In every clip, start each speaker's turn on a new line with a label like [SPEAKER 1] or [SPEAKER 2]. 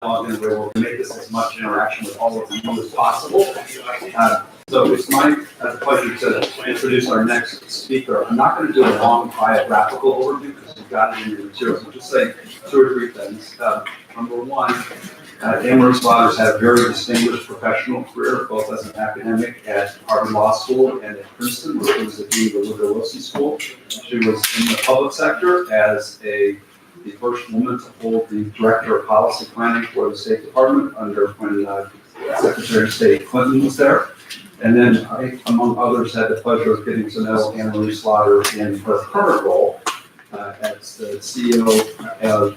[SPEAKER 1] and we'll make this as much interaction with all of you as possible. So it's my pleasure to introduce our next speaker. I'm not going to do a long biographical overview because you've got it in your materials. I'll just say 2 or 3 things. Number one, Anne-Marie Slaughter's had a very distinguished professional career, both as an academic at Harvard Law School and at Princeton, where she was the dean of the Woodrow Wilson School. She was in the public sector as the first woman to hold the director of policy planning for the State Department when Secretary of State Clinton was there. And then I, among others, had the pleasure of getting to know Anne-Marie Slaughter in her current role as the CEO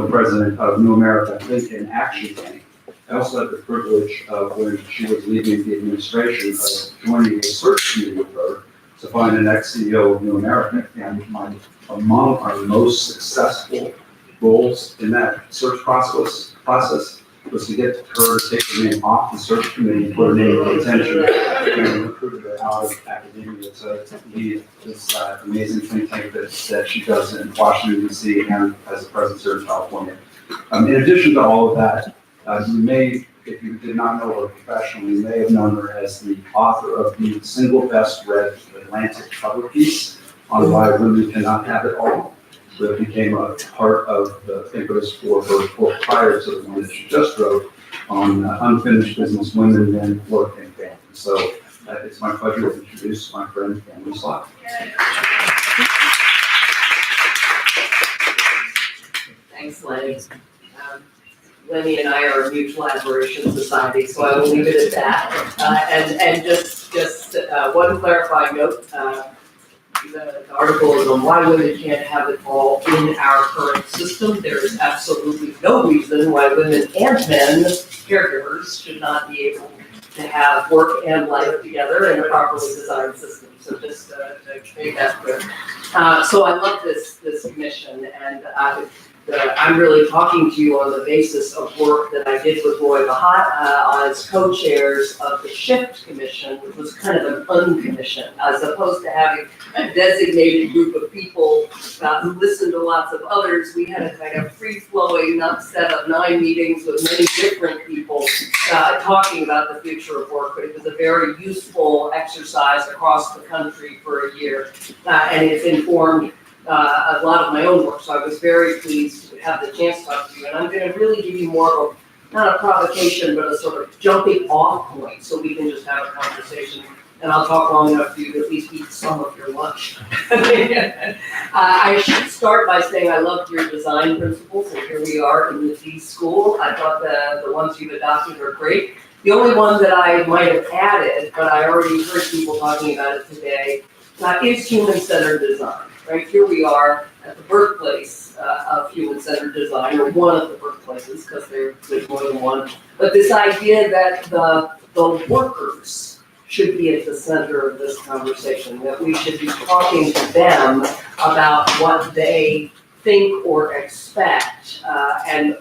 [SPEAKER 1] and president of New America Think in Action Tank. I also had the privilege of, when she was leaving the administration, of joining a search committee with her to find the next CEO of New America. And among our most successful roles in that search process was to get her to take her name off the search committee and put her name at attention and recruit her out of academia to lead this amazing think tank that she does in Washington, D.C. and as a presence here in California. In addition to all of that, you may, if you did not know her professionally, you may have known her as the author of the single best read Atlantic cover piece on why women cannot have it all. That became a part of the impetus for her book prior to the one that she just wrote on unfinished business, women, men, work, and family. So it's my pleasure to introduce my friend, Anne-Marie Slaughter.
[SPEAKER 2] Thanks, Lenny. Lenny and I are a mutual admiration society, so I will leave it at that. And just one clarifying note. The article is on why women can't have it all in our current system. There is absolutely no reason why women and men, caregivers, should not be able to have work and life together in a properly designed system. So just to make that clear. So I love this commission, and I'm really talking to you on the basis of work that I did with Roy Bahat as co-chairs of the SHIFT Commission, which was kind of an uncommission, as opposed to having a designated group of people who listened to lots of others. We had a kind of free-flowing set of 9 meetings with many different people talking about the future of work, but it was a very useful exercise across the country for a year, and it's informed a lot of my own work, so I was very pleased to have the chance to talk to you. And I'm going to really give you more of not a provocation, but a sort of jumping off point, so we can just have a conversation. And I'll talk long enough for you to at least eat some of your lunch. I should start by saying I loved your design principles, and here we are in the D school. I thought the ones you've adopted are great. The only one that I might have added, but I already heard people talking about it today, is human-centered design. Right, here we are at the birthplace of human-centered design, or one of the birthplaces, because there's more than one. But this idea that the workers should be at the center of this conversation, that we should be talking to them about what they think or expect and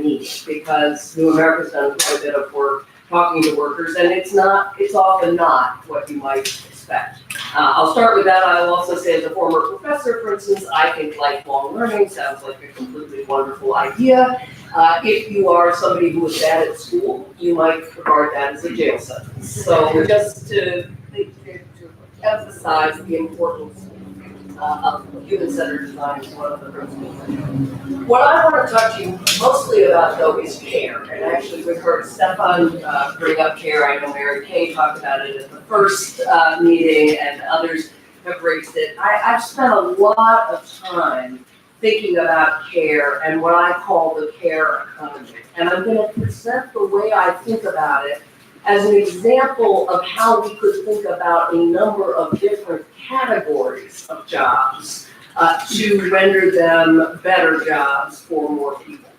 [SPEAKER 2] need, because New America's done quite a bit of work talking to workers, and it's often not what you might expect. I'll start with that. I will also say, as a former professor, for instance, I think lifelong learning sounds like a completely wonderful idea. If you are somebody who is bad at school, you might regard that as a jail sentence. So just to emphasize the importance of human-centered design is one of the principles. What I want to talk to you mostly about, though, is care. And actually, we've heard Stefan bring up care. I know Mary Kay talked about it at the first meeting, and others have raised it. I've spent a lot of time thinking about care and what I call the care economy. And I'm going to present the way I think about it as an example of how we could think about a number of different categories of jobs to render them better jobs for more people.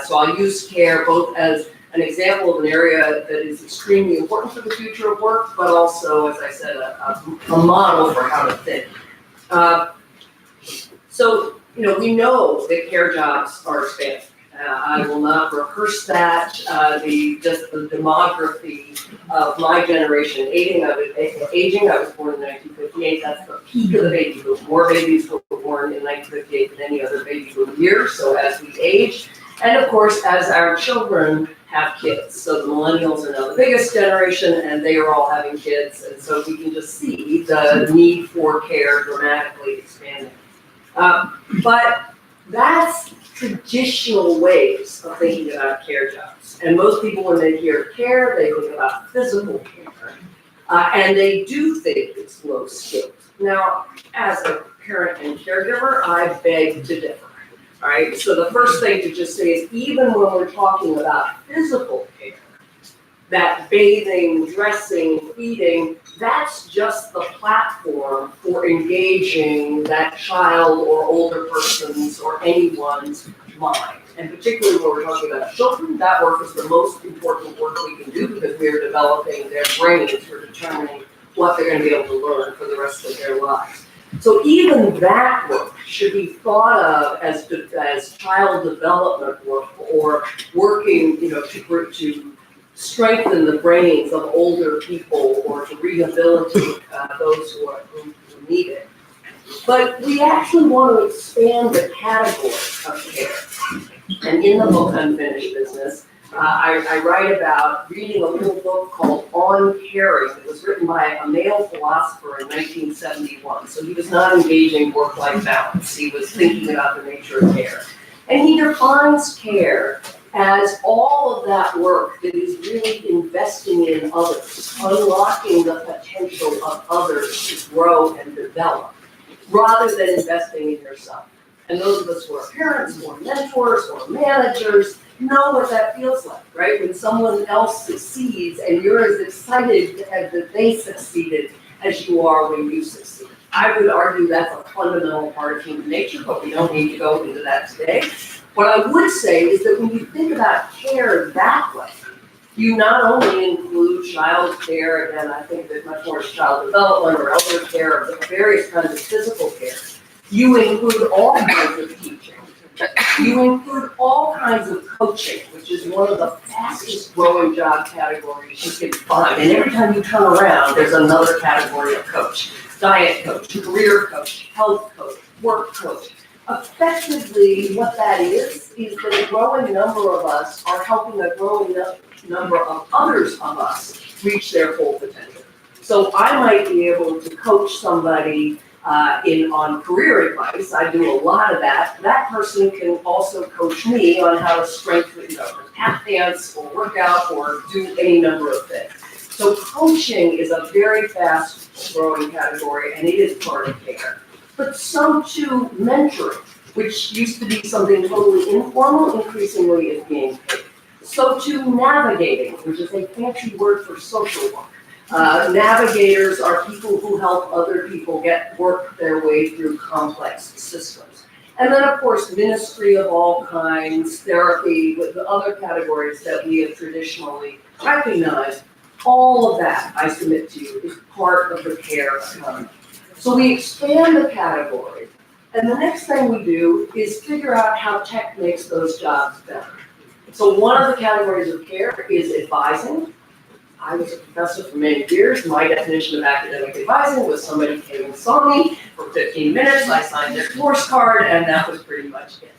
[SPEAKER 2] So I'll use care both as an example of an area that is extremely important for the future of work, but also, as I said, a model for how to think. So, we know that care jobs are expanding. I will not rehearse that. The demography of my generation aging. I was born in 1958. That's the peak of the baby boom. More babies were born in 1958 than any other baby boom year. So as we age, And of course, as our children have kids, so the millennials are now the biggest generation, and they are all having kids, and so we can just see the need for care dramatically expanding. But that's traditional ways of thinking about care jobs. And most people, when they hear care, they think about physical care. And they do think it's low skilled. Now, as a parent and caregiver, I beg to differ. All right, so the first thing to just say is even when we're talking about physical care, that bathing, dressing, feeding, that's just the platform for engaging that child or older person's or anyone's mind. And particularly when we're talking about children, that work is the most important work we can do because we are developing their brains for determining what they're going to be able to learn for the rest of their lives. So even that work should be thought of as child development work or working, to strengthen the brains of older people or to rehabilitate those who need it. But we actually want to expand the category of care. And in the book Unfinished Business, I write about reading a little book called On Caring. It was written by a male philosopher in 1971. So he was not engaging work-life balance. He was thinking about the nature of care. And he defines care as all of that work that is really investing in others, unlocking the potential of others to grow and develop, rather than investing in yourself. And those of us who are parents or mentors or managers know what that feels like, right? When someone else succeeds and you're as excited that they succeeded as you are when you succeed. I would argue that's a fundamental part of human nature, but we don't need to go into that today. What I would say is that when you think about care that way, you not only include child care, again, I think that much more is child development or elder care, or various kinds of physical care. You include all kinds of teaching. You include all kinds of coaching, which is one of the fastest growing job categories you can find. And every time you turn around, there's another category of coach. Diet coach, career coach, health coach, work coach. Effectively, what that is that a growing number of us are helping a growing number of others of us reach their full potential. So I might be able to coach somebody on career advice. I do a lot of that. That person can also coach me on how to strengthen, tap dance or work out or do any number of things. So coaching is a very fast growing category and it is part of care. But so too mentoring, which used to be something totally informal, increasingly is being paid. So too navigating, which is a fancy word for social work. Navigators are people who help other people work their way through complex systems. And then, of course, ministry of all kinds, therapy, with the other categories that we have traditionally recognized. All of that, I submit to you, is part of the care economy. So we expand the category, and the next thing we do is figure out how tech makes those jobs better. So one of the categories of care is advising. I was a professor for many years. My definition of academic advising was somebody came and saw me for 15 minutes, I signed their course card, and that was pretty much it.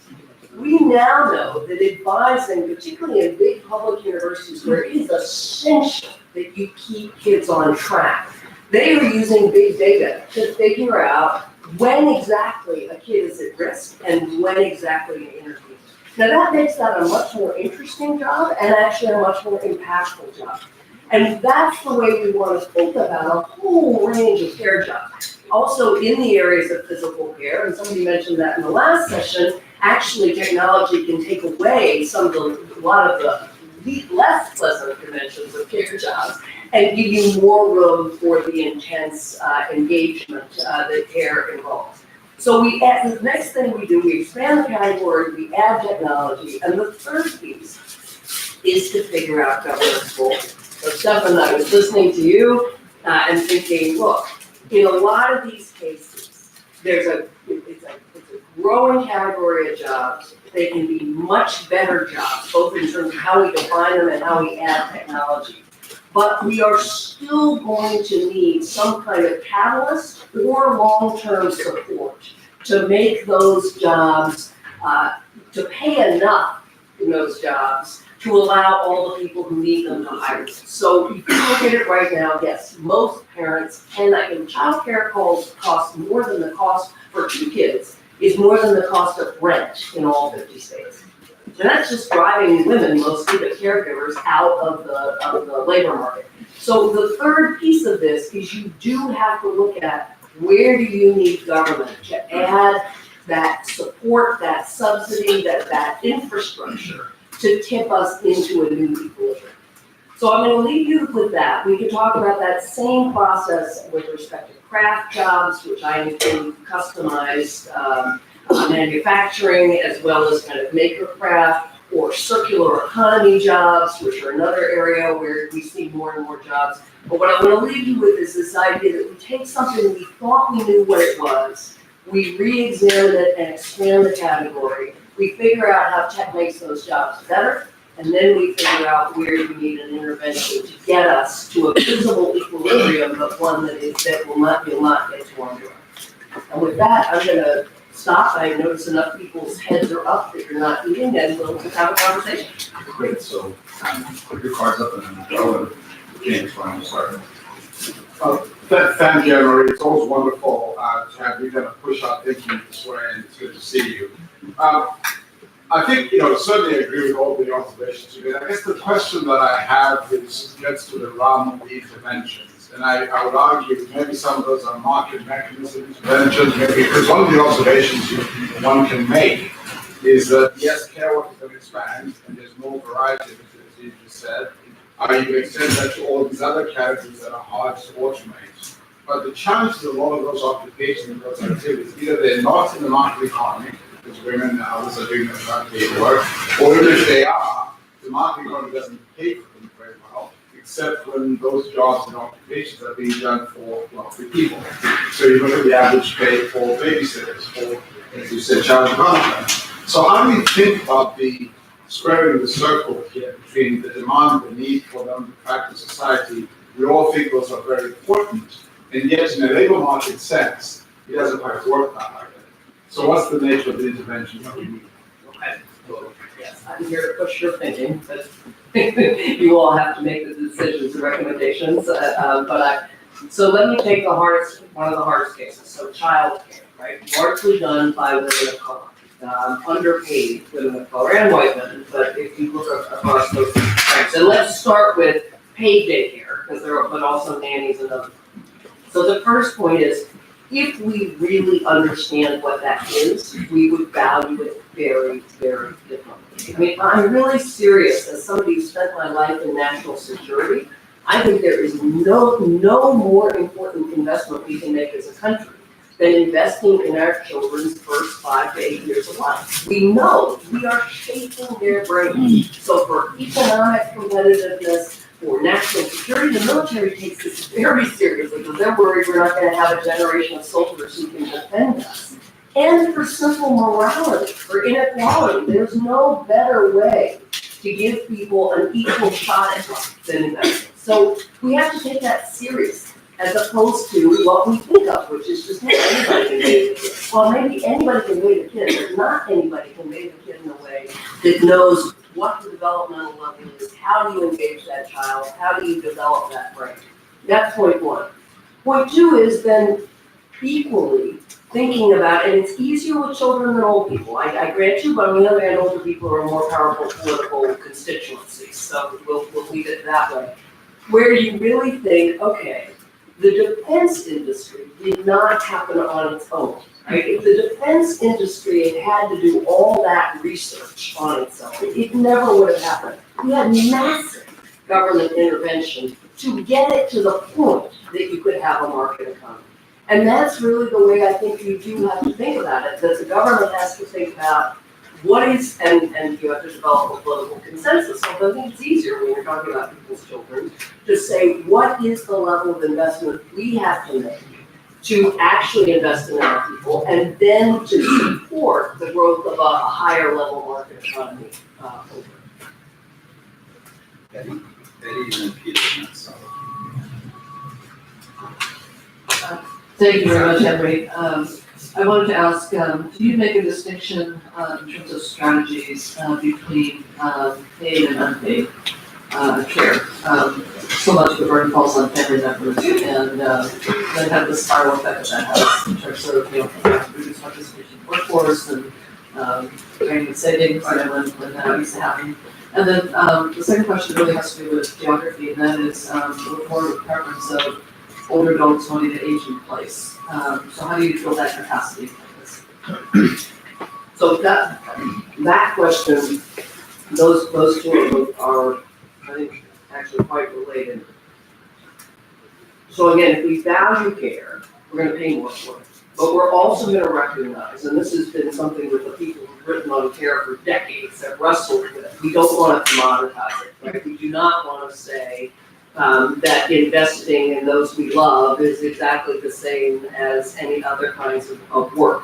[SPEAKER 2] We now know that advising, particularly in big public universities where it is essential that you keep kids on track, they are using big data to figure out when exactly a kid is at risk and when exactly to intervene. Now that makes that a much more interesting job and actually a much more impactful job. And that's the way we want to think about a whole range of care jobs. Also in the areas of physical care, and somebody mentioned that in the last session, actually technology can take away a lot of the less pleasant dimensions of care jobs and give you more room for the intense engagement that care involves. So the next thing we do, we expand the category, we add technology, and the third piece is to figure out governance goals. So Stefan, I was listening to you and thinking, look, in a lot of these cases, it's a growing category of jobs. They can be much better jobs, both in terms of how we define them and how we add technology. But we are still going to need some kind of catalyst or long-term support to make those jobs, to pay enough in those jobs to allow all the people who need them to hire them. So if you look at it right now, yes, most parents cannot, and childcare costs more than the cost for 2 kids, is more than the cost of rent in all 50 states. And that's just driving women, mostly the caregivers, out of the labor market. So the third piece of this is you do have to look at where do you need government to add that support, that subsidy, that infrastructure to tip us into a new equilibrium. So I'm gonna leave you with that. We can talk about that same process with respect to craft jobs, which I include customized manufacturing, as well as kind of maker craft or circular economy jobs, which are another area where we see more and more jobs. But what I'm gonna leave you with is this idea that we take something we thought we knew what it was, we re-examine it and expand the category, we figure out how tech makes those jobs better, and then we figure out where you need an intervention to get us to a visible equilibrium, but one that will not get too under. And with that, I'm gonna stop. I notice enough people's heads are up that you're not eating, and we'll have a conversation.
[SPEAKER 1] Great, so, put your cards up and then go, and James, why don't you start?
[SPEAKER 3] Thank you, Emery. It's always wonderful to have you kind of push our thinking this way, and it's good to see you. I think, certainly agree with all the observations you made. I guess the question that I have gets to the realm of the interventions. And I would argue maybe some of those are market mechanism interventions, maybe, because one of the observations one can make is that, yes, care work is going to expand, and there's more variety, as you just said. You can extend that to all these other categories that are hard to automate. But the challenge to a lot of those occupations and those activities, either they're not in the market economy, because women and others are doing that paid work, or even if they are, the market economy doesn't pay for them very well, except when those jobs and occupations are being done for wealthy people. So you look at the average pay for babysitters, or, as you said, child development. So how do we think about the squaring the circle here between the demand and the need for them to practice society? We all think those are very important, and yet in a labor market sense, it doesn't quite work that way. So what's the nature of the intervention that we need?
[SPEAKER 2] Okay. Yes, I'm here to push your thinking, but you all have to make the decisions and recommendations. So let me take one of the hardest cases. So childcare, right? Largely done by women of color. Underpaid women of color and white women, but if you look across those types, and let's start with paid daycare, but also nannies and others. So the first point is, if we really understand what that is, we would value it very, very differently. I mean, I'm really serious. As somebody who spent my life in national security, I think there is no more important investment we can make as a country than investing in our children's first 5 to 8 years of life. We know we are shaping their brains. So for economic competitiveness, for national security, the military takes this very seriously because they're worried we're not going to have a generation of soldiers who can defend us. And for simple morality, for inequality, there's no better way to give people an equal shot at life than investing. So we have to take that seriously, as opposed to what we think of, which is just, hey, anybody can bathe a kid. Well, maybe anybody can bathe a kid, but not anybody can bathe a kid in a way that knows what the developmental level is, how do you engage that child, how do you develop that brain. That's point one. Point two is then equally thinking about, and it's easier with children than old people. I grant you, but on the other hand, older people are a more powerful political constituency, so we'll leave it that way. Where you really think, okay, the defense industry did not happen on its own, right? If the defense industry had to do all that research on its own, it never would have happened. We had massive government intervention to get it to the point that you could have a market economy. And that's really the way I think you do have to think about it, that the government has to think about what is, and you have to develop a political consensus. So I think it's easier when you're talking about people's children to say, what is the level of investment we have to make to actually invest in our people, and then to support the growth of a higher level market economy over.
[SPEAKER 1] Eddie and then Peter, so.
[SPEAKER 2] Thank you very much, Henry.
[SPEAKER 4] I wanted to ask, do you make a distinction in terms of strategies between paid and unpaid care? So much of the burden falls on family members, and then have the spiral effect that has in terms of, reduced participation in the workforce and training and savings, when that used to happen. And then the second question really has to do with geography, and that is the forward preference of older adults wanting to age in place. So how do you fill that capacity like this?
[SPEAKER 2] So that question, those two of them are, I think, actually quite related. So again, if we value care, we're gonna pay more for it. But we're also gonna recognize, and this has been something that the people who've written on care for decades have wrestled with, we don't wanna commoditize it, right? We do not wanna say that investing in those we love is exactly the same as any other kinds of work.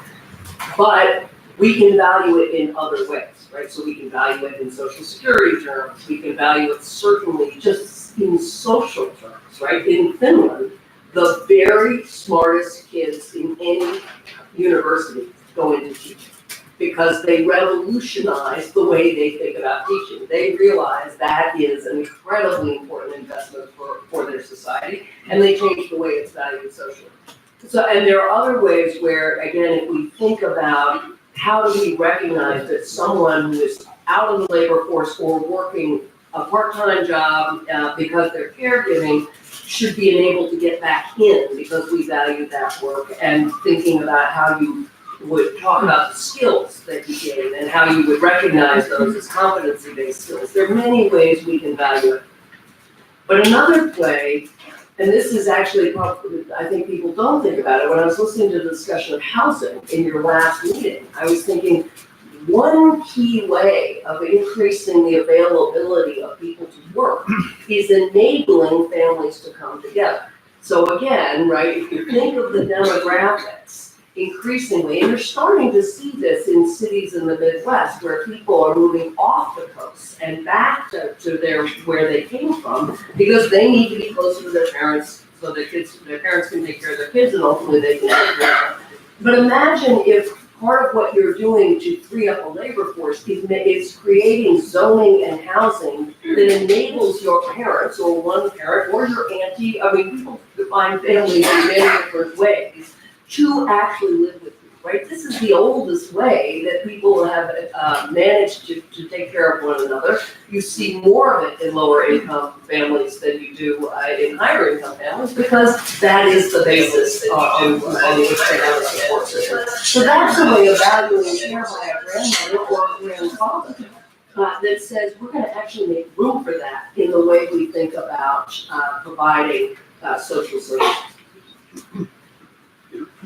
[SPEAKER 2] But we can value it in other ways, right? So we can value it in social security terms, we can value it certainly just in social terms, right? In Finland, the very smartest kids in any university go into teaching because they revolutionized the way they think about teaching. They realize that is an incredibly important investment for their society, and they change the way it's valued socially. So, and there are other ways where, again, if we think about how do we recognize that someone who is out of the labor force or working a part-time job because they're caregiving should be enabled to get back in because we value that work, and thinking about how you would talk about the skills that you gain and how you would recognize those as competency-based skills. There are many ways we can value it. But another way, and this is actually probably, I think people don't think about it, when I was listening to the discussion of housing in your last meeting, I was thinking one key way of increasing the availability of people to work is enabling families to come together. So again, right, if you think of the demographics, increasingly, and you're starting to see this in cities in the Midwest where people are moving off the coast and back to where they came from because they need to be closer to their parents so their parents can take care of their kids and ultimately they can take care of them. But imagine if part of what you're doing to free up a labor force is creating zoning and housing that enables your parents or one parent or your auntie, I mean, people define families in many different ways, to actually live with you, right? This is the oldest way that people have managed to take care of one another. You see more of it in lower income families than you do in higher income families because that is the basis on which they have a support system. So that's a way of valuing care by a grandmother or a grandfather that says we're gonna actually make room for that in the way we think about providing social services.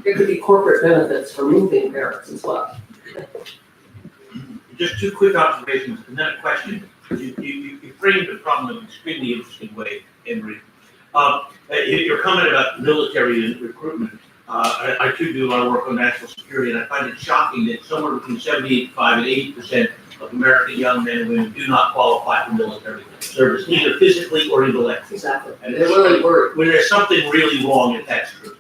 [SPEAKER 2] There could be corporate benefits for moving parents as well.
[SPEAKER 5] Just two quick observations and then a question. You framed the problem in an extremely interesting way, Henry. Your comment about military and recruitment, I too do a lot of work on national security, and I find it shocking that somewhere between 75 and 80% of American young men and women do not qualify for military service, either physically or intellectually.
[SPEAKER 2] Exactly.
[SPEAKER 5] And
[SPEAKER 2] They're really worried.
[SPEAKER 5] when there's something really wrong, if that's true.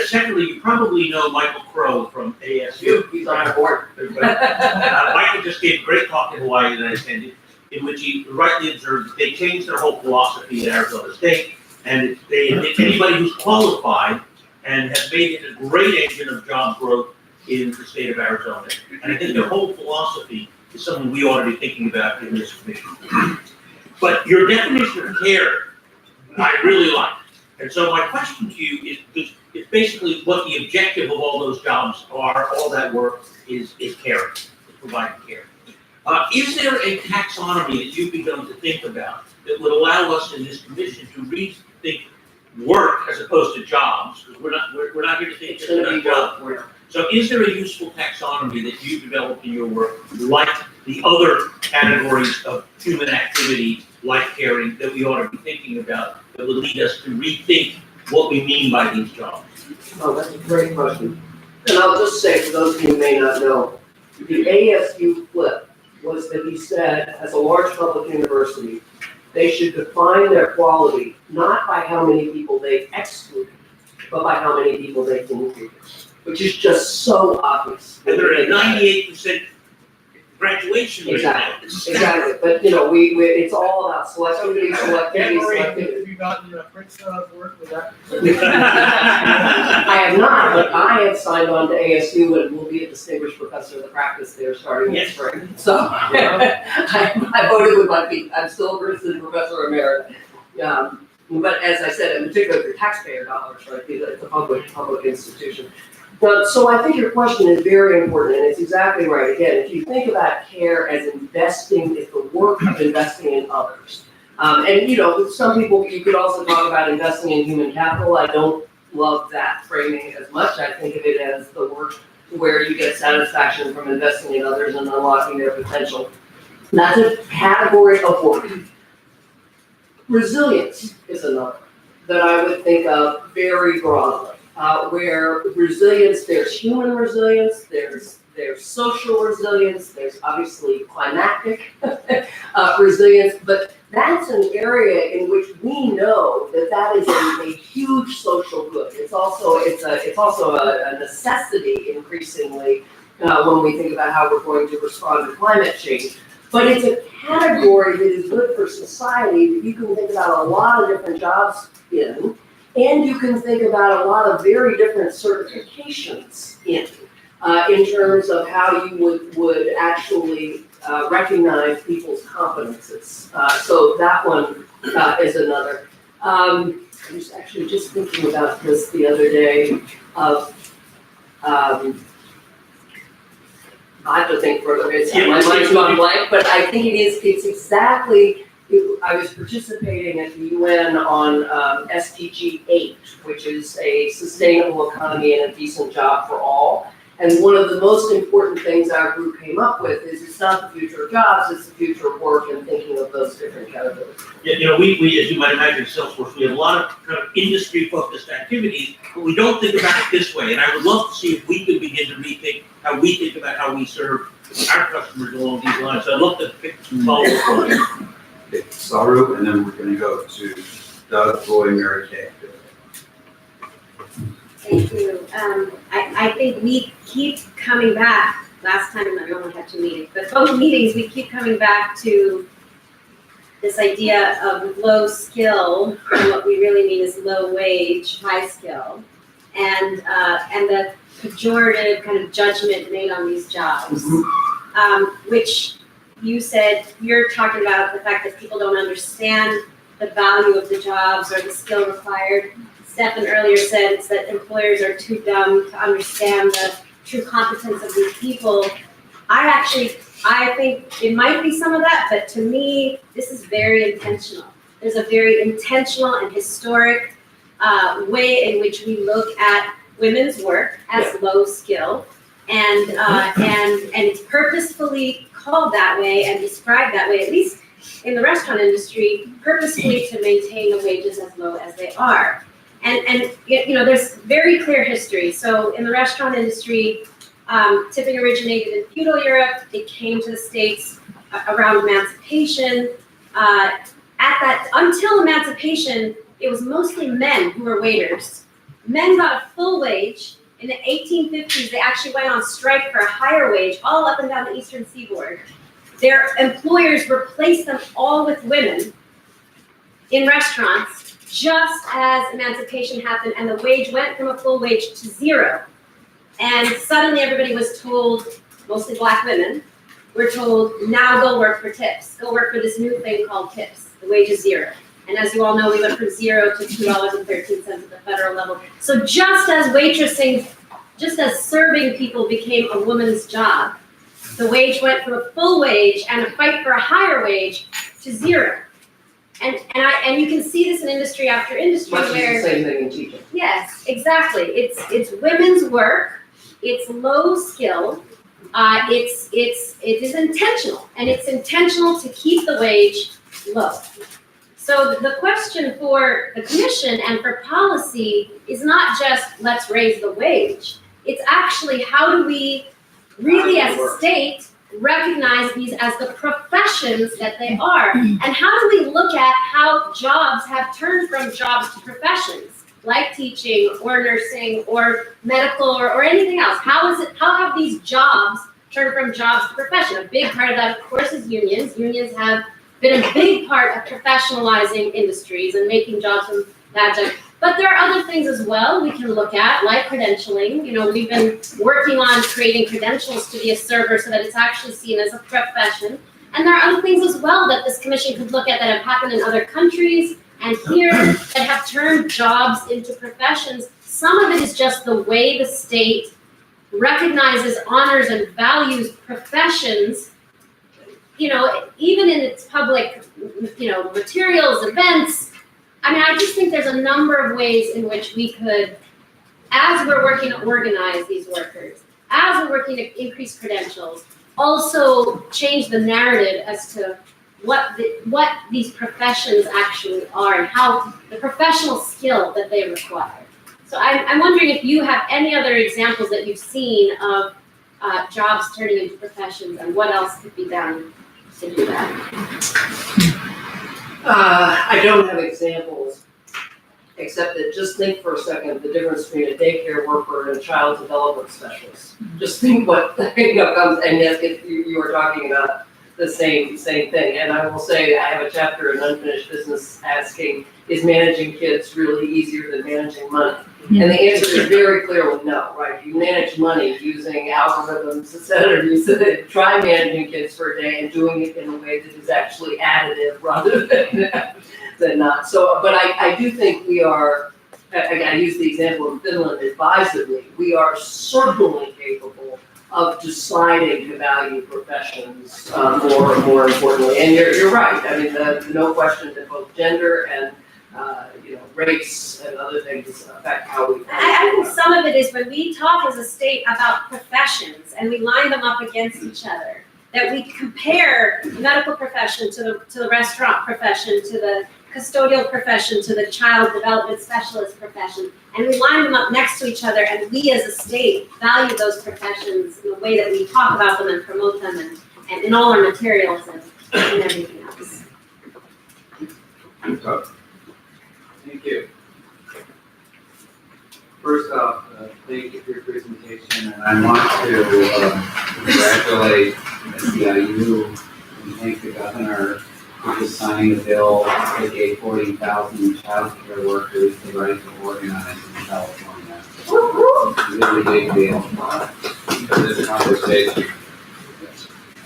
[SPEAKER 5] Secondly, you probably know Michael Crow from ASU.
[SPEAKER 2] He's on our board.
[SPEAKER 5] Michael just gave a great talk in Hawaii that I attended, in which he rightly observed that they changed their whole philosophy at Arizona State, and they admit anybody who's qualified and has made it a great engine of job growth in the state of Arizona. And I think their whole philosophy is something we ought to be thinking about in this commission. But your definition of care, I really like. And so my question to you is basically what the objective of all those jobs are, all that work is caring, is providing care. Is there a taxonomy that you've begun to think about that would allow us in this commission to rethink work as opposed to jobs? Because we're not here to think just about jobs. So is there a useful taxonomy that you've developed in your work, like the other categories of human activity, like caring, that we ought to be thinking about that would lead us to rethink what we mean by these jobs?
[SPEAKER 2] Oh, that's a great question. And I'll just say, for those of you who may not know, the ASU flip was that he said, as a large public university, they should define their quality not by how many people they exclude, but by how many people they include. which is just so obvious.
[SPEAKER 5] And they're at 98% graduation rate now.
[SPEAKER 2] Exactly, but it's all about selectivity.
[SPEAKER 6] Have you gotten Prince work with that?
[SPEAKER 2] I have not, but I have signed on to ASU and will be a distinguished professor of the practice there starting next spring. So I voted with my feet. I'm still a Princeton professor emerita. But as I said, in particular for taxpayer dollars, right, it's a public institution. So I think your question is very important, and it's exactly right. Again, if you think about care as investing, it's the work of investing in others. And some people, you could also talk about investing in human capital. I don't love that framing as much. I think of it as the work where you get satisfaction from investing in others and unlocking their potential. That's a category of work. Resilience is another that I would think of very broadly. Where resilience, there's human resilience, there's social resilience, there's obviously climatic resilience, but that's an area in which we know that is a huge social good. It's also a necessity increasingly when we think about how we're going to respond to climate change. But it's a category that is good for society that you can think about a lot of different jobs in. And you can think about a lot of very different certifications in terms of how you would actually recognize people's competences. So that one is another. I was actually just thinking about this the other day of, I have to think further, my mind's gone blank, but I think it's exactly, I was participating at the UN on SDG 8, which is a sustainable economy and a decent job for all. And one of the most important things our group came up with is it's not the future of jobs, it's the future of work and thinking of those different categories.
[SPEAKER 5] Yeah, we, as you might imagine, at Salesforce, we have a lot of kind of industry-focused activities, but we don't think about it this way. And I would love to see if we could begin to rethink how we think about how we serve our customers along these lines. So I'd love to pick some follow-up.
[SPEAKER 1] Okay, Saru, and then we're gonna go to Doug, Roy, Mary Kay.
[SPEAKER 7] Thank you. I think we keep coming back, last time I only had 2 meetings, but both meetings, we keep coming back to this idea of low skill, and what we really mean is low wage, high skill, and the pejorative kind of judgment made on these jobs, which you said, you're talking about the fact that people don't understand the value of the jobs or the skill required. Stefan earlier said it's that employers are too dumb to understand the true competence of these people. I think it might be some of that, but to me, this is very intentional. There's a very intentional and historic way in which we look at women's work as low skill, and it's purposefully called that way and described that way, at least in the restaurant industry, purposefully to maintain the wages as low as they are. And there's very clear history. So in the restaurant industry, tipping originated in feudal Europe. It came to the States around emancipation. Until emancipation, it was mostly men who were waiters. Men got a full wage. In the 1850s, they actually went on strike for a higher wage all up and down the eastern seaboard. Their employers replaced them all with women in restaurants just as emancipation happened, and the wage went from a full wage to zero. And suddenly everybody was told, mostly black women, were told, now go work for tips. Go work for this new thing called tips. The wage is zero. And as you all know, we went from $0 to $2.13 at the federal level. So just as waitressing, just as serving people became a woman's job, the wage went from a full wage and a fight for a higher wage to zero. And you can see this in industry after industry
[SPEAKER 2] Much
[SPEAKER 7] where
[SPEAKER 2] is the same thing in teaching.
[SPEAKER 7] yes, exactly. It's women's work. It's low skill. It is intentional, and it's intentional to keep the wage low. So the question for the commission and for policy is not just let's raise the wage. It's actually how do we really as a state recognize these as the professions that they are, and how do we look at how jobs have turned from jobs to professions? like teaching or nursing or medical or anything else? How have these jobs turned from jobs to profession? A big part of that, of course, is unions. Unions have been a big part of professionalizing industries and making jobs from that job. But there are other things as well we can look at, like credentialing. You know, we've been working on creating credentials to be a server so that it's actually seen as a profession. And there are other things as well that this commission could look at that have happened in other countries and here that have turned jobs into professions. Some of it is just the way the state recognizes, honors, and values professions, you know, even in its public, you know, materials, events. I mean, I just think there's a number of ways in which we could, as we're working to organize these workers, as we're working to increase credentials, also change the narrative as to what these professions actually are and how the professional skill that they require. So I'm wondering if you have any other examples that you've seen of jobs turning into professions and what else could be done to do that.
[SPEAKER 2] I don't have examples, except that just think for a second the difference between a daycare worker and a child development specialist. Just think what comes, and yes, you were talking about the same thing. And I will say I have a chapter in Unfinished Business asking, is managing kids really easier than managing money? And the answer is very clearly no, right? You manage money using algorithms, et cetera. You said try managing kids for a day and doing it in a way that is actually additive rather than not. So, but I do think we are, I use the example of Finland advisedly, we are certainly capable of deciding to value professions more importantly. And you're right. I mean, no question that both gender and race and other things affect how we.
[SPEAKER 7] I think some of it is when we talk as a state about professions and we line them up against each other, that we compare the medical profession to the restaurant profession, to the custodial profession, to the child development specialist profession, and we line them up next to each other, and we as a state value those professions in the way that we talk about them and promote them and in all our materials and everything else.
[SPEAKER 1] Thank you. First off, thank you for your presentation, and I want to congratulate SEIU and thank the governor for just signing a bill that gave 40,000 child care workers the right to organize in California. It's a really big deal for this conversation.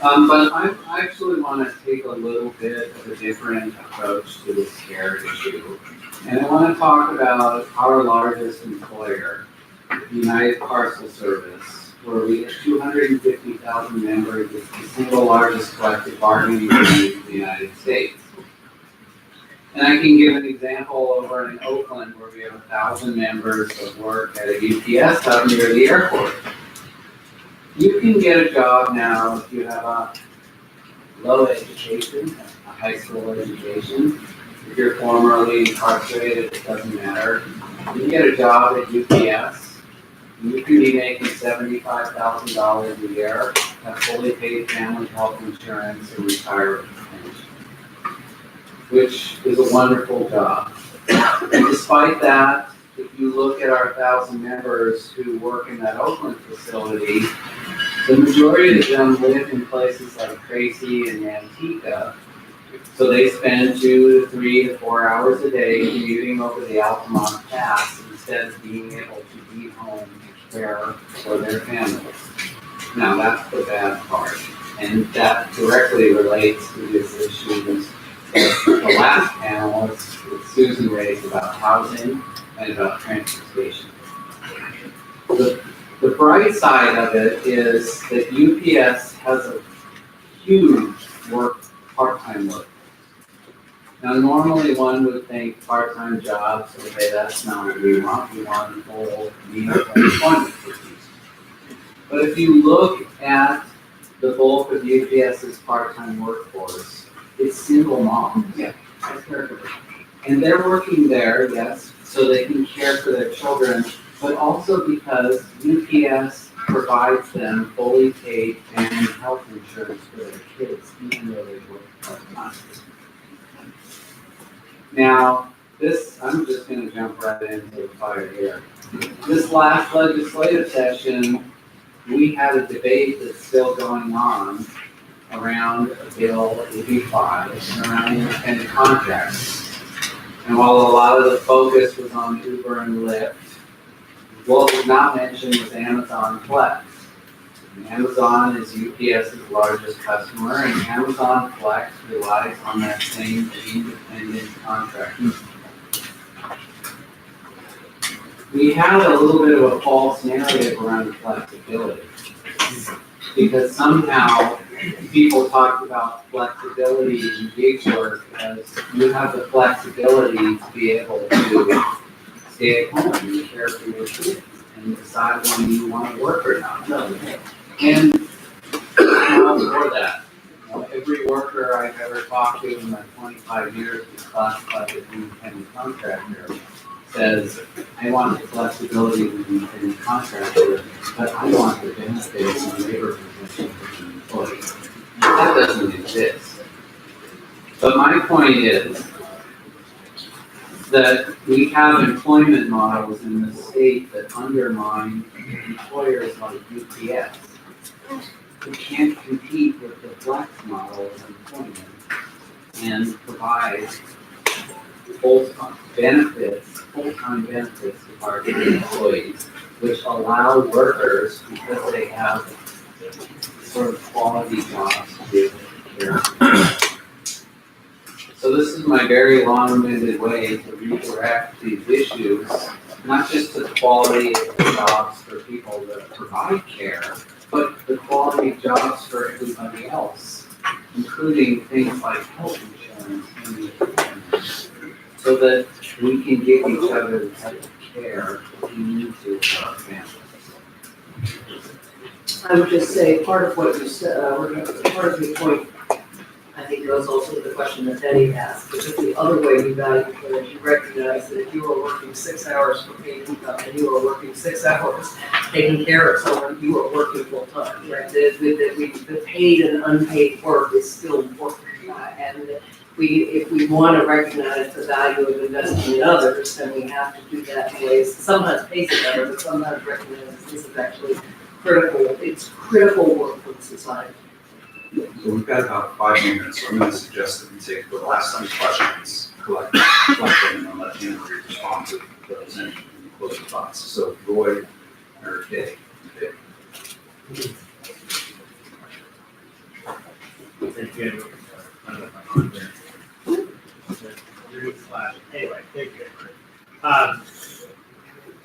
[SPEAKER 1] But I actually want to take a little bit of a different approach to this care issue. And I want to talk about our largest employer, the United Parcel Service, where we have 250,000 members. It's the single largest collective bargaining unit in the United States. And I can give an example over in Oakland, where we have 1,000 members that work at a UPS out near the airport. You can get a job now if you have a low education, a high school education. If you're formerly incarcerated, it doesn't matter. You can get a job at UPS. You can be making $75,000 a year, have fully paid family health insurance, and retirement pension, which is a wonderful job. And despite that, if you look at our 1,000 members who work in that Oakland facility, the majority of them live in places like Tracy and Manteca. So they spend 2 to 3 to 4 hours a day commuting over the Altamont Pass instead of being able to be home and care for their families. Now that's the bad part, and that directly relates to this issue that the last panelist with Susan raised about housing and about transportation. The bright side of it is that UPS has a huge part-time work. Now, normally one would think part-time jobs, okay, that's not what we want. We want full meaningful employment for people. But if you look at the bulk of UPS's part-time workforce, it's single moms. Yeah. And they're working there, yes, so they can care for their children, but also because UPS provides them fully paid family health insurance for their kids, even though they work part-time. Now,
[SPEAKER 8] I'm just gonna jump right into the fire here. This last legislative session, we had a debate that's still going on around Bill 85 and around independent contracts. And while a lot of the focus was on Uber and Lyft, what was not mentioned was Amazon Flex. And Amazon is UPS's largest customer, and Amazon Flex relies on that same independent contract. We had a little bit of a false narrative around flexibility, because somehow people talked about flexibility in gig work as you have the flexibility to be able to stay at home and care for your kids and decide when you want to work or not. And I'm all for that. You know, every worker I've ever talked to in my 25 years is classified as an independent contractor says, I want the flexibility of an independent contractor, but I want the benefits and labor protection for the employee. That doesn't exist. But my point is that we have employment models in the state that undermine employers like UPS. We can't compete with the flex model of employment and provide full-time benefits to our employees, which allow workers, because they have sort of quality jobs to be able to care. So this is my very long-winded way to redirect these issues, not just to the quality of the jobs for people that provide care, but the quality of jobs for everybody else, including things like health insurance and so that we can give each other the type of care we need to for our families.
[SPEAKER 2] I would just say, part of what you said, part of your point, I think goes also to the question that Betty asked, which is the other way you value care. You recognize that if you are working 6 hours for paid income and you are working 6 hours taking care of someone, you are working full time, right? The paid and unpaid work is still important. And if we want to recognize the value of investing in others, then we have to do that in ways, sometimes pays it better, but sometimes recognize this is actually critical, it's critical work for society.
[SPEAKER 1] So we've got about 5 minutes, so I'm going to suggest that we take the last 10 questions, collect them, and let Anna Marie respond to those and close the thoughts. So Roy or Dave.
[SPEAKER 5] Anyway, thank you.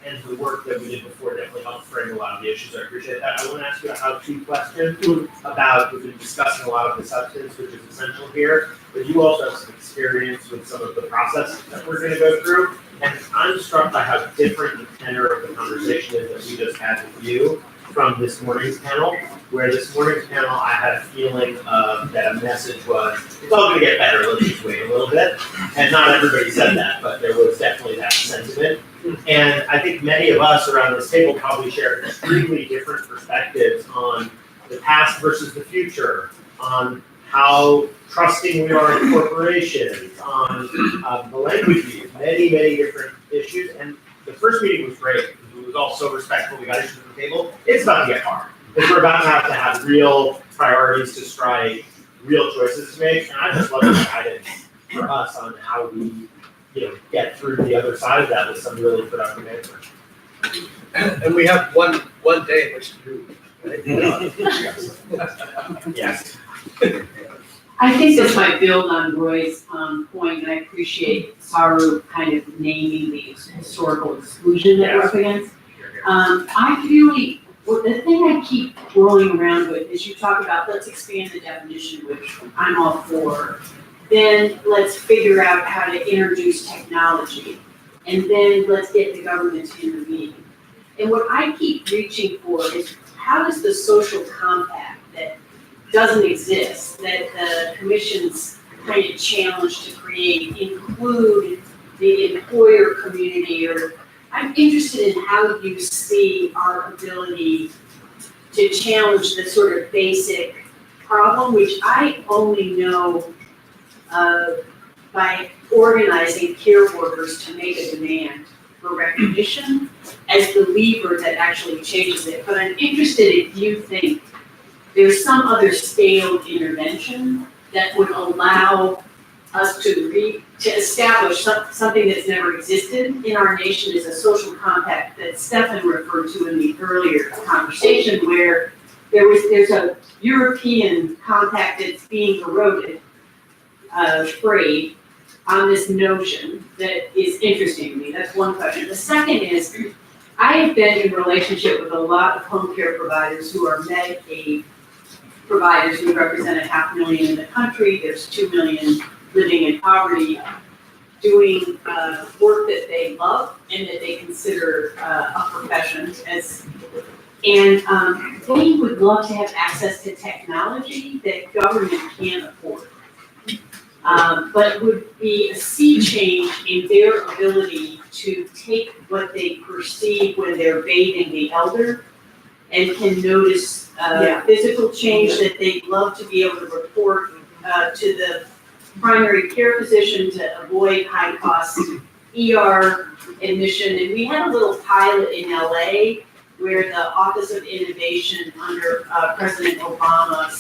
[SPEAKER 5] And the work that we did before definitely helped frame a lot of the issues. I appreciate that. I want to ask you a how-to question about, we've been discussing a lot of the substance, which is essential here, but you also have some experience with some of the process that we're going to go through. And I'm struck by how different the tenor of the conversation is that we just had with you from this morning's panel, where this morning's panel, I had a feeling that a message was, it's all going to get better, let's just wait a little bit. And not everybody said that, but there was definitely that sentiment. And I think many of us around this table probably share extremely different perspectives on the past versus the future, on how trusting we are in corporations, on the language we use, many, many different issues. And the first meeting was great. It was all so respectful. We got issues on the table. It's about to get hard. Because we're about to have real priorities to strike, real choices to make. And I just love the guidance for us on how we, get through the other side of that with some really productive answers.
[SPEAKER 6] And we have one day in which to do it.
[SPEAKER 5] Yes.
[SPEAKER 9] I think this might build on Roy's point, and I appreciate Saru kind of naming the historical exclusion that we're up against. I really, the thing I keep rolling around with is you talk about, let's expand the definition, which I'm all for. Then let's figure out how to introduce technology. And then let's get the government to intervene. And what I keep reaching for is, how does the social compact that doesn't exist, that the commission's kind of challenge to create, include the employer community? Or I'm interested in how you see our ability to challenge the sort of basic problem, which I only know by organizing care workers to make a demand for recognition as the lever that actually changes it. But I'm interested if you think there's some other scaled intervention that would allow us to establish something that's never existed in our nation as a social compact that Stefan referred to in the earlier conversation, where there's a European compact that's being eroded, frayed, on this notion that is interesting to me. That's one question. The second is, I have been in relationship with a lot of home care providers who are Medicaid providers who represent 500,000 in the country. There's 2 million living in poverty, doing work that they love and that they consider a profession and they would love to have access to technology that government can't afford. But would be a sea change in their ability to take what they perceive when they're bathing the elder and can notice physical change that they'd love to be able to report to the primary care physician to avoid high cost ER admission. And we had a little pilot in LA where the Office of Innovation under President Obama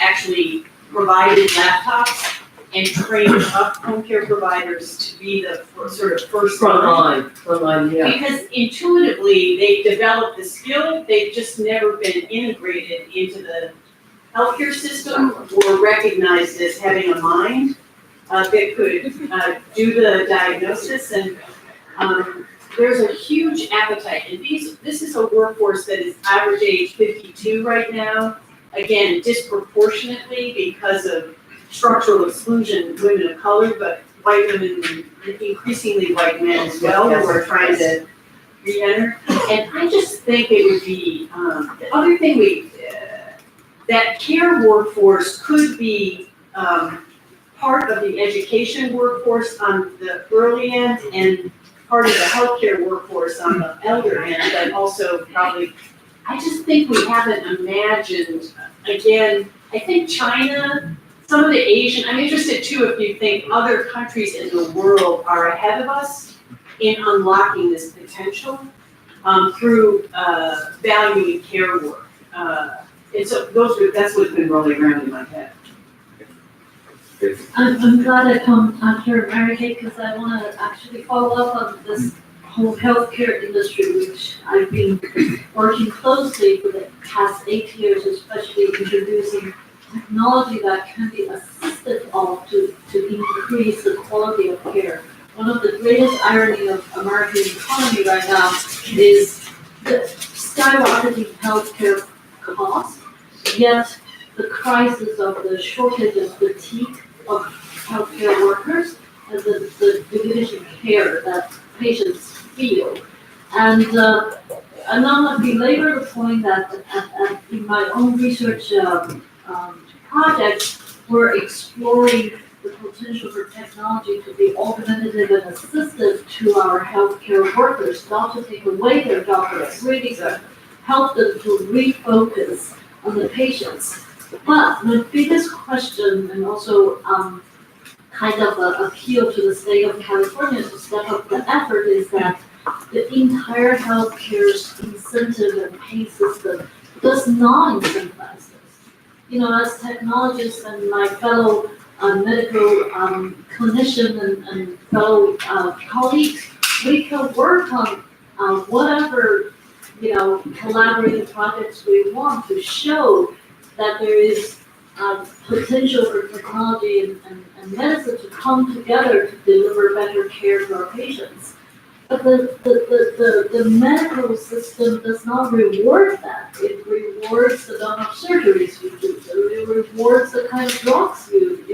[SPEAKER 9] actually provided laptops and trained up home care providers to be the sort of first line.
[SPEAKER 2] Yeah.
[SPEAKER 9] Because intuitively, they've developed the skill, they've just never been integrated into the healthcare system or recognized as having a mind that could do the diagnosis. And there's a huge appetite. And this is a workforce that is average age 52 right now. Again, disproportionately because of structural exclusion, women of color, but white women and increasingly white men as well who are trying to re-enter. And I just think it would be, the other thing that care workforce could be part of the education workforce on the early end and part of the healthcare workforce on the elder end, but also probably, I just think we haven't imagined, again, I think China, some of the Asian, I'm interested too if you think other countries in the world are ahead of us in unlocking this potential through valuing care work. And so that's what's been rolling around in my head.
[SPEAKER 4] I'm glad I come after Mary Kay because I want to actually follow up on this whole healthcare industry, which I've been working closely for the past 8 years, especially introducing technology that can be assisted of to increase the quality of care. One of the greatest irony of American economy right now is the skyrocketing healthcare costs, yet the crisis of the shortage and fatigue of healthcare workers and the diminishing care that patients feel. And I'm not going to belabor the point that in my own research projects, we're exploring the potential for technology to be augmentative and assistive to our healthcare workers, not to take away their job, but really to help them to refocus on the patients. But the biggest question, and also kind of an appeal to the state of California to step up the effort, is that the entire healthcare incentive and pay system does not incentivize this. You know, as technologists and my fellow medical clinician and fellow colleagues, we can work on whatever, collaborative projects we want to show that there is potential for technology and medicine to come together to deliver better care to our patients. But the medical system does not reward that. It rewards the amount of surgeries you do. It rewards the kind of drugs you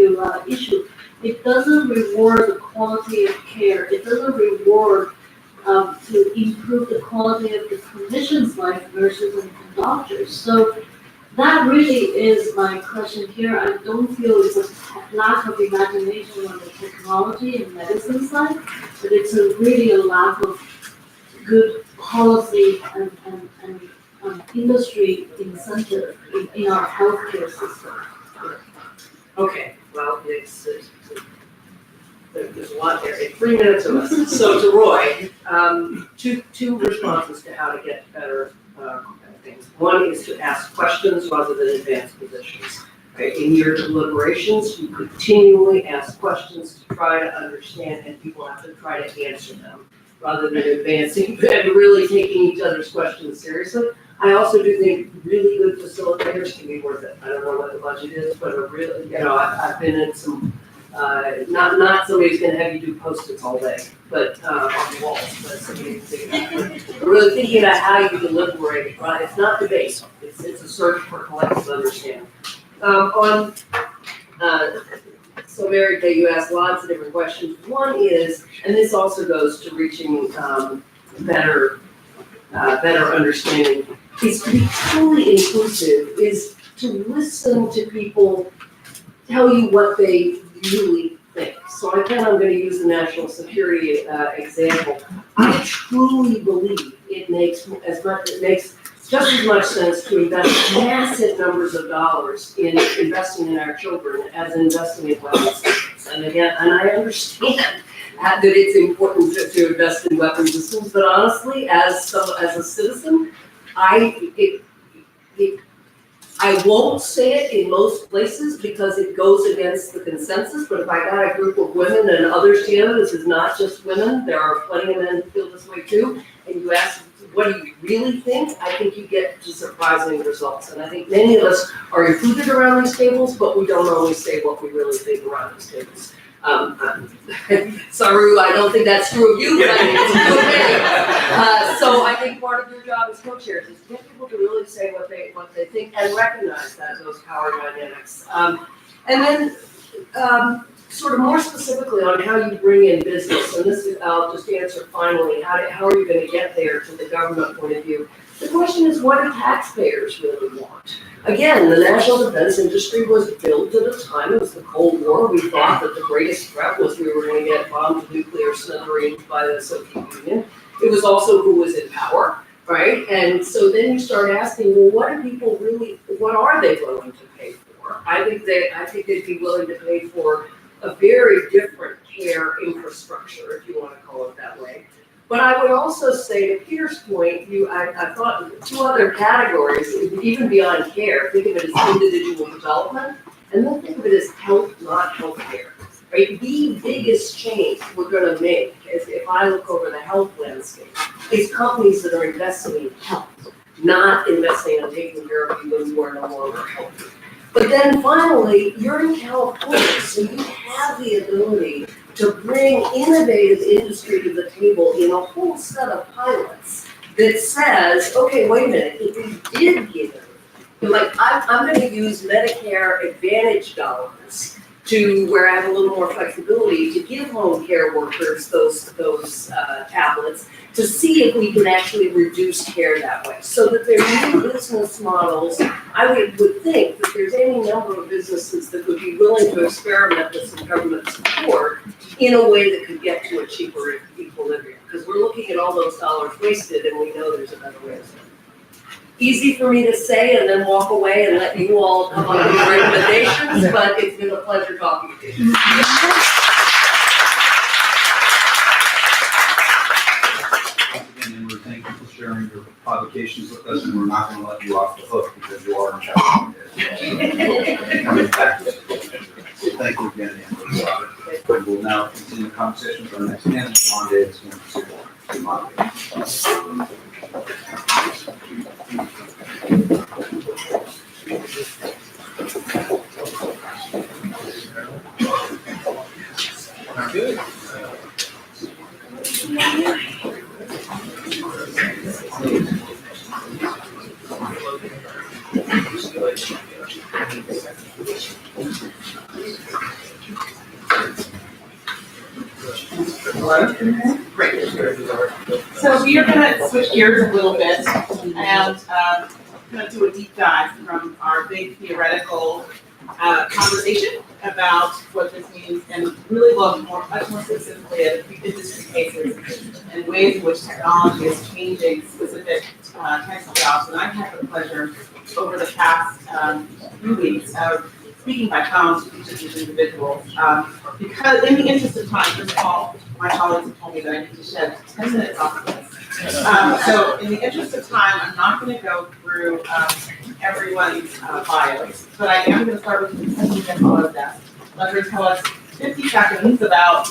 [SPEAKER 4] issue. It doesn't reward the quality of care. It doesn't reward to improve the quality of the clinician's life, nurses and doctors. So that really is my question here. I don't feel it's a lack of imagination on the technology and medicine side, but it's really a lack of good policy and industry incentive in our healthcare system.
[SPEAKER 2] Okay, well, there's a lot there, in 3 minutes or less. So to Roy, two responses to how to get better things. One is to ask questions rather than advance positions. Okay, in your deliberations, you continually ask questions to try to understand, and people have to try to answer them, rather than advancing and really taking each other's questions seriously. I also do think really good facilitators can be worth it. I don't know what the budget is, but a really, I've been in some, not somebody who's gonna have you do Post-its all day, but, on the walls, but somebody who's really thinking about how you deliberate, right? It's not debate, it's a search for collective understanding. So Mary Kay, you asked lots of different questions. One is, and this also goes to reaching better understanding, is to be truly inclusive, is to listen to people tell you what they really think. So again, I'm going to use the national security example. I truly believe it makes just as much sense to invest massive numbers of dollars in investing in our children as investing in weapons systems. And again, and I understand that it's important to invest in weapons systems, but honestly, as a citizen, I won't say it in most places because it goes against the consensus, but if I got a group of women and others together, this is not just women, there are plenty of men who feel this way too, and you ask, what do you really think? I think you get to surprising results. And I think many of us are included around these tables, but we don't always say what we really think around these tables. Saru, I don't think that's true of you, but I think it's true of me. So I think part of your job as co-chairs is to get people to really say what they think and recognize those power dynamics. And then sort of more specifically on how you bring in business, and this is, I'll just answer finally, how are you going to get there to the government point of view? The question is, what do taxpayers really want? Again, the national defense industry was built at a time, it was the Cold War. We thought that the greatest threat was we were going to get bombed to nuclear smithereens by the Soviet Union. It was also who was in power, right? And so then you start asking, well, what are they willing to pay for? I think they'd be willing to pay for a very different care infrastructure, if you want to call it that way. But I would also say, to Peter's point, I thought two other categories, even beyond care. Think of it as individual development, and then think of it as health, not healthcare. Right? The biggest change we're going to make, is if I look over the health landscape, is companies that are investing in health, not investing in taking care of you when you are no longer healthy. But then finally, you're in California, so you have the ability to bring innovative industry to the table in a whole set of pilots that says, okay, wait a minute, if we did give it, like I'm going to use Medicare Advantage dollars to where I have a little more flexibility to give home care workers those tablets to see if we can actually reduce care that way. So that there are new business models. I would think that there's any number of businesses that would be willing to experiment with some government support in a way that could get to a cheaper equilibrium. Because we're looking at all those dollars wasted and we know there's a better way to spend it. Easy for me to say and then walk away and let you all come up with recommendations, but it's been a pleasure talking to you.
[SPEAKER 1] Again, Amber, thank you for sharing your provocations with us, and we're not going to let you off the hook because you are in charge. Coming back. Thank you again, Amber. We will now continue the conversation with our next candidate, John Davis.
[SPEAKER 6] Good.
[SPEAKER 10] So we are going to switch gears a little bit and going to do a deep dive from our big theoretical conversation about what this means and really look much more specifically at industry cases and ways in which technology is changing specific types of jobs. And I've had the pleasure over the past few weeks of speaking by phone to each of these individuals. Because in the interest of time, first of all, my colleagues have told me that I need to shed 10 minutes off of this. So in the interest of time, I'm not gonna go through everyone's bios, but I am gonna start with the president of Autodesk. Let her tell us 50 seconds about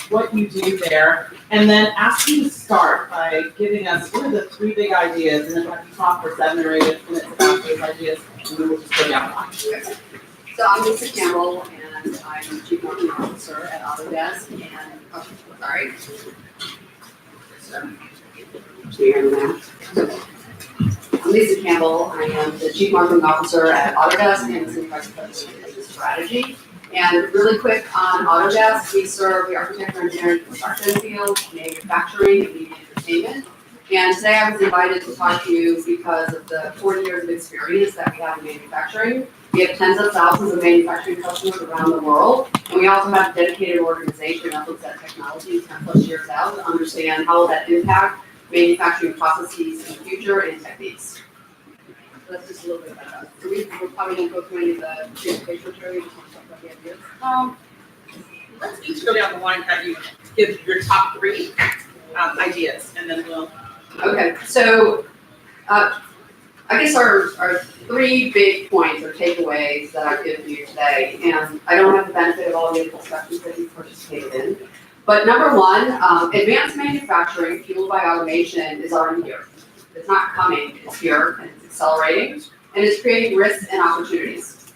[SPEAKER 10] what you do there, and then ask you to start by giving us what are the 3 big ideas, and then have you talk for 7 or 8 minutes about those ideas, and we will just go down the line.
[SPEAKER 2] So I'm Lisa Campbell, and I'm Chief Marketing Officer at Autodesk, and, oh, sorry. I'm Lisa Campbell, I am the Chief Marketing Officer at Autodesk, and the Vice President of Strategy. And really quick on Autodesk, we serve the architecture, engineering, construction field, manufacturing, and media entertainment. And today I was invited to talk to you because of the 40 years of experience that we have in manufacturing. We have tens of thousands of manufacturing customers around the world, and we also have a dedicated organization that looks at technology 10 plus years out to understand how will that impact manufacturing processes in the future and techniques. So that's just a little bit about us. So we're probably going to go through any of the presentation material, just want to talk about the ideas.
[SPEAKER 10] Let's each go down the line, have you give your top 3 ideas, and then we'll.
[SPEAKER 2] Okay, so I guess our 3 big points or takeaways that I've given you today, and I don't have the benefit of all the discussions that you've participated in. But number 1, advanced manufacturing fueled by automation is already here. It's not coming, it's here, and it's accelerating, and it's creating risks and opportunities.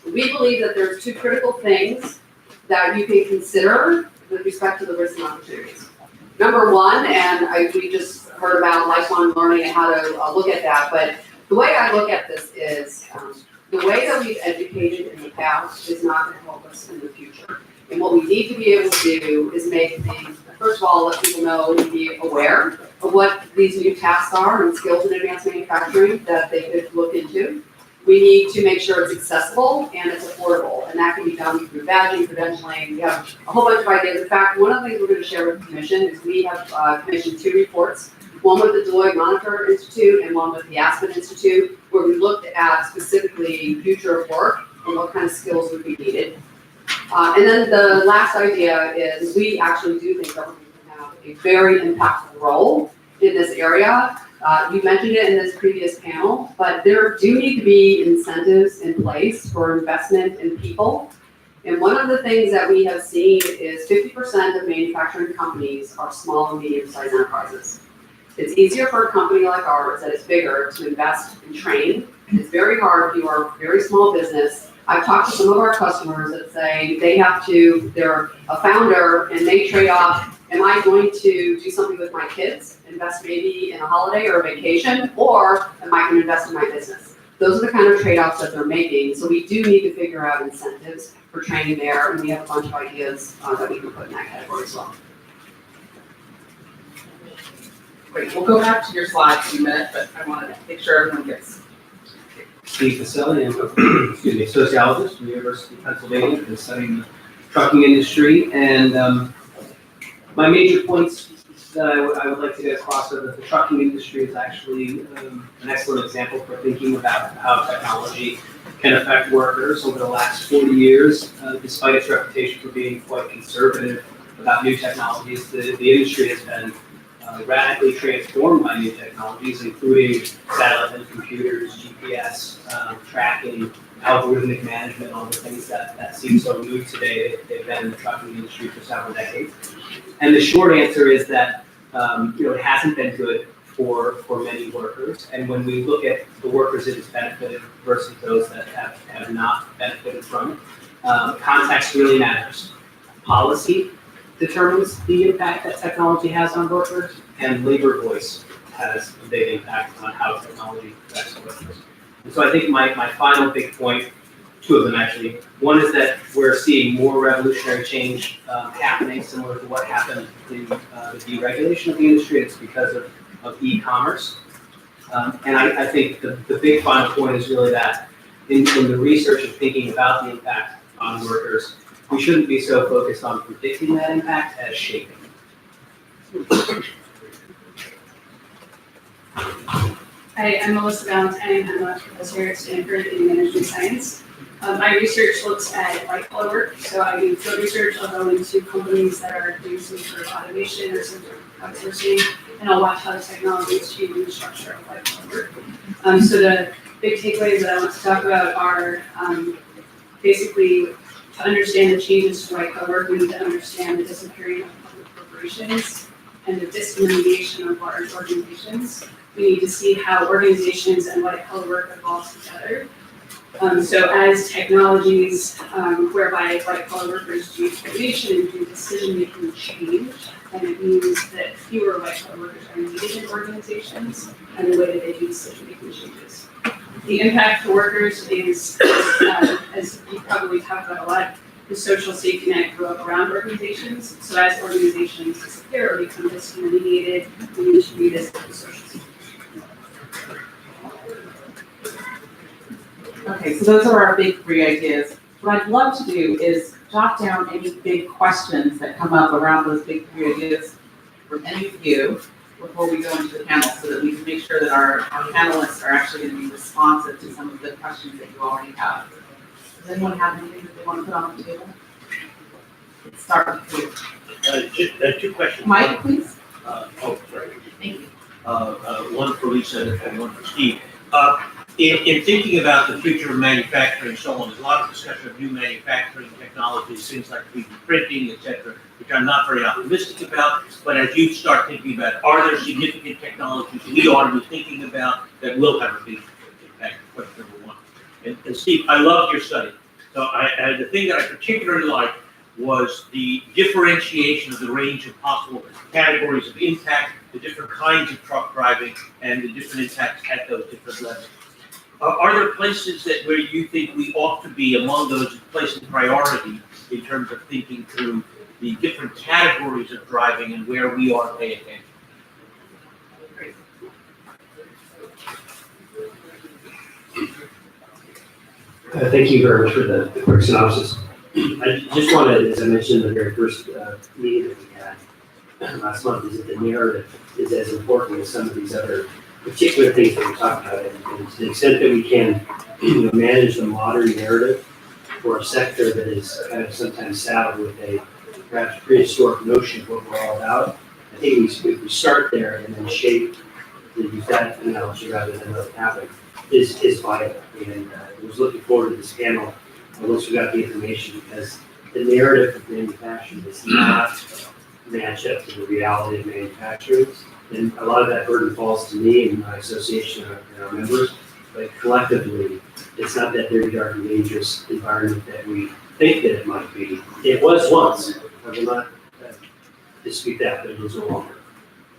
[SPEAKER 2] We believe that there's 2 critical things that you can consider with respect to the risks and opportunities. Number 1, and we just heard about lifelong learning and how to look at that, but the way I look at this is the way that we've educated in the past is not going to help us in the future. And what we need to be able to do is make things, first of all, let people know and be aware of what these new tasks are and skills in advanced manufacturing that they could look into. We need to make sure it's accessible and it's affordable, and that can be done through badging, credentialing. We have a whole bunch of ideas. In fact, one of the things we're going to share with the commission is we have commissioned 2 reports, one with the Deloitte Monitor Institute and one with the Aspen Institute, where we looked at specifically future of work and what kind of skills would be needed. And then the last idea is we actually do think government can have a very impactful role in this area. You mentioned it in this previous panel, but there do need to be incentives in place for investment in people. And one of the things that we have seen is 50% of manufacturing companies are small and medium-sized enterprises. It's easier for a company like ours that is bigger to invest and train. It's very hard if you are a very small business. I've talked to some of our customers that say they're a founder and they trade off, am I going to do something with my kids, invest maybe in a holiday or a vacation, or am I going to invest in my business? Those are the kind of trade-offs that they're making. So we do need to figure out incentives for training there, and we have a bunch of ideas that we can put in that category as well.
[SPEAKER 10] Great, we'll go back to your slides in a minute, but I want to make sure everyone gets.
[SPEAKER 11] Steve Caselli, I'm a sociologist from the University of Pennsylvania, been studying the trucking industry, and my major points that I would like to get across are that the trucking industry is actually an excellent example for thinking about how technology can affect workers. Over the last 40 years, despite its reputation for being quite conservative about new technologies, the industry has been radically transformed by new technologies, including satellite and computers, GPS, tracking, algorithmic management, all the things that seem so new today. They've been in the trucking industry for several decades. And the short answer is that it hasn't been good for many workers. And when we look at the workers it has benefited versus those that have not benefited from it, context really matters. Policy determines the impact that technology has on workers, and labor voice has a big impact on how technology affects workers. And so I think my final big point, 2 of them actually, one is that we're seeing more revolutionary change happening, similar to what happened in the deregulation of the industry. It's because of e-commerce. And I think the big final point is really that in the research of thinking about the impact on workers, we shouldn't be so focused on predicting that impact as shaping.
[SPEAKER 12] Hi, I'm Melissa Valentine. I'm a professor at Stanford in management science. My research looks at white collar work, so I do field research. I'll go into companies that are doing some sort of automation or some sort of outsourcing, and I'll watch how the technology is changing the structure of white collar work. So the big takeaways that I want to talk about are basically to understand the changes to white collar work, we need to understand the disappearing of public corporations and the disintermediation of large organizations. We need to see how organizations and white collar work evolve together. So as technologies whereby white collar workers do coordination and do decision making change, and it means that fewer white collar workers are needed in organizations and the way that they do decision making changes. The impact for workers is, as you probably talk about a lot, the social safety net grew up around organizations. So as organizations disappear or become disintermediated, we need to revisit the social safety.
[SPEAKER 10] Okay, so those are our big three ideas. What I'd love to do is jot down any big questions that come up around those big three ideas from any of you before we go into the panel, so that we can make sure that our panelists are actually going to be responsive to some of the questions that you already have. Does anyone have anything that they want to put on the table? Let's start with you.
[SPEAKER 5] Two questions.
[SPEAKER 10] Mike, please.
[SPEAKER 5] Sorry.
[SPEAKER 10] Thank you.
[SPEAKER 5] One for Lisa and one for Steve. In thinking about the future of manufacturing and so on, there's a lot of discussion of new manufacturing technologies, things like 3D printing, et cetera, which I'm not very optimistic about. But as you start thinking about it, are there significant technologies we ought to be thinking about that will have a big impact? Question number one. And Steve, I loved your study. So the thing that I particularly liked was the differentiation of the range of possible categories of impact, the different kinds of truck driving, and the different impacts at those different levels. Are there places where you think we ought to be among those placing priority in terms of thinking through the different categories of driving and where we ought to pay attention?
[SPEAKER 11] Thank you very much for the quick synopsis. I just wanted, as I mentioned in the very first meeting that we had last month, is that the narrative is as important as some of these other particular things that we're talking about. And to the extent that we can manage the modern narrative for a sector that is kind of sometimes saddled with a perhaps prehistoric notion of what we're all about, I think if we start there and then shape, to use that analogy rather than let it happen, is vital. And I was looking forward to this panel once we got the information, because the narrative of manufacturing does not match up to the reality of manufacturing. And a lot of that burden falls to me and my association and our members, but collectively, it's not that dirty, dark, and dangerous environment that we think that it might be. It was once. I will not dispute that, but it was no longer.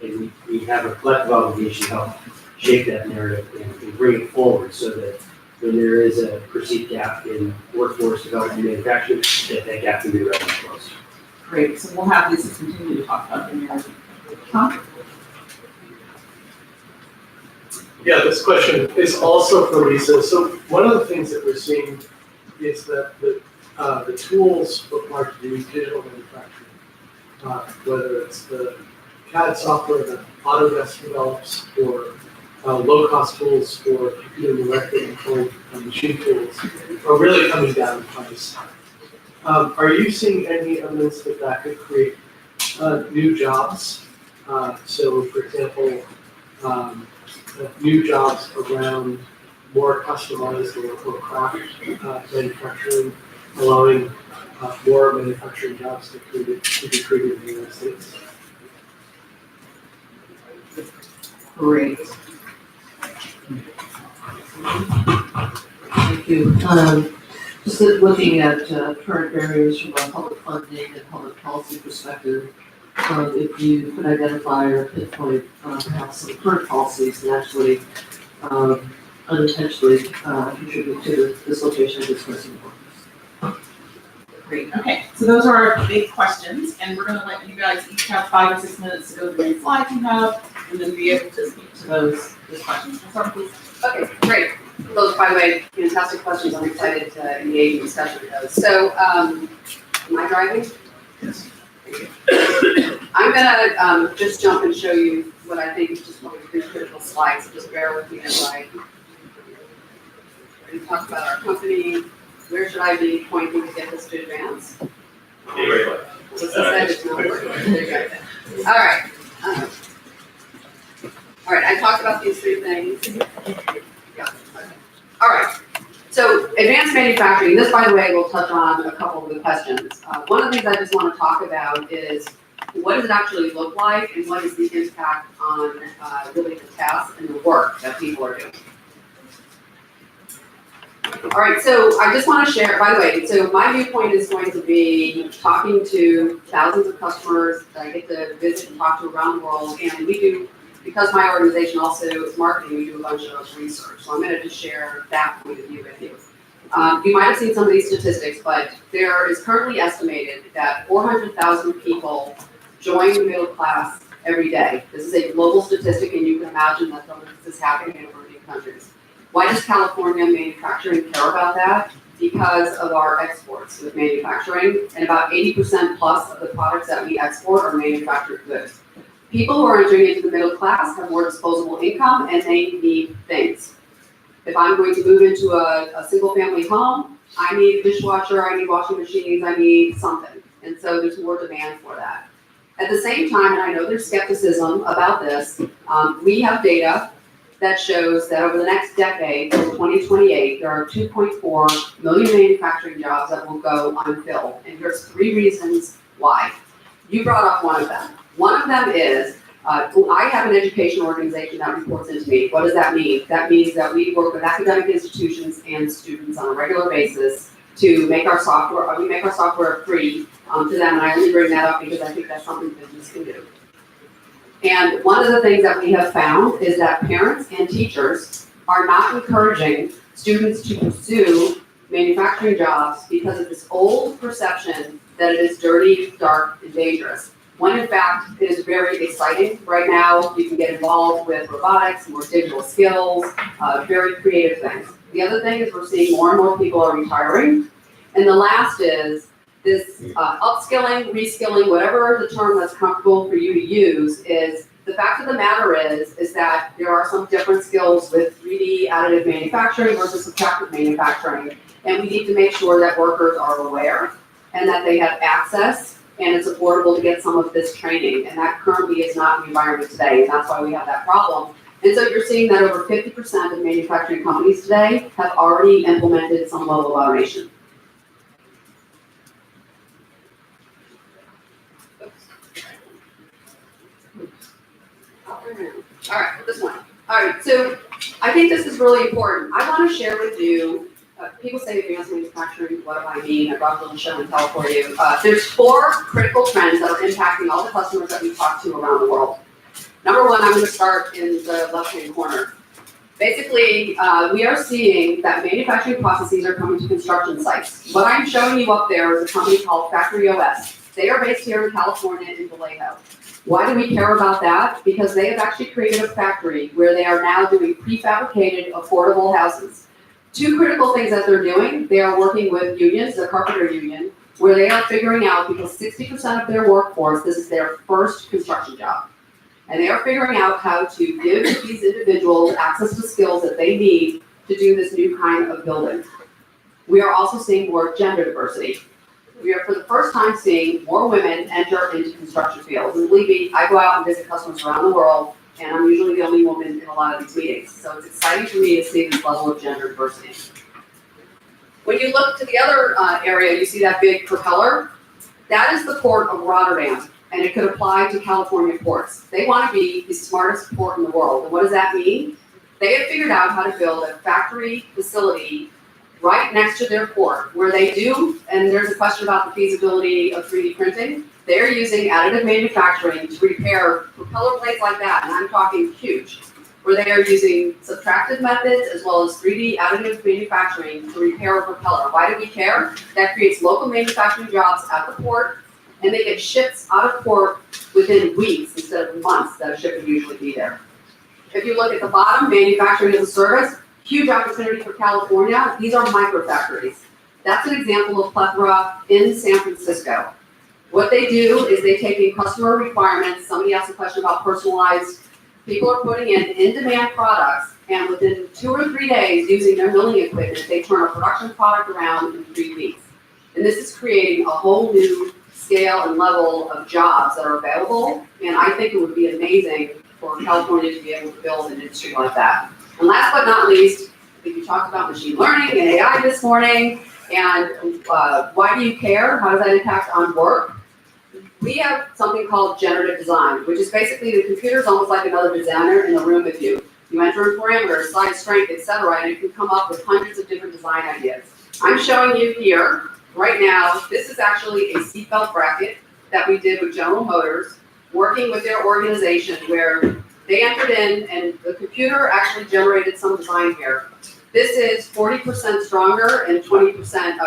[SPEAKER 11] And we have a collective obligation to help shape that narrative and bring it forward so that when there is a perceived gap in workforce development and manufacturing, that gap can be rapidly closed.
[SPEAKER 10] Great, so we'll have Lisa continue to talk about the narrative. Tom?
[SPEAKER 6] Yeah, this question is also for Lisa. So one of the things that we're seeing is that the tools required to do digital manufacturing, whether it's the CAD software that Autodesk develops or low-cost tools for computer directly controlled machine tools, are really coming down in price. Are you seeing any evidence that that could create new jobs? So, for example, new jobs around more customized or craft manufacturing, allowing more manufacturing jobs to be created in the United States.
[SPEAKER 4] Great. Thank you. Just looking at current barriers from a public funding and public policy perspective, if you could identify or pinpoint how some current policies can actually unintentionally contribute to the dislocation of displacing workers.
[SPEAKER 10] Great, okay, so those are our big questions, and we're gonna let you guys each have 5 or 6 minutes to go through the slides you have, and then be able to speak to those questions. Start, please.
[SPEAKER 2] Okay, great. Those, by the way, fantastic questions. I'm excited to engage in discussion with those. So, am I driving?
[SPEAKER 6] Yes.
[SPEAKER 2] I'm gonna just jump and show you what I think is just one of the 3 critical slides. So just bear with me as I talk about our company, Where should I be pointing to get this to advance?
[SPEAKER 5] Anyway,
[SPEAKER 2] This is said it's not working. There you go. All right. All right, I talked about these three things. Yeah, okay. All right. So advanced manufacturing, this, by the way, will touch on a couple of the questions. One of the things I just want to talk about is what does it actually look like and what is the impact on really the tasks and the work that people are doing. All right, so I just want to share, by the way, so my viewpoint is going to be talking to thousands of customers that I get to visit and talk to around the world, and we do, because my organization also is marketing, we do a bunch of research, so I'm going to just share that point of view with you. You might have seen some of these statistics, but there is currently estimated that 400,000 people join the middle class every day. This is a global statistic, and you can imagine that this is happening in over 80 countries. Why does California manufacturing care about that? Because of our exports with manufacturing, and about 80% plus of the products that we export are manufactured goods. People who are entering into the middle class have more disposable income and they need things. If I'm going to move into a single family home, I need a dishwasher, I need washing machines, I need something. And so there's more demand for that. At the same time, and I know there's skepticism about this, we have data that shows that over the next decade, till 2028, there are 2.4 million manufacturing jobs that will go unfilled. And here's 3 reasons why. You brought up one of them. One of them is, I have an education organization that reports into me. What does that mean? That means that we work with academic institutions and students on a regular basis to make our software, we make our software free to them. And I only bring that up because I think that's something business can do. And one of the things that we have found is that parents and teachers are not encouraging students to pursue manufacturing jobs because of this old perception that it is dirty, dark, and dangerous. When in fact, it is very exciting. Right now, you can get involved with robotics, more digital skills, very creative things. The other thing is we're seeing more and more people are retiring. And the last is this upskilling, reskilling, whatever the term that's comfortable for you to use, is the fact of the matter is that there are some different skills with 3D additive manufacturing versus subtractive manufacturing. And we need to make sure that workers are aware and that they have access and it's affordable to get some of this training. And that currently is not the environment today, and that's why we have that problem. And so you're seeing that over 50% of manufacturing companies today have already implemented some level of automation. All right, this one. All right, so I think this is really important. I want to share with you, people say advanced manufacturing, what do I mean? I brought a little show and tell for you. There's 4 critical trends that are impacting all the customers that we talk to around the world. Number 1, I'm going to start in the left-hand corner. Basically, we are seeing that manufacturing processes are coming to construction sites. What I'm showing you up there is a company called Factory OS. They are based here in California in Vallejo. Why do we care about that? Because they have actually created a factory where they are now doing prefabricated, affordable houses. 2 critical things that they're doing, they are working with unions, the carpenter union, where they are figuring out, because 60% of their workforce, this is their first construction job. And they are figuring out how to give these individuals access to skills that they need to do this new kind of building. We are also seeing more gender diversity. We are for the first time seeing more women enter into construction fields. And believe me, I go out and visit customers around the world, and I'm usually the only woman in a lot of these meetings. So it's exciting for me to see this level of gender diversity. When you look to the other area, you see that big propeller. That is the port of Rotterdam, and it could apply to California ports. They want to be the smartest port in the world. And what does that mean? They have figured out how to build a factory facility right next to their port, where they do, and there's a question about the feasibility of 3D printing, they're using additive manufacturing to repair propeller blades like that, and I'm talking huge, where they are using subtractive methods as well as 3D additive manufacturing to repair a propeller. Why do we care? That creates local manufacturing jobs at the port, and they get ships out of port within weeks instead of months that a ship would usually be there. If you look at the bottom, manufacturing as a service, huge opportunity for California. These are microfactories. That's an example of plethora in San Francisco. What they do is they take in customer requirements. Somebody asked a question about personalized
[SPEAKER 13] People are putting in demand products, and within 2 or 3 days, using their milling equipment, they turn a production product around in 3 weeks. And this is creating a whole new scale and level of jobs that are available, and I think it would be amazing for California to be able to build an industry like that. And last but not least, I think you talked about machine learning and AI this morning, and why do you care? How does that impact on work? We have something called generative design, which is basically the computer is almost like another designer in the room with you. You enter in parameters, size, strength, etc., and you can come up with hundreds of different design ideas. I'm showing you here, right now, this is actually a seatbelt bracket that we did with General Motors, working with their organization where they entered in and the computer actually generated some design here. This is 40% stronger and 40%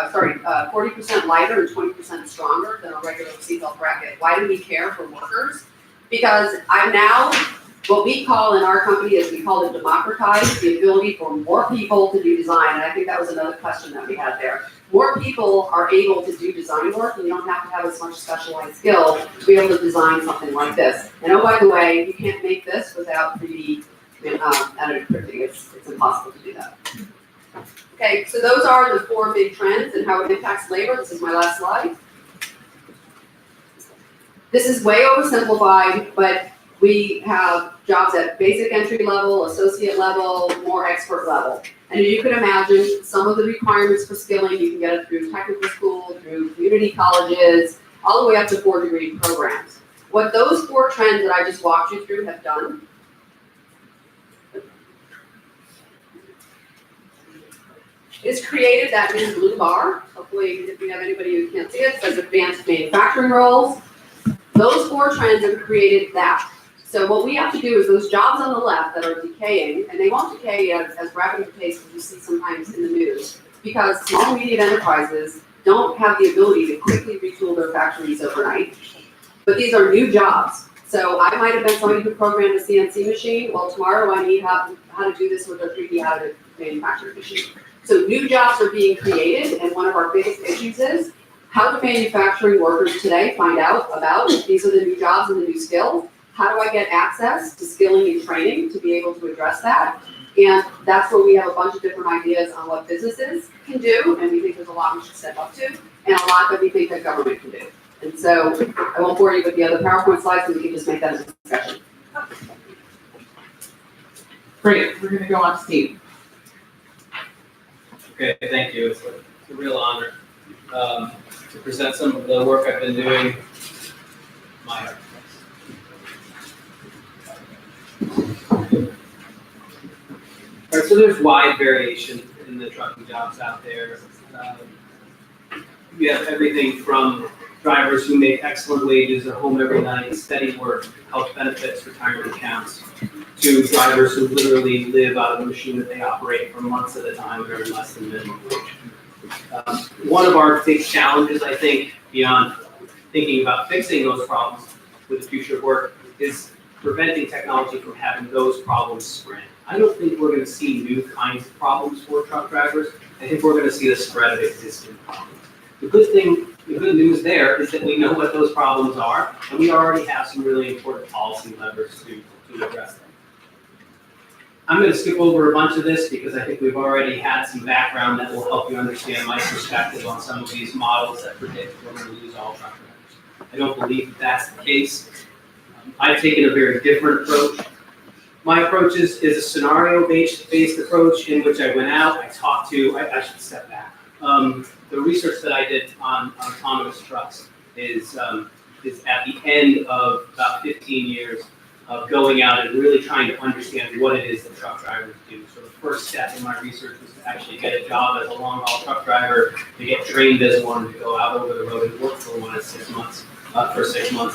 [SPEAKER 13] lighter and 20% stronger than a regular seatbelt bracket. Why do we care for workers? Because I'm now, what we call in our company is we call it democratize the ability for more people to do design. And I think that was another question that we had there. More people are able to do design work, and you don't have to have as much specialized skill to be able to design something like this. And oh, by the way, you can't make this without 3D additive printing. It's impossible to do that. Okay, so those are the 4 big trends and how it impacts labor. This is my last slide. This is way oversimplified, but we have jobs at basic entry level, associate level, more expert level. And you can imagine some of the requirements for skilling, you can get it through technical school, through community colleges, all the way up to 4-degree programs. What those 4 trends that I just walked you through have done is created that new blue bar. Hopefully, if we have anybody who can't see it, it says advanced manufacturing roles. Those 4 trends have created that. So what we have to do is those jobs on the left that are decaying, and they won't decay as rapid a pace as you see sometimes in the news, because small and medium enterprises don't have the ability to quickly retool their factories overnight. But these are new jobs. So I might have been somebody who programmed a CNC machine. Well, tomorrow I need how to do this with a 3D additive manufacturing machine. So new jobs are being created, and one of our biggest issues is how do manufacturing workers today find out about these are the new jobs and the new skills? How do I get access to skilling and training to be able to address that? And that's where we have a bunch of different ideas on what businesses can do, and we think there's a lot we should step up to, and a lot that we think that government can do. And so I won't bore you with the other PowerPoint slides, and we can just make that a discussion.
[SPEAKER 10] Great, we're gonna go on to Steve.
[SPEAKER 11] Okay, thank you. It's a real honor to present some of the work I've been doing. All right, so there's wide variation in the trucking jobs out there. You have everything from drivers who make excellent wages, are home every night, steady work, health benefits, retirement accounts, to drivers who literally live out of the machine that they operate for months at a time, very less than minimum wage. One of our big challenges, I think, beyond thinking about fixing those problems with the future of work, is preventing technology from having those problems spread. I don't think we're going to see new kinds of problems for truck drivers. I think we're going to see the spread of existing problems. The good news there is that we know what those problems are, and we already have some really important policy levers to address them. I'm going to skip over a bunch of this because I think we've already had some background that will help you understand my perspective on some of these models that predict we're going to lose all truck drivers. I don't believe that that's the case. I've taken a very different approach. My approach is a scenario-based approach in which I went out, I talked to, I should step back. The research that I did on autonomous trucks is at the end of about 15 years of going out and really trying to understand what it is that truck drivers do. So the first step in my research was to actually get a job as a long-haul truck driver, to get trained as one, to go out over the road and work for one for 6 months.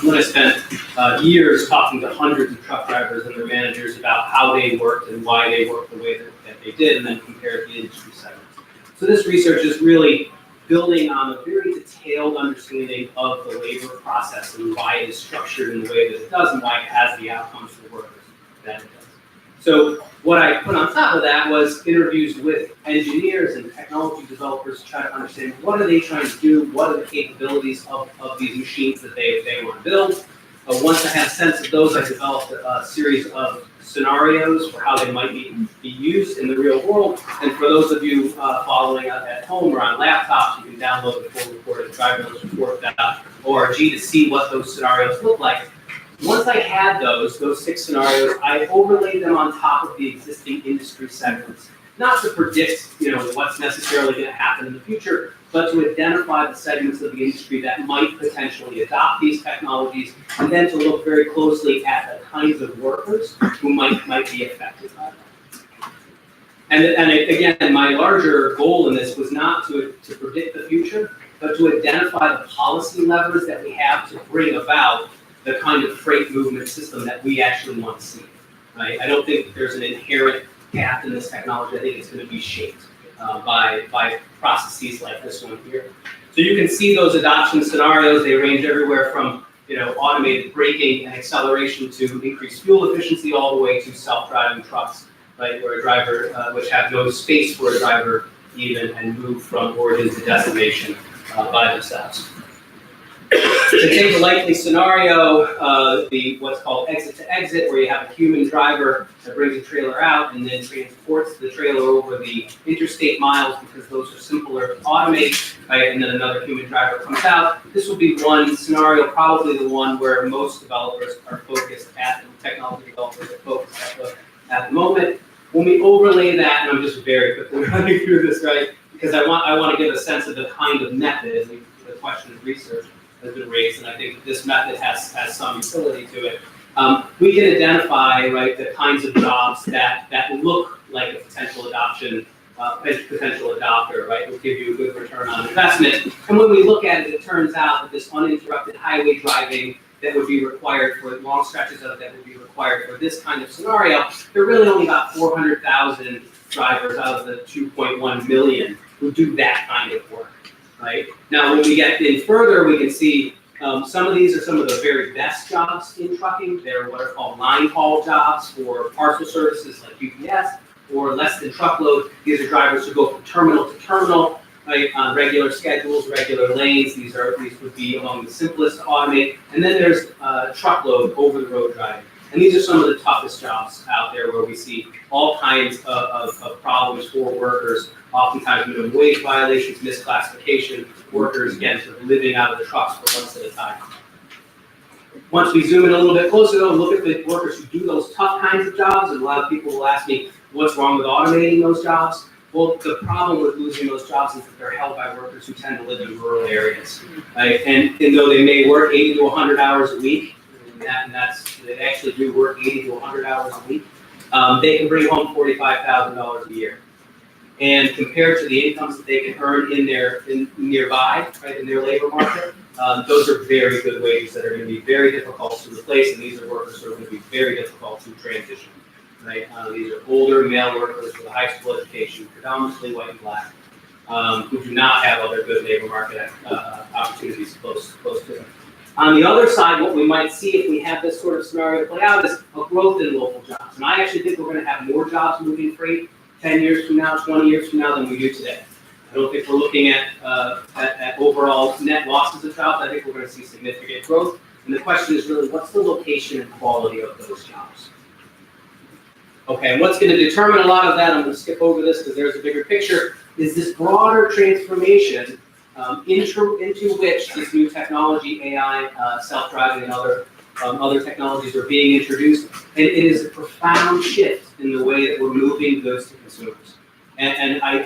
[SPEAKER 11] And then I spent years talking to hundreds of truck drivers and their managers about how they worked and why they worked the way that they did, and then compared the industry segments. So this research is really building on a very detailed understanding of the labor process and why it is structured in the way that it does and why it has the outcomes for workers that it does. So what I put on top of that was interviews with engineers and technology developers to try to understand what are they trying to do, what are the capabilities of these machines that they want to build. Once I had a sense of those, I developed a series of scenarios for how they might be used in the real world. And for those of you following at home or on laptops, you can download the full report at driverlessreport.org to see what those scenarios look like. Once I had those 6 scenarios, I overlaid them on top of the existing industry segments. Not to predict, what's necessarily going to happen in the future, but to identify the segments of the industry that might potentially adopt these technologies, and then to look very closely at the kinds of workers who might be affected by them. And again, my larger goal in this was not to predict the future, but to identify the policy levers that we have to bring about the kind of freight movement system that we actually want to see. Right? I don't think that there's an inherent gap in this technology. I think it's going to be shaped by processes like this one here. So you can see those adoption scenarios. They range everywhere from automated braking and acceleration to increased fuel efficiency, all the way to self-driving trucks, right, where a driver, which have no space for a driver even, and move from origin to destination by themselves. To take a likely scenario, what's called exit to exit, where you have a human driver that brings a trailer out and then transports the trailer over the interstate miles, because those are simpler to automate, right? And then another human driver comes out. This would be one scenario, probably the one where most developers are focused at, technology developers are focused at the moment. When we overlay that, and I'm just very quickly running through this, right? Because I want to give a sense of the kind of method, the question of research has been raised, and I think this method has some utility to it. We can identify, right, the kinds of jobs that look like a potential adopter, right, will give you a good return on investment. And when we look at it, it turns out that this uninterrupted highway driving that would be required for long stretches of it, that would be required for this kind of scenario, there are really only about 400,000 drivers out of the 2.1 million who do that kind of work. Right? Now, when we get in further, we can see some of these are some of the very best jobs in trucking. They're what are called line haul jobs for parcel services like UPS, or less than truckload. These are drivers who go from terminal to terminal, right, on regular schedules, regular lanes. These would be among the simplest to automate. And then there's truckload, over the road driving. And these are some of the toughest jobs out there, where we see all kinds of problems for workers, oftentimes minimum wage violations, misclassification, workers, again, sort of living out of the trucks for months at a time. Once we zoom in a little bit closer, though, and look at the workers who do those tough kinds of jobs, and a lot of people will ask me, what's wrong with automating those jobs? Well, the problem with losing those jobs is that they're held by workers who tend to live in rural areas, right? And though they may work 80 to 100 hours a week, they actually do work 80 to 100 hours a week, they can bring home $45,000 a year. And compared to the incomes that they can earn nearby, right, in their labor market, those are very good wages that are going to be very difficult to replace, and these are workers who are going to be very difficult to transition. Right? These are older male workers with a high school education, predominantly white and black, who do not have other good labor market opportunities close to them. On the other side, what we might see if we have this sort of scenario play out is a growth in local jobs. And I actually think we're going to have more jobs moving freight 10 years from now, 20 years from now than we do today. I don't think we're looking at overall net losses of jobs. I think we're going to see significant growth. And the question is really, what's the location and quality of those jobs? Okay, and what's going to determine a lot of that, I'm going to skip over this because there's a bigger picture, is this broader transformation into which this new technology, AI, self-driving, and other technologies are being introduced. And it is a profound shift in the way that we're moving goods to consumers. And I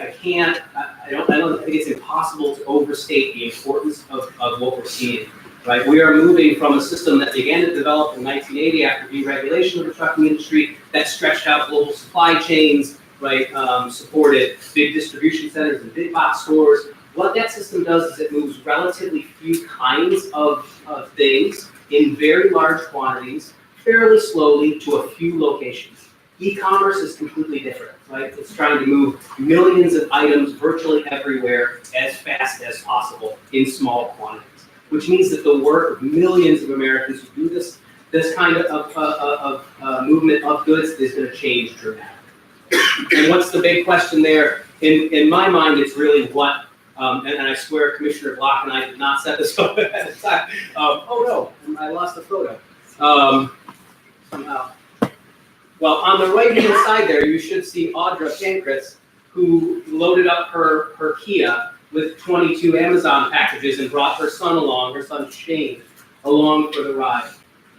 [SPEAKER 11] don't think it's impossible to overstate the importance of what we're seeing. Right, we are moving from a system that began to develop in 1980 after deregulation of the trucking industry, that stretched out global supply chains, right, supported big distribution centers and big box stores. What that system does is it moves relatively few kinds of things in very large quantities, fairly slowly to a few locations. E-commerce is completely different, right? It's trying to move millions of items virtually everywhere as fast as possible in small quantities, which means that the work of millions of Americans who do this kind of movement of goods is going to change dramatically. And what's the big question there? In my mind, it's really what, and I swear Commissioner Block and I did not set this up at the time. Oh no, I lost the photo. Somehow. Well, on the right-hand side there, you should see Audra Pancras, who loaded up her Kia with 22 Amazon packages and brought her son along, her son Shane, along for the ride,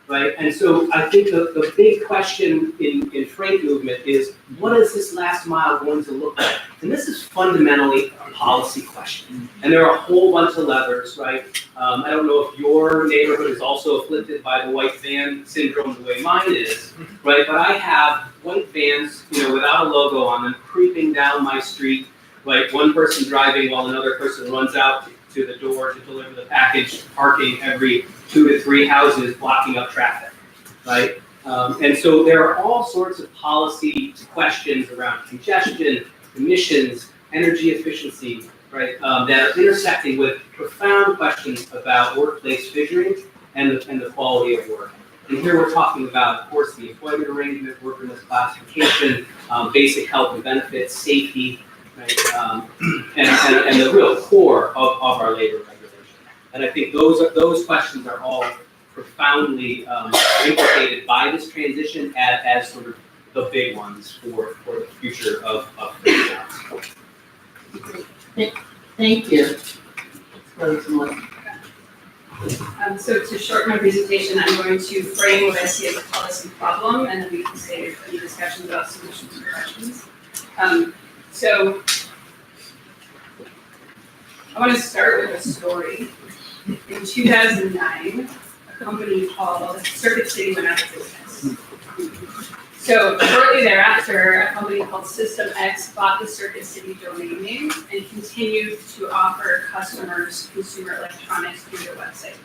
[SPEAKER 11] right? And so I think the big question in freight movement is, what is this last mile going to look like? And this is fundamentally a policy question. And there are a whole bunch of levers, right? I don't know if your neighborhood is also afflicted by the white van syndrome the way mine is, right? But I have white vans, without a logo on them, creeping down my street, like one person driving while another person runs out to the door to deliver the package, parking every 2 to 3 houses, blocking up traffic, right? And so there are all sorts of policy questions around congestion, emissions, energy efficiency, right, that are intersecting with profound questions about workplace figuring and the quality of work. And here we're talking about, of course, the employment arrangement, worker misclassification, basic health and benefits, safety, right, and the real core of our labor regulation. And I think those questions are all profoundly implicated by this transition as sort of the big ones for the future of jobs.
[SPEAKER 9] Thank you.
[SPEAKER 12] So to shorten my presentation, I'm going to frame what I see as a policy problem, and then we can save any discussions about solutions or questions. So I want to start with a story. In 2009, a company called Circuit City went out of business. So shortly thereafter, a company called System X bought the Circuit City domain name and continued to offer customers consumer electronics through their website.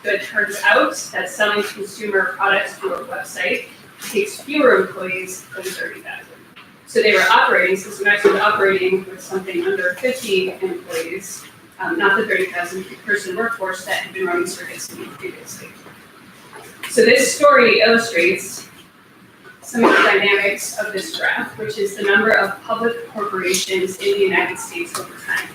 [SPEAKER 12] So it turns out that selling consumer products through a website takes fewer employees than 30,000. So they were operating, System X was operating with something under 50 employees, not the 30,000 person workforce that had been running Circuit City previously. So this story illustrates some of the dynamics of this graph, which is the number of public corporations in the United States over time.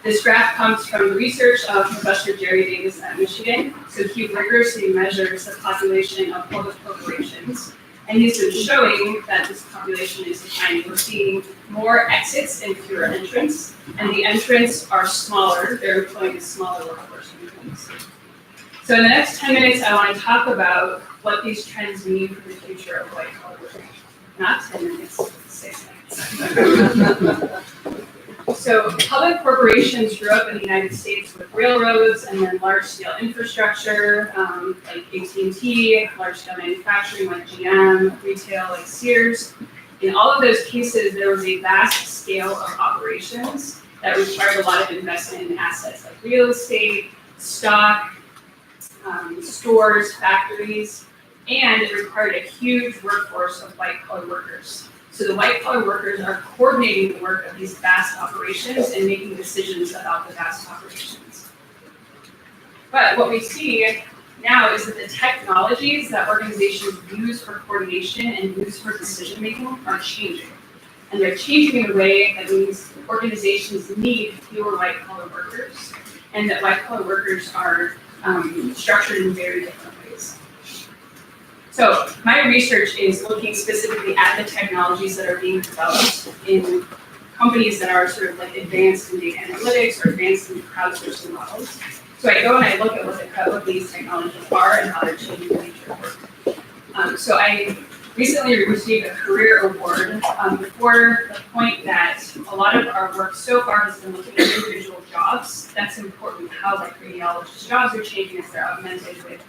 [SPEAKER 12] This graph comes from the research of Professor Jerry Davis at Michigan. So he rigorously measures the population of public corporations. And he's been showing that this population is declining. We're seeing more exits and fewer entrants. And the entrants are smaller. They're employing a smaller workforce. So in the next 10 minutes, I want to talk about what these trends mean for the future of white collar work. Not 10 minutes, 6 minutes. So public corporations grew up in the United States with railroads and then large-scale infrastructure like AT&T, large-scale manufacturing like GM, retail like Sears. In all of those cases, there was a vast scale of operations that required a lot of investment in assets like real estate, stock, stores, factories, and it required a huge workforce of white-collar workers. So the white-collar workers are coordinating the work of these vast operations and making decisions about the vast operations. But what we see now is that the technologies that organizations use for coordination and use for decision-making are changing. And they're changing in a way that means organizations need fewer white-collar workers, and that white-collar workers are structured in very different ways. So my research is looking specifically at the technologies that are being developed in companies that are sort of like advanced in data analytics or advanced in crowdsourcing models. So I go and I look at what these technologies are and how they're changing the nature of work. So I recently received a career award for the point that a lot of our work so far has been looking at individual jobs. That's important, how like radiologists' jobs are changing as they're augmented with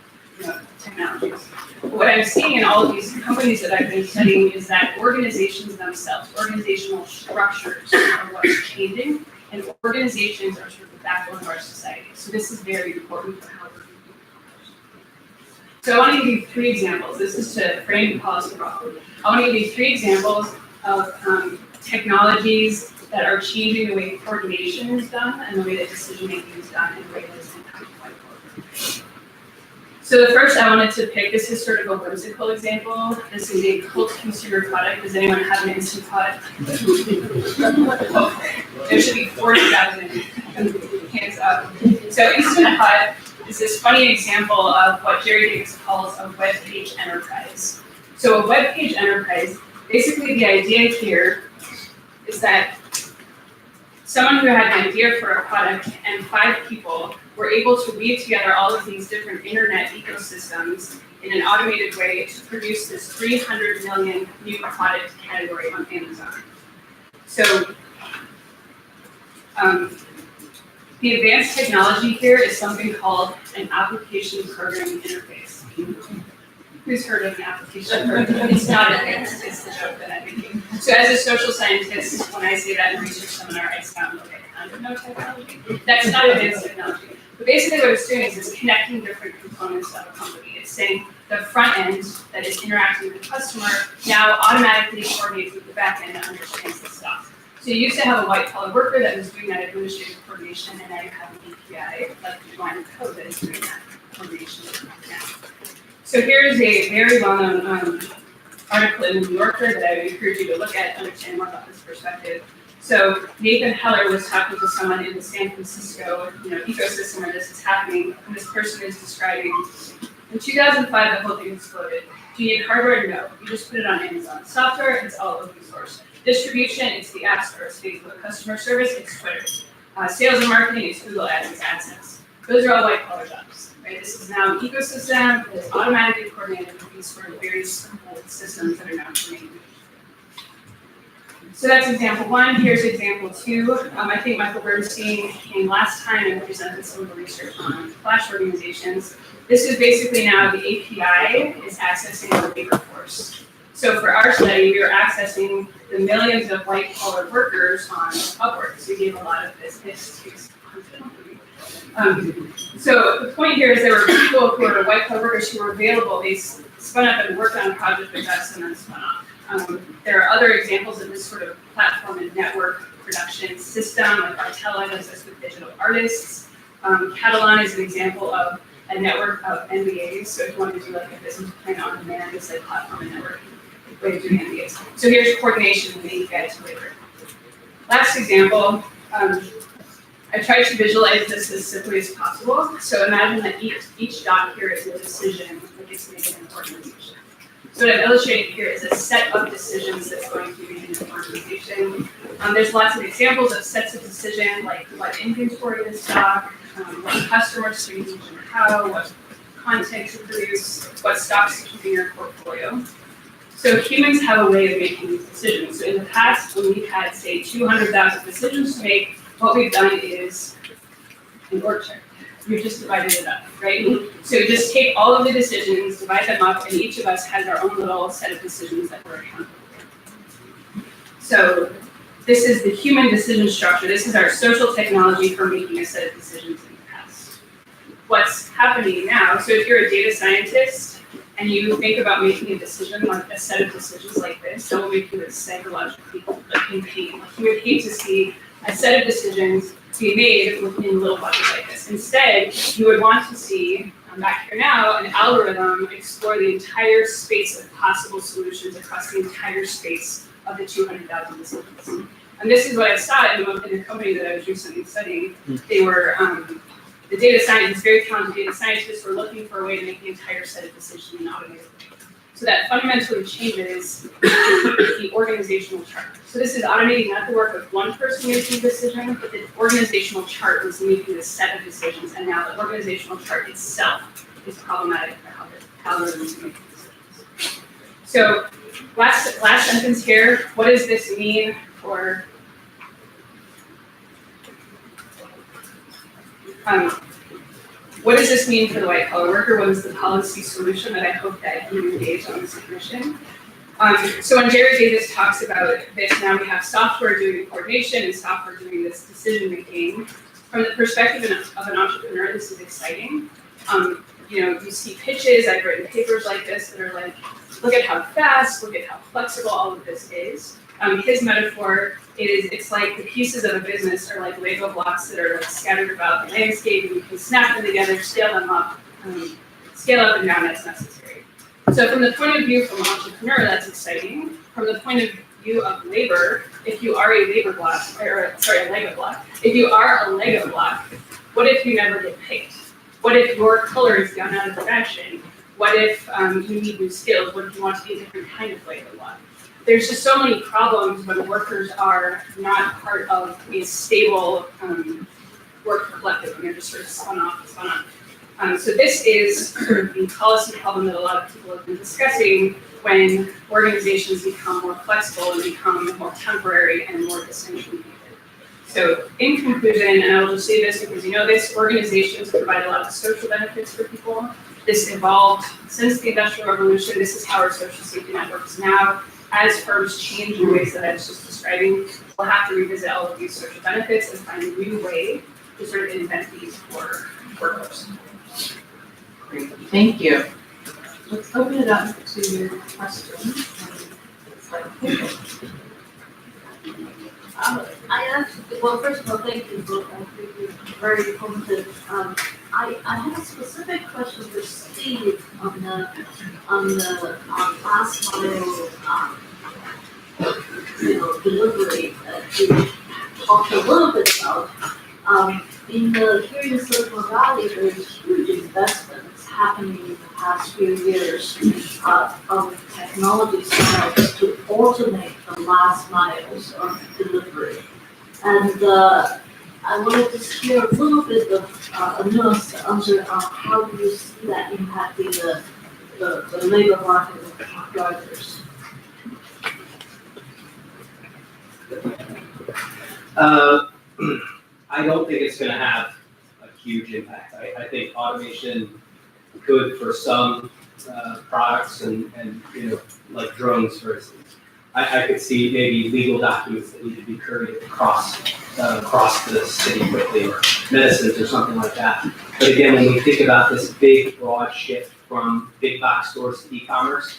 [SPEAKER 12] technologies. What I'm seeing in all of these companies that I've been studying is that organizations themselves, organizational structures are what's changing, and organizations are sort of the backbone of our society. So this is very important for how we're doing it. So I want to give you 3 examples. This is to frame the policy problem. I want to give you 3 examples of technologies that are changing the way coordination is done and the way that decision making is done in a way that is impacting white collar. So the first I wanted to pick, this is sort of a whimsical example. This is a cult consumer product. Does anyone have an Instant Pot? There should be 40,000 hands up. So Instant Pot is this funny example of what Jerry Davis calls a web page enterprise. So a web page enterprise, basically the idea here is that someone who had an idea for a product and 5 people were able to weave together all of these different internet ecosystems in an automated way to produce this 300 million new product category on Amazon. So the advanced technology here is something called an application programming interface. Who's heard of an application programming? It's not advanced, it's the joke that I'm making. So as a social scientist, when I say that in a research seminar, I sound like I kind of know technology. That's not advanced technology. But basically what it's doing is it's connecting different components of a company. It's saying the front end that is interacting with the customer now automatically coordinates with the back end that understands the stuff. So you used to have a white collar worker that was doing that administrative coordination, and now you have an API, like the line of code that is doing that coordination now. So here's a very well-known article in the New Yorker that I would encourage you to look at, understand more about this perspective. So Nathan Heller was talking to someone in the San Francisco, ecosystem where this is happening, and this person is describing, in 2005, the whole thing exploded. Do you need hardware? No. You just put it on Amazon. Software, it's all open source. Distribution, it's the App Store, it's Facebook. Customer service, it's Twitter. Sales and marketing, it's Google Ads, it's AdSense. Those are all white collar jobs, right? This is now an ecosystem that is automatically coordinated with these sort of very simple systems that are now created. So that's example 1. Here's example 2. I think Michael Bernstein came last time and presented some of the research on Flash organizations. This is basically now the API is accessing the labor force. So for our study, we were accessing the millions of white-collar workers on Upwork. So we gave a lot of this. So the point here is there were people who were white-collar workers who were available. They spun up and worked on a project with us and then spun off. There are other examples of this sort of platform and network production system, like Artella does this with digital artists. Catalan is an example of a network of MBAs. So if you want to do like a business plan on demand, it's like platform and network way of doing MBAs. So here's coordination with the API to labor. Last example, I tried to visualize this as simply as possible. So imagine that each dot here is a decision that gets made in an organization. So what I've illustrated here is a set of decisions that's going to be made in an organization. There's lots of examples of sets of decisions, like what inventory to stock, what customers to use and how, what content to produce, what stocks to keep in your portfolio. So humans have a way of making these decisions. So in the past, when we've had, say, 200,000 decisions to make, what we've done is an org chart. We've just divided it up, right? So we just take all of the decisions, divide them up, and each of us has our own little set of decisions that we're accountable for. So this is the human decision structure. This is our social technology for making a set of decisions in the past. What's happening now, so if you're a data scientist and you think about making a decision, like a set of decisions like this, that will make you psychologically in pain. Like you would hate to see a set of decisions be made within little buckets like this. Instead, you would want to see, back here now, an algorithm explore the entire space of possible solutions across the entire space of the 200,000 decisions. And this is what I saw in the company that I was recently studying. They were, the data scientists, very talented data scientists, were looking for a way to make the entire set of decisions in an automated way. So that fundamentally changes the organizational chart. So this is automating not the work of one person making a decision, but the organizational chart was making a set of decisions, and now the organizational chart itself is problematic for how they're making decisions. So last sentence here, what does this mean for what does this mean for the white collar worker? What is the policy solution that I hope that you engage on this commission? So when Jerry Davis talks about this, now we have software doing coordination and software doing this decision making. From the perspective of an entrepreneur, this is exciting. You see pitches, I've written papers like this that are like, look at how fast, look at how flexible all of this is. His metaphor is, it's like the pieces of a business are like Lego blocks that are like scattered about the landscape, and you can snap them together, scale them up, scale up and down as necessary. So from the point of view from an entrepreneur, that's exciting. From the point of view of labor, if you are a Lego block, if you are a Lego block, what if you never get paid? What if your color is gone out of fashion? What if you need new skills? What if you want to be a different kind of labor law? There's just so many problems when workers are not part of a stable work collective and they're just sort of spun off. So this is sort of the policy problem that a lot of people have been discussing when organizations become more flexible and become more temporary and more distinction. So in conclusion, and I will just say this because you know this, organizations provide a lot of social benefits for people. This evolved since the Industrial Revolution. This is how our social safety network is now. As firms change in ways that I was just describing, we'll have to revisit all of these social benefits and find a new way to sort of invent these for workers.
[SPEAKER 4] Great, thank you. Let's open it up to questions.
[SPEAKER 14] I actually, well, first of all, thank you both. I think you're very informative. I have a specific question for Steve on the last mile, delivery that you talked a little bit about. Here in Silicon Valley, there's huge investments happening in the past few years of technology startups to automate the last miles of delivery. And I wanted to hear a little bit of a nuanced answer on how do you see that impacting the labor market of truck drivers?
[SPEAKER 11] I don't think it's gonna have a huge impact. I think automation could for some products and like drones, for instance. I could see maybe legal documents that need to be couried across the city quickly, or medicines or something like that. But again, when we think about this big, broad shift from big box stores to e-commerce,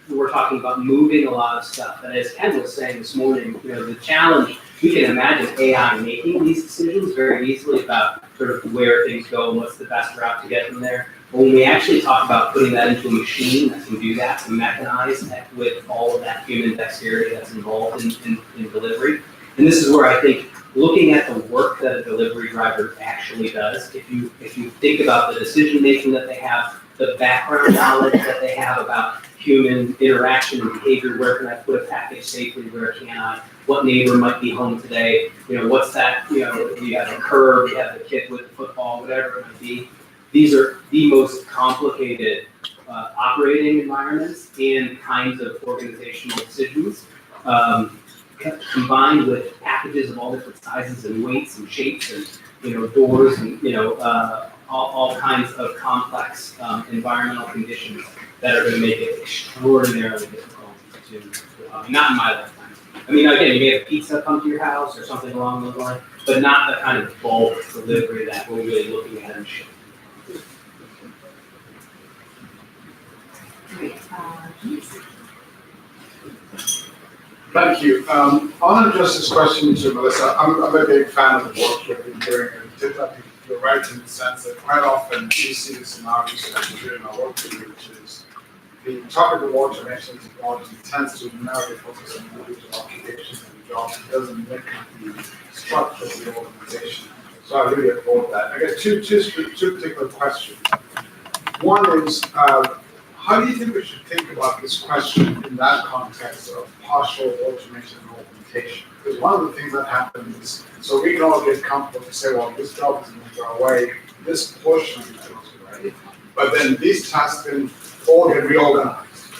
[SPEAKER 11] we're talking about moving a lot of stuff. And as Ken was saying this morning, the challenge, we can imagine AI making these decisions very easily about sort of where things go and what's the best route to get them there. But when we actually talk about putting that into a machine that can do that, to mechanize that with all of that human dexterity that's involved in delivery. And this is where I think looking at the work that a delivery driver actually does, if you think about the decision making that they have, the background knowledge that they have about human interaction and behavior, where can I put a package safely, where can't I? What neighbor might be home today? What's that, we have a curb, we have the kid with the football, whatever it might be. These are the most complicated operating environments and kinds of organizational decisions, combined with packages of all different sizes and weights and shapes and doors and all kinds of complex environmental conditions that are going to make it extraordinarily difficult to not in my lifetime. I mean, again, you may have pizza come to your house or something along those lines, but not the kind of bulk delivery that we're really looking at and shipping.
[SPEAKER 3] Thank you. I'll address this question to Melissa. I'm a big fan of the work you've been doing, and particularly you're right in the sense that quite often we see this in our research and doing our work with you, which is the topic of automation technology tends to narrowly focus on individual occupations and jobs. It doesn't look at the structure of the organization. So I really applaud that. I got two particular questions. One is, how do you think we should think about this question in that context of partial automation and augmentation? Because one of the things that happens is, so we can all get comfortable to say, well, this job is going to go away, this portion goes away, but then these tasks then all get reorganized.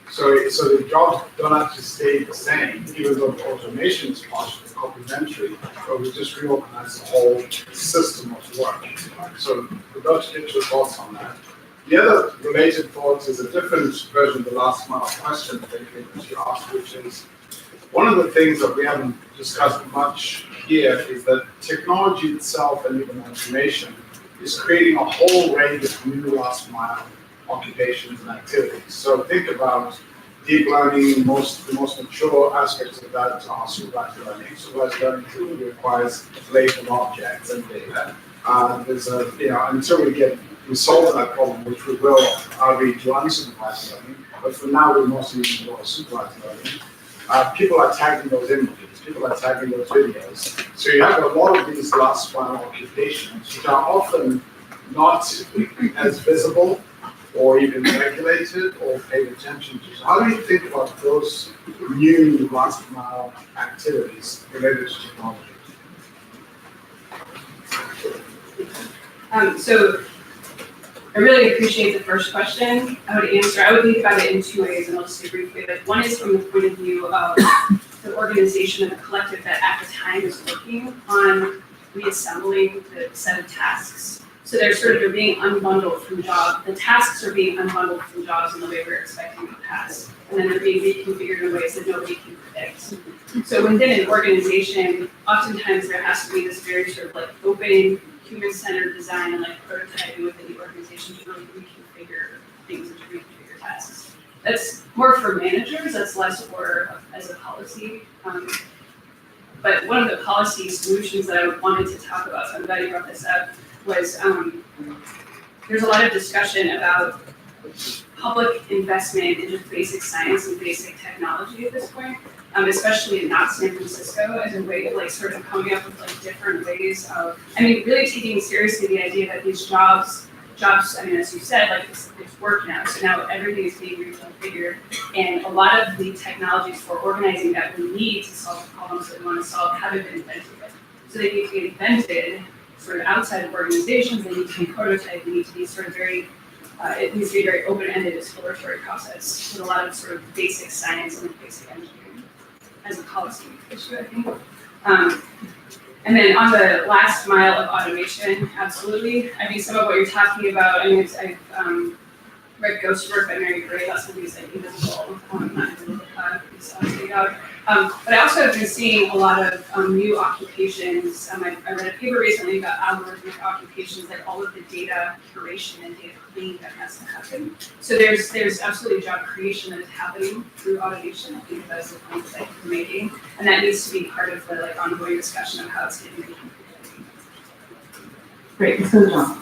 [SPEAKER 3] So the jobs don't actually stay the same, even though the automation is partially complementary, but we just reorganize the whole system of work. So we'd love to get your thoughts on that. The other related thought is a different version of the last mile question that you asked, which is one of the things that we haven't discussed much here is that technology itself and even automation is creating a whole range of new last mile occupations and activities. So think about deep learning, the most mature aspects of that are supervised learning. Supervised learning typically requires labeled objects and data. There's until we solve that problem, which we will, be to unsupervised learning, but for now we're mostly using a lot of supervised learning. People are tagging those images, people are tagging those videos. So you have a lot of these last mile occupations, which are often not as visible or even regulated or paid attention to. So how do you think about those new last mile activities related to technology?
[SPEAKER 12] So I really appreciate the first question. I would think about it in two ways, and I'll just say briefly. Like, one is from the point of view of the organization and the collective that at the time is working on reassembling the set of tasks. So they're being unbundled from jobs. The tasks are being unbundled from jobs in the way we're expecting to pass. And then they're being reconfigured in ways that nobody can predict. So within an organization, oftentimes there has to be this very sort of like open, human-centered design and like prototyping within the organization to really reconfigure things and to reconfigure tasks. That's more for managers, that's less for as a policy. But one of the policy solutions that I wanted to talk about, so I'm glad you brought this up, was there's a lot of discussion about public investment in just basic science and basic technology at this point, especially in not San Francisco, as a way of like sort of coming up with like different ways of, really taking seriously the idea that these jobs, as you said, like it's work now, so now everything is being reconfigured, and a lot of the technologies for organizing that we need to solve the problems that we want to solve haven't been invented yet. So they need to be invented sort of outside of organizations, they need to be prototyped, they need to be sort of very, it needs to be a very open-ended exploratory process with a lot of sort of basic science and basic engineering as a policy issue, I think. And then on the last mile of automation, absolutely. Some of what you're talking about, I've read Ghost Work by Mary Gray, that's one of these like invisible, not invisible, but I also have been seeing a lot of new occupations. I read a paper recently about algorithmic occupations, like all of the data curation and data cleaning that has to happen. So there's absolutely job creation that is happening through automation. I think that's the point that you're making, and that needs to be part of the like ongoing discussion of how it's getting made.
[SPEAKER 4] Great, let's go to John.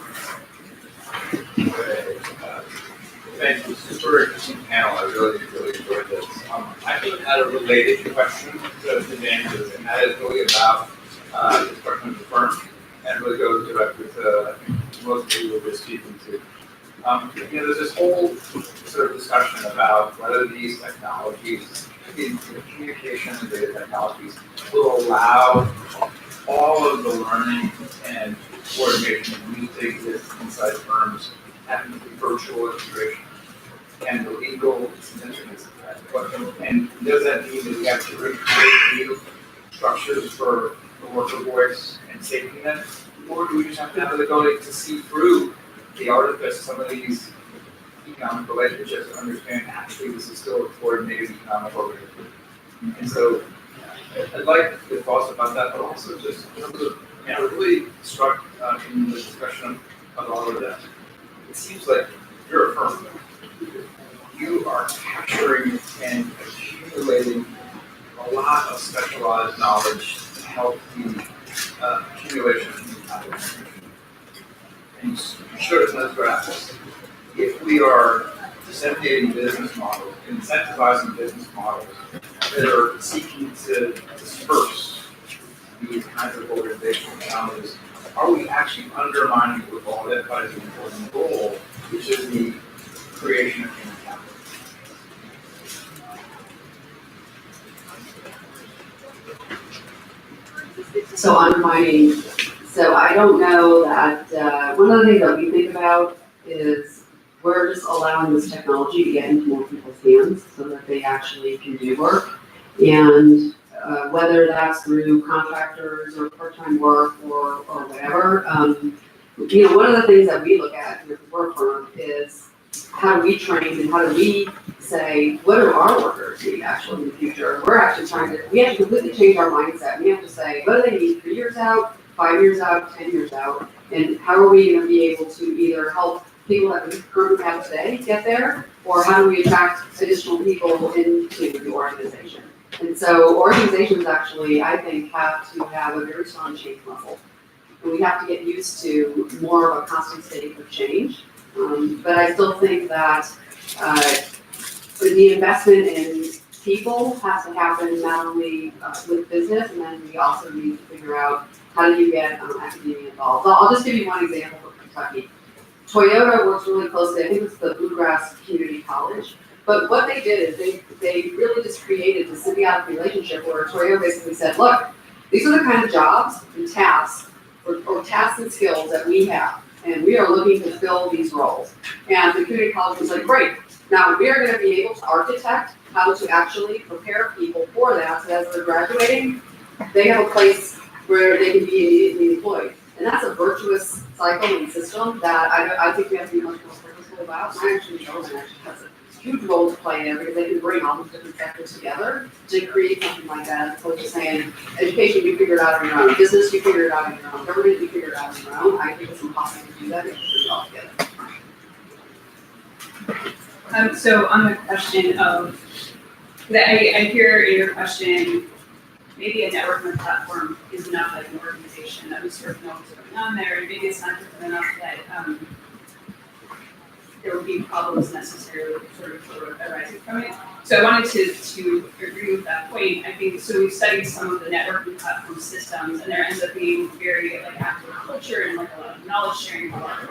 [SPEAKER 15] Thank you. Super interesting panel. I really enjoyed this. I think I had a related question to Daniel's, and that is really about the question of the firm, and really goes directly to I think most of you were speaking to. There's this whole sort of discussion about whether these technologies, in communication and data technologies, will allow all of the learning and coordination that needs to exist inside firms having to be virtual integration and the legal significance of that. And does that mean that we have to create new structures for the worker voice and safety net? Or do we just have to have the ability to see through the artifice of some of these economic relationships and understand actually this is still a coordinated economic organization? And so I'd like your thoughts about that, but also just in terms of, I really struck in the discussion of all of that. It seems like you're a firm. You are capturing and accumulating a lot of specialized knowledge to help the accumulation of new knowledge. And you showed us in those graphics. If we are disseminating business models, incentivizing business models that are seeking to disperse these kinds of organizational challenges, are we actually undermining what all that is an important goal, which is the creation of human capital?
[SPEAKER 13] So undermining, so I don't know that, one of the things that we think about is we're just allowing this technology to get into more people's hands so that they actually can do work. And whether that's through contractors or part-time work or whatever, one of the things that we look at with the work firm is how do we train and how do we say, what do our workers need actually in the future? We're actually we have to completely change our mindset. We have to say, what do they need 3 years out, 5 years out, 10 years out? And how are we going to be able to either help people that we currently have today get there, or how do we attract additional people into the organization? And so organizations actually, I think, have to have a very strong change muscle. And we have to get used to more of a constant state of change. But I still think that the investment in people has to happen not only with business, and then we also need to figure out how do you get academia involved. So I'll just give you one example from Kentucky. Toyota works really closely, I think it's the Bluegrass Community College. But what they did is they really just created a symbiotic relationship where Toyota basically said, look, these are the kind of jobs and tasks or tasks and skills that we have. And we are looking to fill these roles. And the community college was like, great. Now we are gonna be able to architect how to actually prepare people for that. So as they're graduating, they have a place where they can be immediately employed. And that's a virtuous cycle and system that I think we have to be much more purposeful about. And I actually know that actually has a huge role to play there because they can bring all these different sectors together to create something like that, as opposed to saying, education, you figure it out on your own, business, you figure it out on your own, government, you figure it out on your own. I think it's impossible to do that if you put it all together.
[SPEAKER 12] So on the question of, that I hear in your question, maybe a networking platform is enough like an organization that we sort of know what's going on there, and maybe it's not different enough that there would be problems necessarily sort of arising from it. So I wanted to agree with that point. I think, so we've studied some of the networking platform systems, and there ends up being very like active culture and like a lot of knowledge sharing, a lot of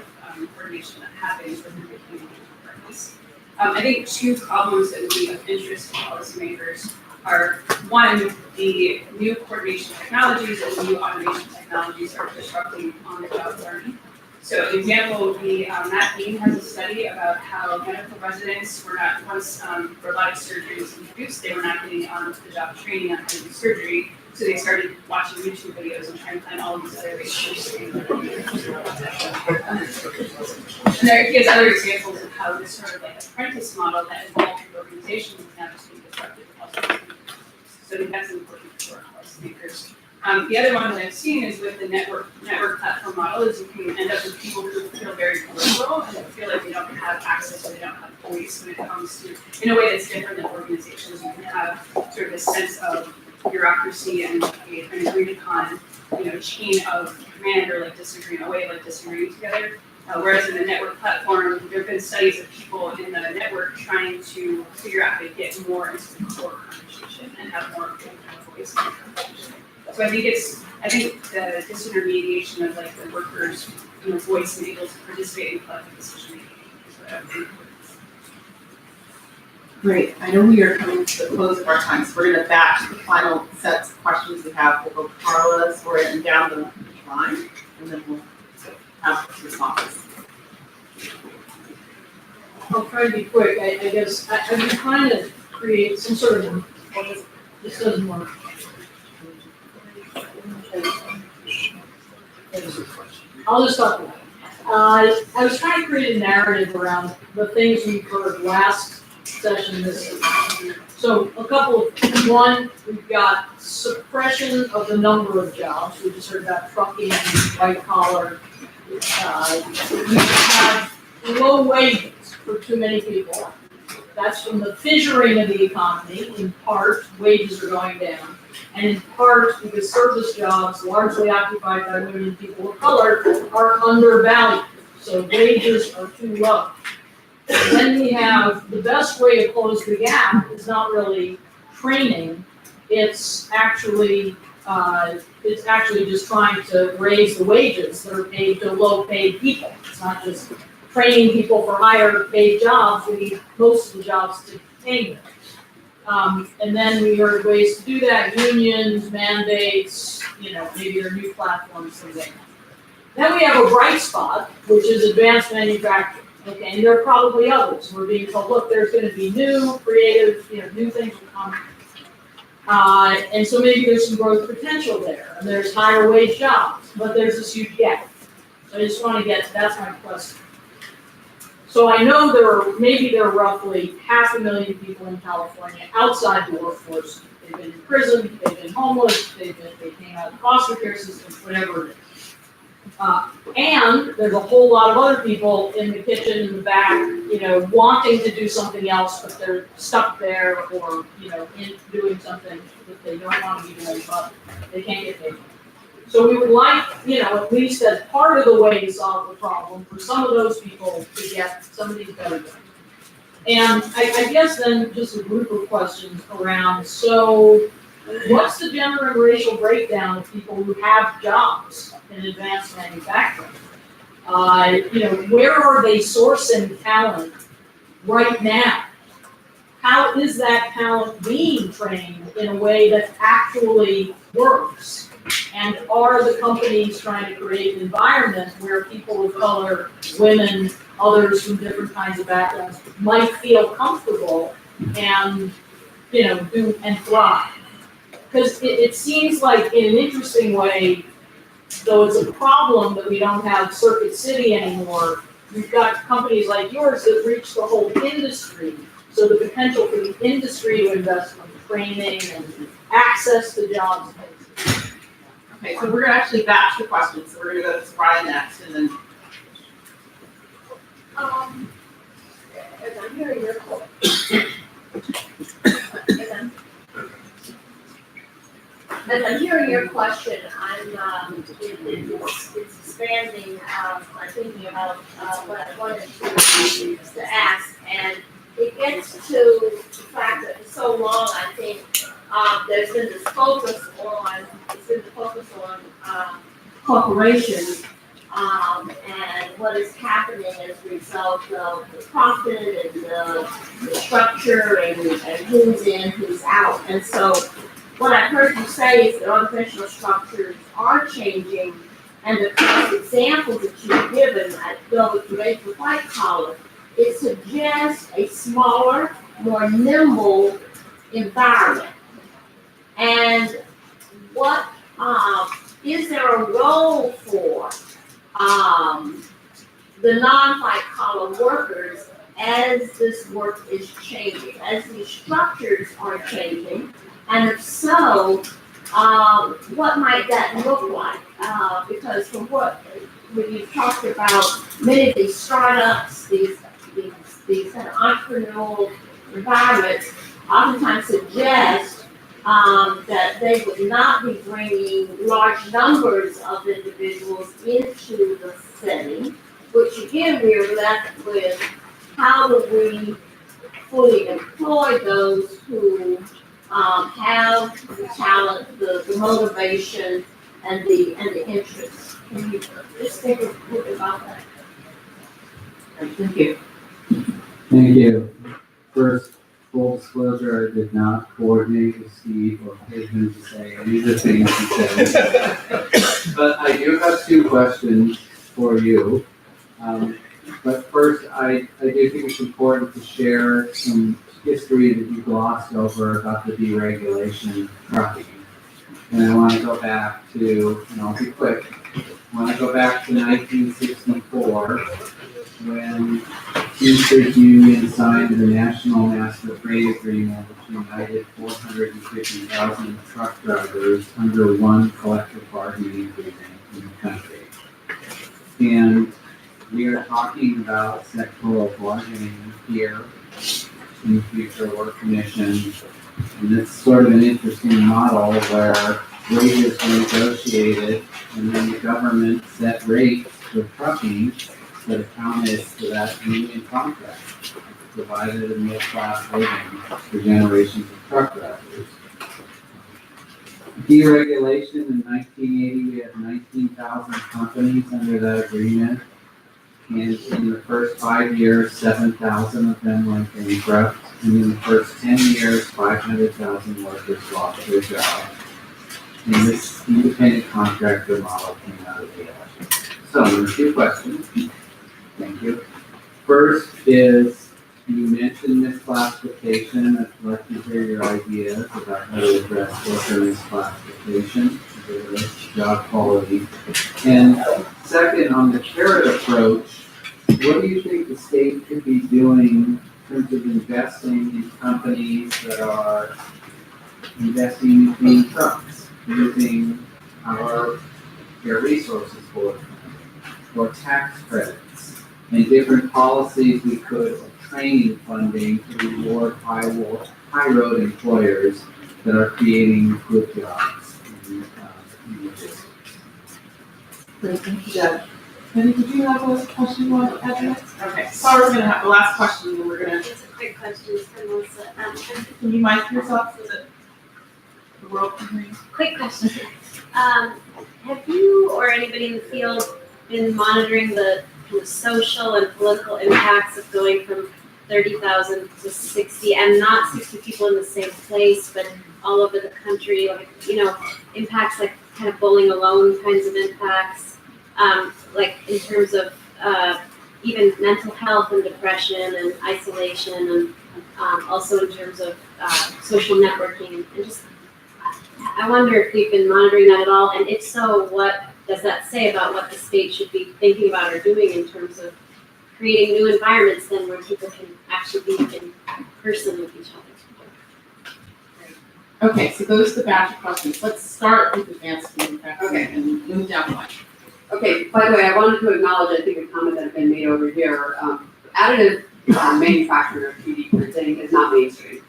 [SPEAKER 12] coordination that happens within the community parties. I think two problems that would be of interest to policymakers are, one, the new coordination technologies and new automation technologies are disrupting on-the-job learning. So an example would be, Matt Bean has a study about how medical residents were not, once robotic surgery was introduced, they were not getting on-the-job training on how to do surgery. So they started watching YouTube videos and trying to find all these other ways to do And there he has other examples of how this sort of like apprentice model that involved organizations is now just being disrupted. So I think that's important for policymakers. The other one that I've seen is with the network platform model is you can end up with people who feel very peripheral and feel like they don't have access or they don't have voice when it comes to, in a way that's different than organizations. You can have sort of a sense of bureaucracy and an agreed upon, chain of command or like disagreeing, a way of like disagreeing together. Whereas in the network platform, there have been studies of people in the network trying to figure out how to get more into the core conversation and have more voice in the conversation. So I think the disintermediation of like the workers' voice and able to participate in collective decision making is what I would think.
[SPEAKER 10] Great, I know we are coming to the close of our time, so we're gonna batch the final sets of questions we have. We'll go Carla, Soria, and down the line, and then we'll have responses.
[SPEAKER 4] I'll try to be quick. I guess I've been trying to create some sort of, this doesn't work. I'll just talk about it. I was trying to create a narrative around the things we've heard last session this season. So a couple of, one, we've got suppression of the number of jobs. We just heard about trucking, white collar. We have low wages for too many people. That's from the fissuring of the economy. In part, wages are going down. And in part, because service jobs, largely occupied by women and people of color, are undervalued. So wages are too low. Then we have the best way to close the gap is not really training. It's actually just trying to raise the wages that are paid to low-paid people. It's not just training people for higher paid jobs. We need most of the jobs to pay them. And then we heard ways to do that: unions, mandates. Maybe there are new platforms for that. Then we have a bright spot, which is advanced manufacturing. Okay, and there are probably others. We're being told, look, there's going to be new, creative, new things will come. And so maybe there's some growth potential there, and there's higher wage jobs, but there's this huge gap. So I just want to that's my question. So I know there are roughly 500,000 people in California outside the workforce. They've been in prison, they've been homeless, they came out of the foster care system, whatever it is. And there's a whole lot of other people in the kitchen, in the back, wanting to do something else, but they're stuck there or, in doing something that they don't want to be doing, but they can't get paid. So we would like, at least as part of the way to solve the problem, for some of those people to get some of these better jobs. And I guess then just a group of questions around, so what's the gender and racial breakdown of people who have jobs in advanced manufacturing?
[SPEAKER 16] Where are they sourcing talent right now? How is that talent being trained in a way that actually works? And are the companies trying to create an environment where people of color, women, others from different kinds of backgrounds might feel comfortable and, do and thrive? Because it seems like in an interesting way, though it's a problem that we don't have Circuit City anymore, we've got companies like yours that reach the whole industry. So the potential for the industry to invest in training and access to jobs.
[SPEAKER 10] Okay, so we're gonna actually batch the questions, so we're gonna go to Brian next, and then.
[SPEAKER 14] As I'm hearing your question, it's expanding, my thinking about, what I wanted to ask, and it gets to the fact that for so long, I think, there's been this focus on, corporations, and what is happening as a result of the profit and the structure and who's in, who's out. And so what I've heard you say is that organizational structures are changing, and the first examples that you've given, I feel with the white collar, it suggests a smaller, more nimble environment. And what is there a role for the non-white collar workers as this work is changing, as these structures are changing? And if so, what might that look like? Because from when you've talked about many of these startups, these kind of entrepreneurial environments, oftentimes suggest that they would not be bringing large numbers of individuals into the setting, which again we're left with how do we fully employ those who have the talent, the motivation, and the interest. Can you just think a little bit about that?
[SPEAKER 2] Thank you.
[SPEAKER 8] Thank you. First, full disclosure, I did not coordinate with Steve or pay him to say any of the things he said. But I do have two questions for you. But first, I do think it's important to share some history that you glossed over about the deregulation of trucking. And I want to go back to, and I'll be quick, I want to go back to 1964 when Teamsters Union signed the National Master Freight Agreement, which united 450,000 truck drivers under one collective bargaining agreement in the country. And we are talking about sectoral bargaining here in the Future Work Commission. And it's sort of an interesting model where wages were negotiated and then the government set rates for trucking that accounted for that union contract, provided a middle-class living for generations of truck drivers. Deregulation in 1980, we had 19,000 companies under that agreement. And in the first 5 years, 7,000 of them went bankrupt. And in the first 10 years, 500,000 workers lost their jobs. And this independent contractor model came out of the election. So, there are two questions. Thank you. First is, you mentioned misclassification. I'd like to hear your ideas about how to address worker misclassification, job quality. And second, on the carrot approach, what do you think the state could be doing in terms of investing in companies that are investing in clean trucks, using our Air Resources Board or tax credits and different policies we could, or training funding to reward high road employers that are creating good jobs in logistics?
[SPEAKER 10] Great, thank you, Deb. Maybe did you have a question you want to add to that? Okay, Sarah's gonna have the last question, and we're gonna.
[SPEAKER 7] It's a quick question for Melissa.
[SPEAKER 10] Can you mic yourself so that the world can hear you?
[SPEAKER 7] Quick question. Have you or anybody in the field been monitoring the kind of social and political impacts of going from 30,000 to 60, and not 60 people in the same place, but all over the country, like, impacts like kind of bowling alone kinds of impacts, like in terms of even mental health and depression and isolation, and also in terms of social networking, and just, I wonder if we've been monitoring that at all, and if so, what does that say about what the state should be thinking about or doing in terms of creating new environments then where people can actually be in person with each other?
[SPEAKER 10] Okay, so those are the batch of questions. Let's start with advanced manufacturing and move down the line.
[SPEAKER 13] Okay, by the way, I wanted to acknowledge, I think, a comment that had been made over here. Additive manufacturing of 3D printing is not mainstream,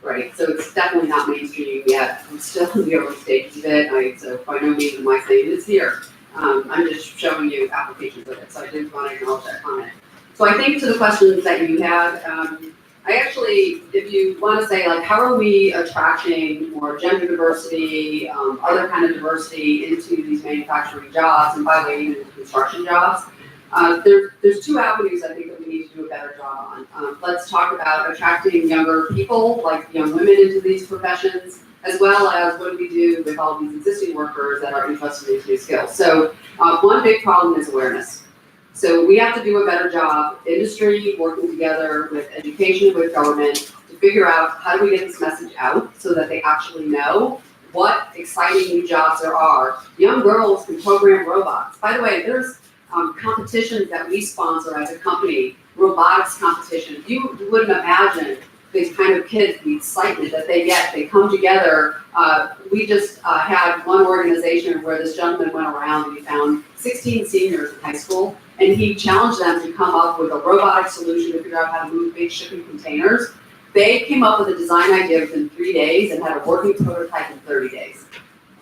[SPEAKER 13] right? So it's definitely not mainstream yet. I'm still in the early stages of it, so by no means am I saying it's here. I'm just showing you applications of it, so I did want to acknowledge that comment. So I think to the questions that you had, I actually, if you want to say, like, how are we attracting more gender diversity, other kind of diversity into these manufacturing jobs, and by the way, even construction jobs, there's two avenues I think that we need to do a better job on. Let's talk about attracting younger people, like young women, into these professions, as well as what do we do with all these existing workers that are interested in these new skills. So one big problem is awareness. So we have to do a better job, industry working together with education, with government, to figure out how do we get this message out so that they actually know what exciting new jobs there are. Young girls can program robots. By the way, there's competitions that we sponsor as a company, robotics competition. You wouldn't imagine these kind of kids, the excitement that they get. They come together. We just had one organization where this gentleman went around and he found 16 seniors in high school, and he challenged them to come up with a robotic solution to figure out how to move big shipping containers. They came up with a design idea within 3 days and had a working prototype in 30 days.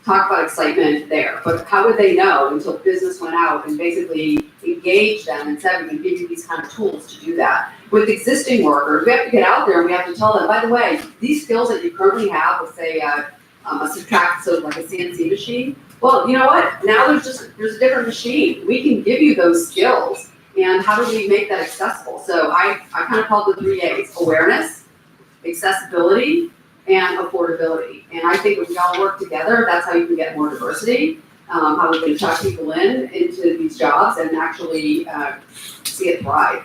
[SPEAKER 13] Talk about excitement there. But how would they know until business went out and basically engaged them and said, we can give you these kind of tools to do that. With existing workers, we have to get out there and we have to tell them, by the way, these skills that you currently have, let's say a subtract, so like a CNC machine, well, you know what? Now there's a different machine. We can give you those skills, and how do we make that accessible? So I kind of call it the 3 A's: awareness, accessibility, and affordability. And I think if we all work together, that's how you can get more diversity, how we can attract people into these jobs and actually see it thrive.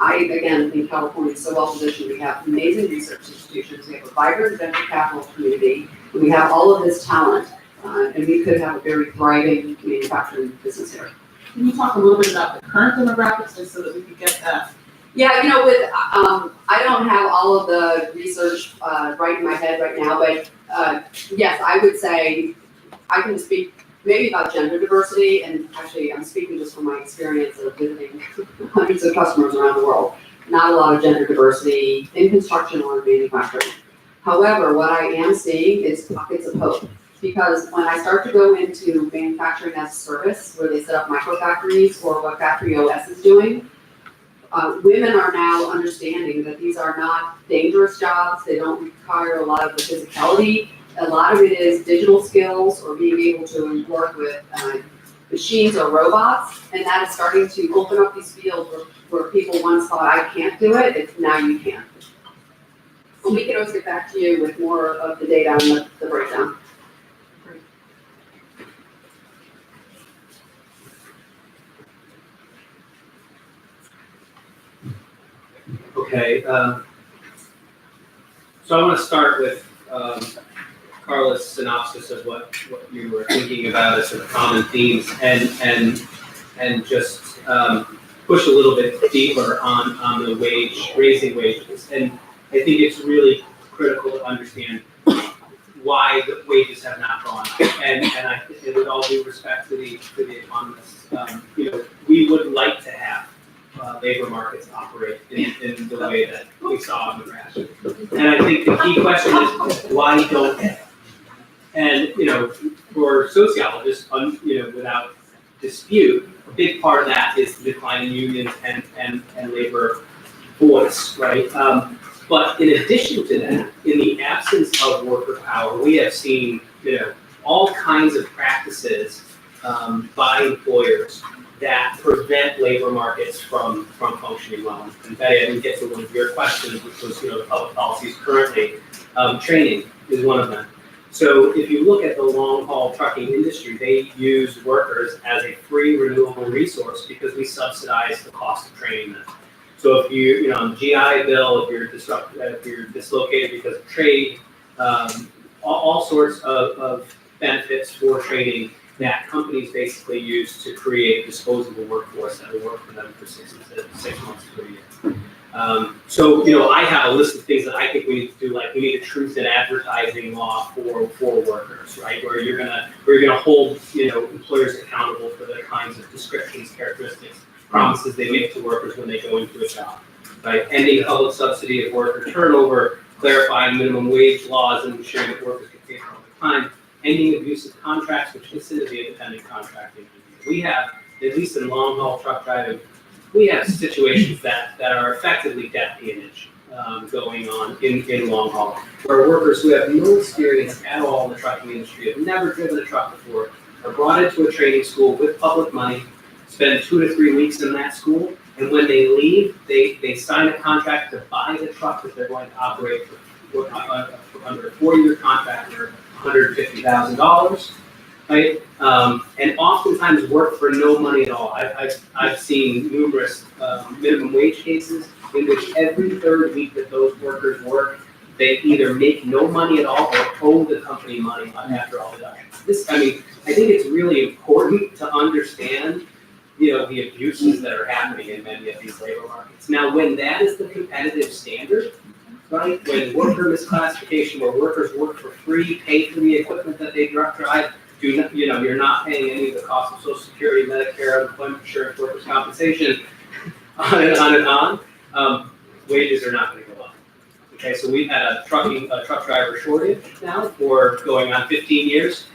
[SPEAKER 13] I, again, think California is so well positioned. We have amazing research institutions, we have a vibrant venture capital community, and we have all of this talent, and we could have a very thriving manufacturing business here.
[SPEAKER 10] Can you talk a little bit about the current demographics just so that we can get that?
[SPEAKER 13] Yeah, with I don't have all of the research right in my head right now, but yes, I would say I can speak maybe about gender diversity, and actually I'm speaking just from my experience of visiting hundreds of customers around the world. Not a lot of gender diversity in construction or in manufacturing. However, what I am seeing is pockets of hope, because when I start to go into manufacturing as a service, where they set up micro factories or what Factory OS is doing, women are now understanding that these are not dangerous jobs. They don't require a lot of the physicality. A lot of it is digital skills or being able to work with machines or robots, and that is starting to open up these fields where people once thought, I can't do it, now you can. And we can always get back to you with more of the data and the breakdown.
[SPEAKER 11] Okay, so I want to start with Carla's synopsis of what you were thinking about as the common themes, and just push a little bit deeper on the raising wages. And I think it's really critical to understand why the wages have not gone up. And with all due respect to the economists, we would like to have labor markets operate in the way that we saw in the crash. And I think the key question is, why don't they? And, for sociologists, without dispute, a big part of that is the decline in unions and labor voice, right? But in addition to that, in the absence of worker power, we have seen, all kinds of practices by employers that prevent labor markets from functioning well. And Betty, I didn't get to one of your questions, which was, the public policies currently. Training is one of them. So if you look at the long haul trucking industry, they use workers as a free renewable resource because we subsidize the cost of training them. So if on the GI Bill, if you're dislocated because of trade, all sorts of benefits for training that companies basically use to create a disposable workforce that will work for them for 6 months to a year. I have a list of things that I think we need to do, like we need a truth in advertising law for workers, right? Where you're gonna hold, employers accountable for the kinds of descriptions, characteristics, promises they make to workers when they go into a job, right? Ending public subsidy of worker turnover, clarifying minimum wage laws and ensuring that workers get paid for overtime, ending abusive contracts, which fits into the independent contracting. We have, at least in long haul truck driving, we have situations that are effectively debt peonage going on in long haul, where workers who have no experience at all in the trucking industry, have never driven a truck before, are brought into a training school with public money, spend 2 to 3 weeks in that school, and when they leave, they sign a contract to buy the truck that they're going to operate for under a 4-year contract for $150,000, right? And oftentimes work for no money at all. I've seen numerous minimum wage cases in which every third week that those workers work, they either make no money at all or owe the company money after all deductions. I think it's really important to understand, the abuses that are happening in many of these labor markets. Now, when that is the competitive standard, right? When worker misclassification, where workers work for free, pay for the equipment that they drive, you're not paying any of the cost of Social Security, Medicare, unemployment insurance, workers' compensation, on and on. Wages are not going to go up. Okay, so we've had a truck driver shortage now for going on 15 years,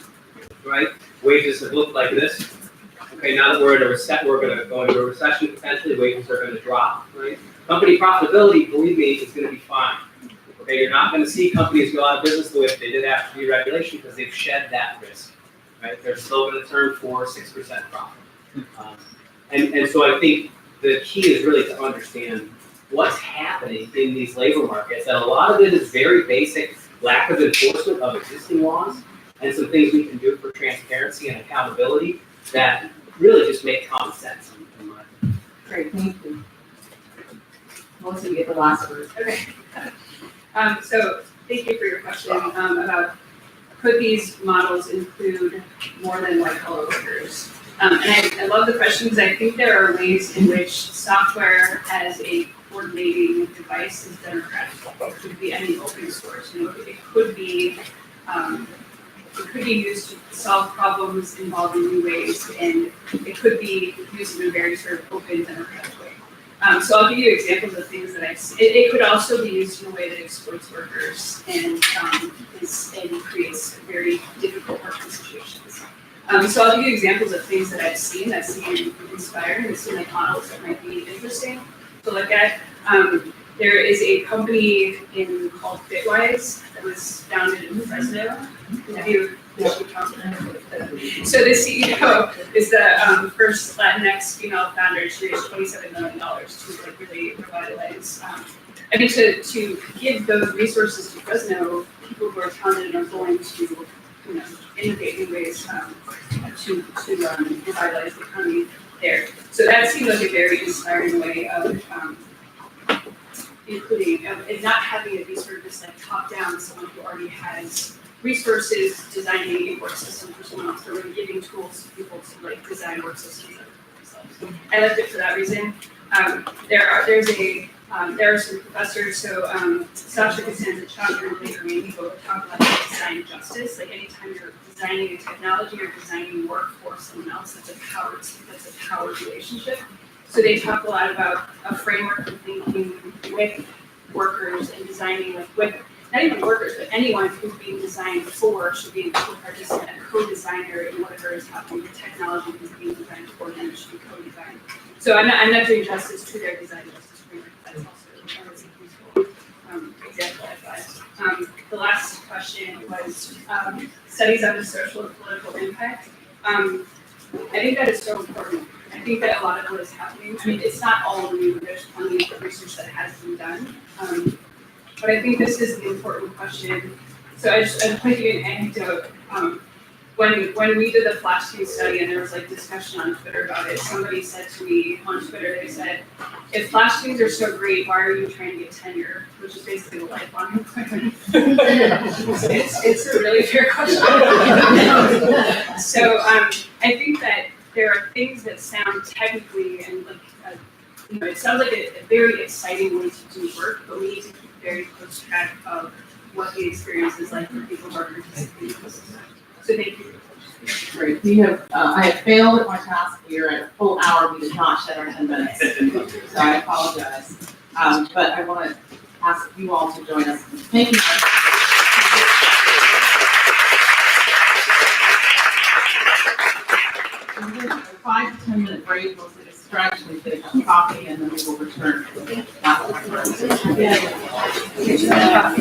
[SPEAKER 11] right? Wages have looked like this. Okay, now that we're going to go into a recession potentially, wages are going to drop, right? Company profitability, believe me, is going to be fine. Okay, you're not going to see companies go out of business the way they did after deregulation because they've shed that risk, right? They're still going to turn 4-6% profit. And so I think the key is really to understand what's happening in these labor markets, and a lot of it is very basic lack of enforcement of existing laws and some things we can do for transparency and accountability that really just make common sense in my opinion.
[SPEAKER 10] Great, thank you.
[SPEAKER 2] Melissa, you get the last word.
[SPEAKER 10] Okay. So thank you for your question about could these models include more than white collar workers? And I love the question because I think there are ways in which software as a coordinating device is democratic. It could be any open source. It could be used to solve problems involving new ways, and it could be used in a very sort of open, democratic way. So I'll give you examples of things that I've seen. It could also be used in a way that exploits workers and creates very difficult working situations. So I'll give you examples of things that I've seen that seem inspiring, that seem like models that might be interesting to look at. There is a company called Bitwise that was founded in Fresno. Have you talked to them? So the CEO is the first Latinx female founder. She raised $27 million to really revitalize. To give those resources to Fresno, people who are talented and are going to innovate new ways to revitalize the economy there. So that seemed like a very inspiring way of including and not having it be sort of just like top down, someone who already has resources designing a work system for someone else, or really giving tools to people to design work systems themselves. I liked it for that reason. There are some professors, so Sasha Costanza-Chalk and Blake Raney both talk about design justice. Like anytime you're designing a technology or designing work for someone else, that's a power relationship. So they talk a lot about a framework for thinking with workers and designing with not even workers, but anyone who's being designed for should be a participant, a co-designer in whatever is happening. The technology is being designed for them, should be co-designed. So I'm not doing justice to their design justice framework. That's also a useful example I thought. The last question was studies on the social and political impact. I think that is so important. I think
[SPEAKER 12] think that a lot of what is happening, I mean, it's not all new, there's plenty of research that has been done. But I think this is the important question. So I just want to give you an anecdote. When we did the flash team study and there was like discussion on Twitter about it, somebody said to me on Twitter, they said, if flash teams are so great, why are you trying to get tenure? Which is basically the lifelong employment. It's a really fair question. So I think that there are things that sound technically and like, it sounds like a very exciting way to do work, but we need to keep very close track of what the experience is like for people who are participating in the system. So thank you.
[SPEAKER 10] Great, we have, I have failed at my task, we are at a full hour, we did not shed our 10 minutes, so I apologize. But I want to ask you all to join us. Thank you. 5 to 10 minute break, we'll take a stretch, we take a coffee, and then we will return. Yeah.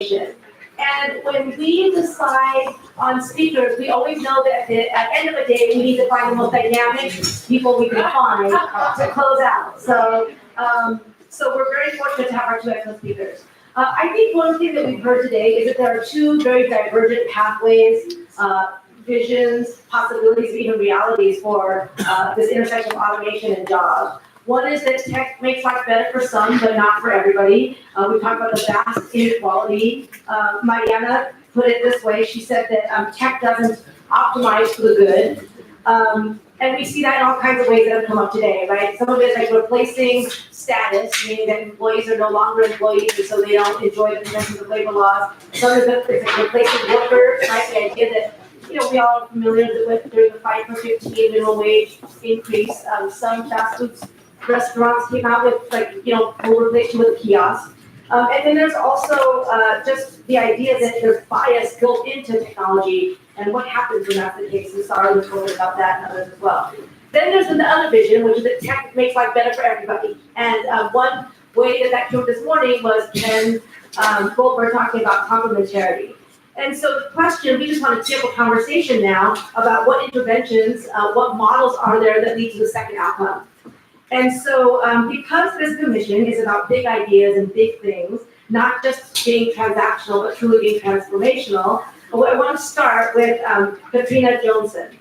[SPEAKER 14] And when we decide on speakers, we always know that at the end of the day, we need to find the most dynamic people we can find to close out. So, so we're very fortunate to have our two excellent speakers. I think one thing that we've heard today is that there are two very divergent pathways, visions, possibilities, even realities for this intersection of automation and jobs. One is that tech makes life better for some, but not for everybody. We talked about the vast inequality. Mariana put it this way. She said that tech doesn't optimize for the good. And we see that in all kinds of ways that have come up today, right? Some of it is like replacing status, meaning that employees are no longer employees, and so they don't enjoy the protections of labor laws. Some of it is like replacing workers, right? The idea that, you know, we all are familiar with during the fight for 15 minimum wage increase. Some fast food restaurants came out with, like, you know, full replacement with kiosks. And then there's also just the idea that there's bias built into technology and what happens when that's the case. And Sarah was talking about that and others as well. Then there's the other vision, which is that tech makes life better for everybody. And one way that that came this morning was Ken Goldberg talking about complementarity. And so the question, we just want to table a conversation now about what interventions, what models are there that lead to the second outcome. And so because this commission is about big ideas and big things, not just being transactional, but truly being transformational, I want to start with Katrina Johnson.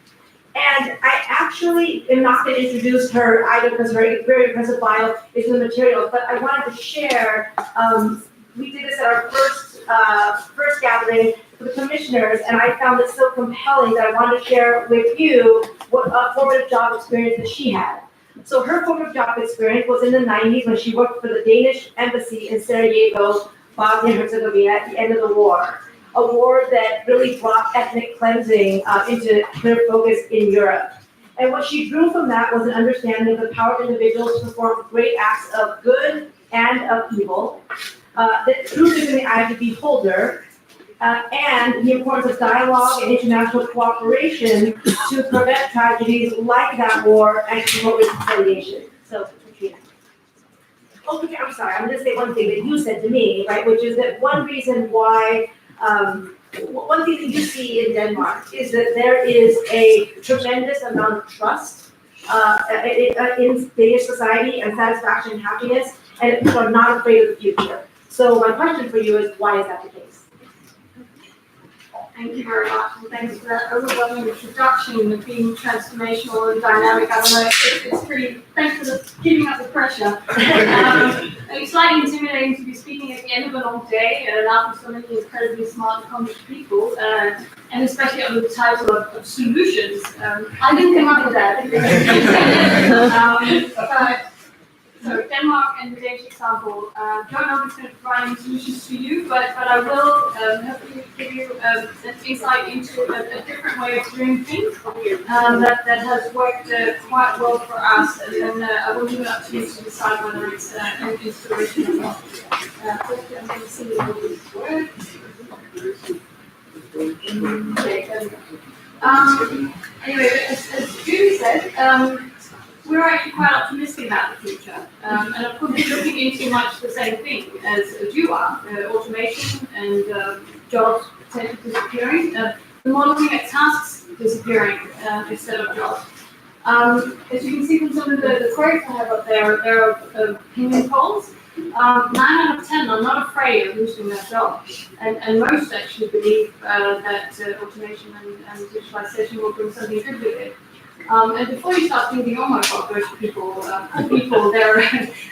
[SPEAKER 14] And I actually am not going to introduce her either because her very impressive bio is in the material, but I wanted to share, we did this at our first gathering for the commissioners, and I found it so compelling that I wanted to share with you what formative job experience that she had. So her formative job experience was in the 90s when she worked for the Danish embassy in Sarajevo, Bosnia and Herzegovina at the end of the war. A war that really brought ethnic cleansing into clear focus in Europe. And what she drew from that was an understanding of the power of individuals to perform great acts of good and of evil, that truth is in the eye of the beholder, and the importance of dialogue and international cooperation to prevent tragedies like that war and to promote reconciliation. So, Katrina. Oh, okay, I'm sorry, I'm gonna say one thing that you said to me, right, which is that one reason why, one thing that you see in Denmark is that there is a tremendous amount of trust in Danish society and satisfaction and happiness, and people are not afraid of the future. So my question for you is, why is that the case?
[SPEAKER 12] Thank you very much, and thanks for that overwhelming introduction of being transformational and dynamic. I don't know, it's pretty, thanks for keeping up the pressure. It's slightly intimidating to be speaking at the end of a long day and after so many incredibly smart, accomplished people, and especially under the title of solutions. I didn't come up with that. So Denmark and the Danish example, don't know if it's going to provide any solutions to you, but I will hopefully give you an insight into a different way of doing things that has worked quite well for us, and then I will leave it up to you to decide whether it's an inspiration or not. Hopefully I'm going to see how this works. Anyway, as Judy said, we're actually quite optimistic about the future, and of course we're looking into much the same thing as you are, automation and jobs potentially disappearing, the modeling at tasks disappearing instead of jobs. As you can see from some of the quotes I have up there are opinion polls. 9 out of 10 are not afraid of losing their job, and most actually believe that automation and digitalization will bring something good with it. And before you start thinking, oh my God, those people,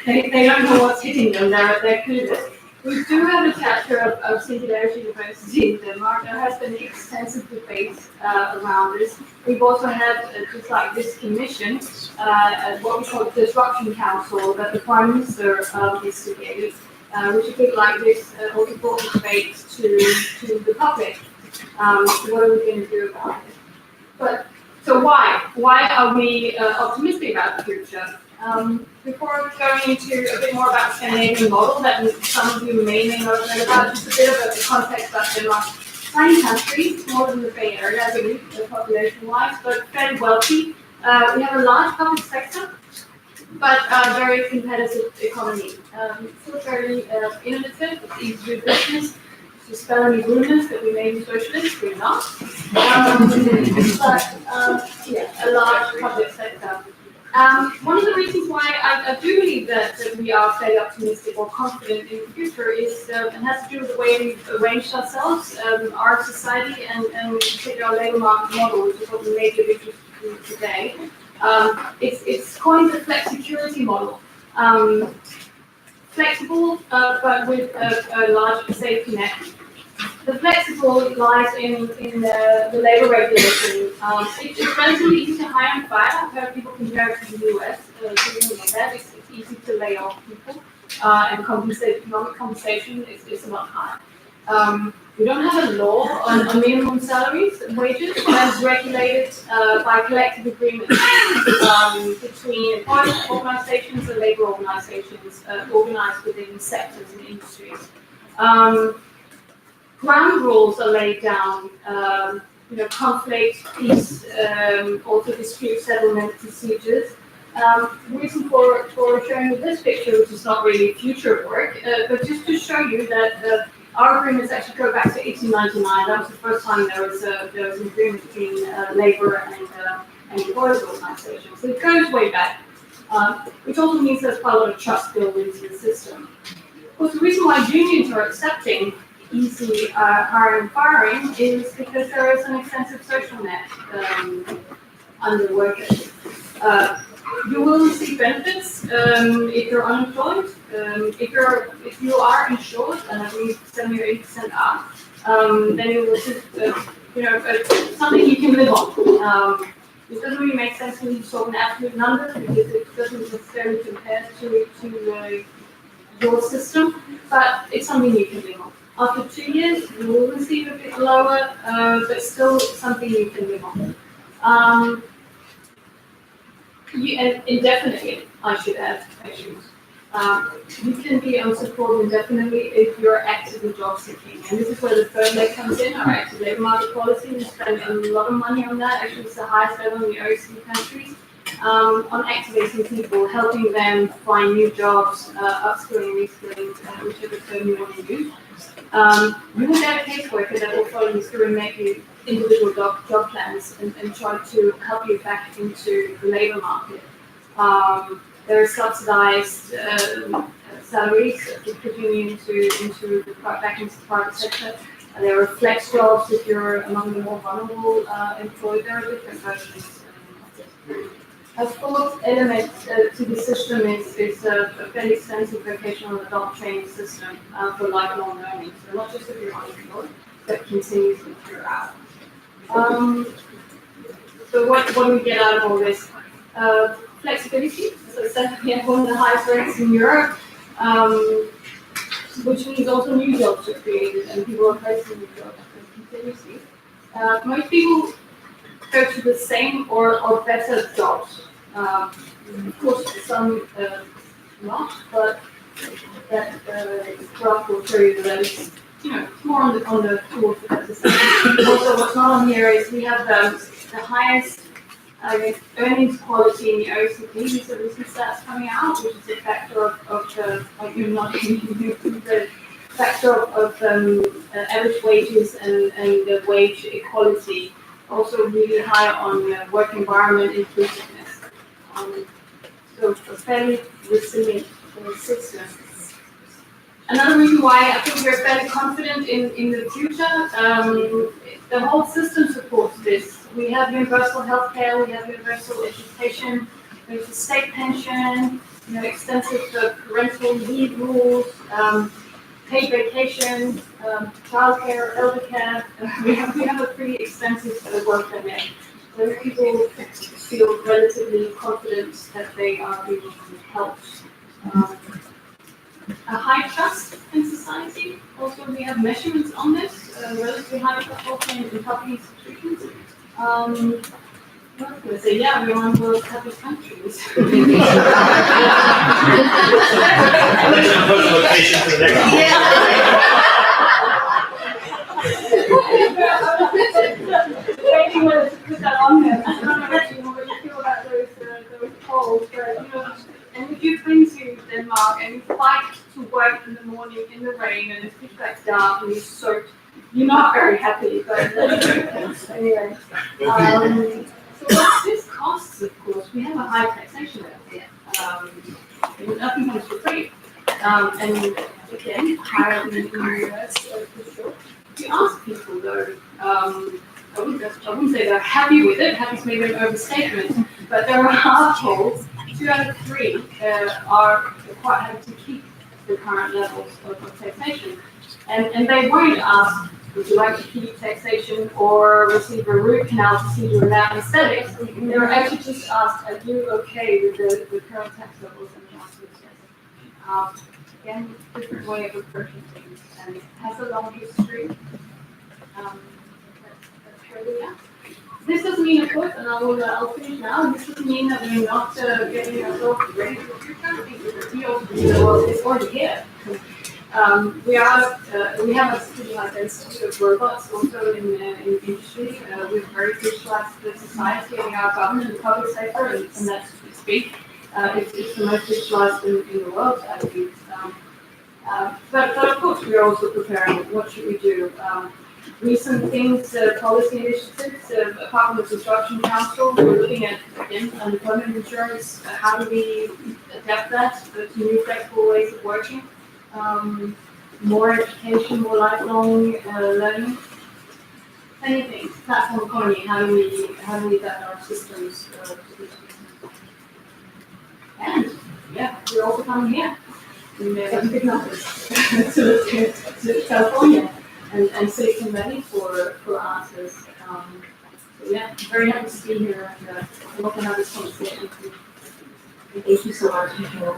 [SPEAKER 12] they don't know what's hitting them, they're clueless. We do have a chapter of Singularity University in Denmark. There has been extensive debate around this. We've also had, just like this commission, what we call the Disruption Council that the Prime Minister instigated, which is a bit like this, also brought the debate to the public. So what are we going to do about it? So why? Why are we optimistic about the future? Before going into a bit more about the Scandinavian model that some of you may not know about, just a bit of a context about Denmark. Tiny country, smaller than the Bay Area, I believe, population-wise, but fairly wealthy. We have a large public sector, but a very competitive economy. Still very innovative, it's easy to do business. to spell any rumors that we may be socialists, we're not. Yeah, a large public sector. One of the reasons why I do believe that we are fairly optimistic or confident in the future is, and has to do with the way we've arranged ourselves, our society, and particularly our labor market model, which is what we made it today. It's coined the flexicurity model. Flexible, but with a large safety net. The flexible lies in the labor regulation. It's relatively easy to hire and fire. I've heard people compare it to the US. It's easy to lay off people, and economic compensation is a lot higher. We don't have a law on minimum salaries and wages as regulated by collective agreements between employment organizations and labor organizations organized within sectors and industries. Ground rules are laid down, conflict, peace, also dispute settlement procedures. The reason for showing you this picture, which is not really future work, but just to show you that our agreements actually go back to 1899. That was the first time there was an agreement between labor and employers organizations. So it goes way back, which also means there's quite a lot of trust built into the system. Of course, the reason why unions are accepting easy hiring and firing is because there is an extensive social net under workers. You will receive benefits if you're unemployed. If you are insured, and I believe 70 or 80% are, then you will receive something you can live on. It doesn't really make sense when you talk in absolute numbers because it doesn't necessarily compare to your system, but it's something you can live on. After 2 years, you will receive a bit lower, but still something you can live on. Indefinitely, I should add, actually. You can be on support indefinitely if you're actively job seeking. And this is where the third leg comes in, our active labor market policy. We spend a lot of money on that. Actually, it's the highest level in the OECD countries, on activating people, helping them find new jobs, upskilling, reskilling, whichever term you want to use. You will get a caseworker that will follow you through and make you individual job plans and try to help you back into the labor market. There are subsidized salaries to put you back into the private sector. There are flex jobs if you're among the more vulnerable employed. There are different versions. A fourth element to the system is a fairly extensive vocational adult training system for lifelong learning. So not just if you're unemployed, but continuously throughout. So what do we get out of all this? Flexibility. So I said we have one of the highest rates in Europe, which means also new jobs are created and people are placed in new jobs continuously. Most people go to the same or better jobs. Of course, some not, but that graph will show you that it's more on the towards the better side. Also, what's not on here is we have the highest earnings quality in the OECD. These are recent stats coming out, which is a factor the factor of average wages and the wage equality. Also really high on work environment inclusiveness. So a fairly resilient system. Another reason why I think we're fairly confident in the future, the whole system supports this. We have universal healthcare, we have universal education, there's a state pension, extensive parental leave rules, paid vacation, childcare, elder care. We have a pretty extensive welfare net. So people feel relatively confident that they are being helped. A high trust in society. Also, we have measurements on this, relatively high trust also in public institutions. I was going to say, yeah, we're one of the world's happiest countries. Maybe wanted to put that on there. I don't know what you feel about those polls, but and if you've been to Denmark and you fight to work in the morning in the rain and it's pitch black dark and you're soaked, you're not very happy, but anyway. So what this costs, of course, we have a high taxation rate here. Nothing comes for free. And again, higher than in the US, for sure. You ask people though, I wouldn't say they're happy with it, happy is maybe an overstatement, but there are polls, 2 out of 3 are quite happy to keep the current levels of taxation. And they won't ask, would you like to keep taxation or receive a root canal procedure without anesthetics? They're actually just asked, are you okay with the current tax levels? And the answer is yes. Again, different way of approaching things, and it has a long history. That's where we are. This doesn't mean, of course, and I'll finish now, this doesn't mean that we're not getting ourselves ready for the future. The deal is already here. We have a something like an institute of robots also in industry. We're very digitalized society in our government and public sector, and that's to speak. It's the most digitalized in the world, I believe. But of course, we're also preparing. What should we do? Recent things, policy initiatives, apart from the Construction Council, we're looking at, again, unemployment insurance. How do we adapt that to new flexible ways of working? More education, more lifelong learning. Anything. Platform economy. How do we adapt our systems to this? And yeah, we're also coming here in big numbers to California and Silicon Valley for answers. So yeah, I'm very happy to be here and I hope to have this conversation.
[SPEAKER 17] Thank you so much, Michael.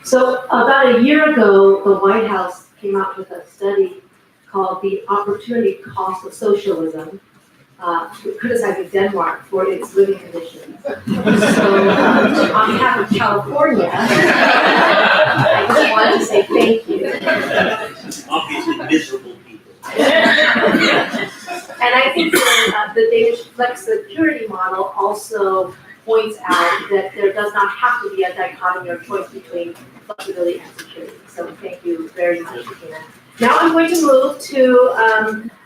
[SPEAKER 17] So about a year ago, the White House came out with a study called The Opportunity Cost of Socialism, criticizing Denmark for its living conditions. So on behalf of California, I just wanted to say thank you.
[SPEAKER 5] Obviously miserable people.
[SPEAKER 17] And I think the Danish flex security model also points out that there does not have to be a dichotomy or choice between flexibility and security. So thank you very much, Tina. Now I'm going to move to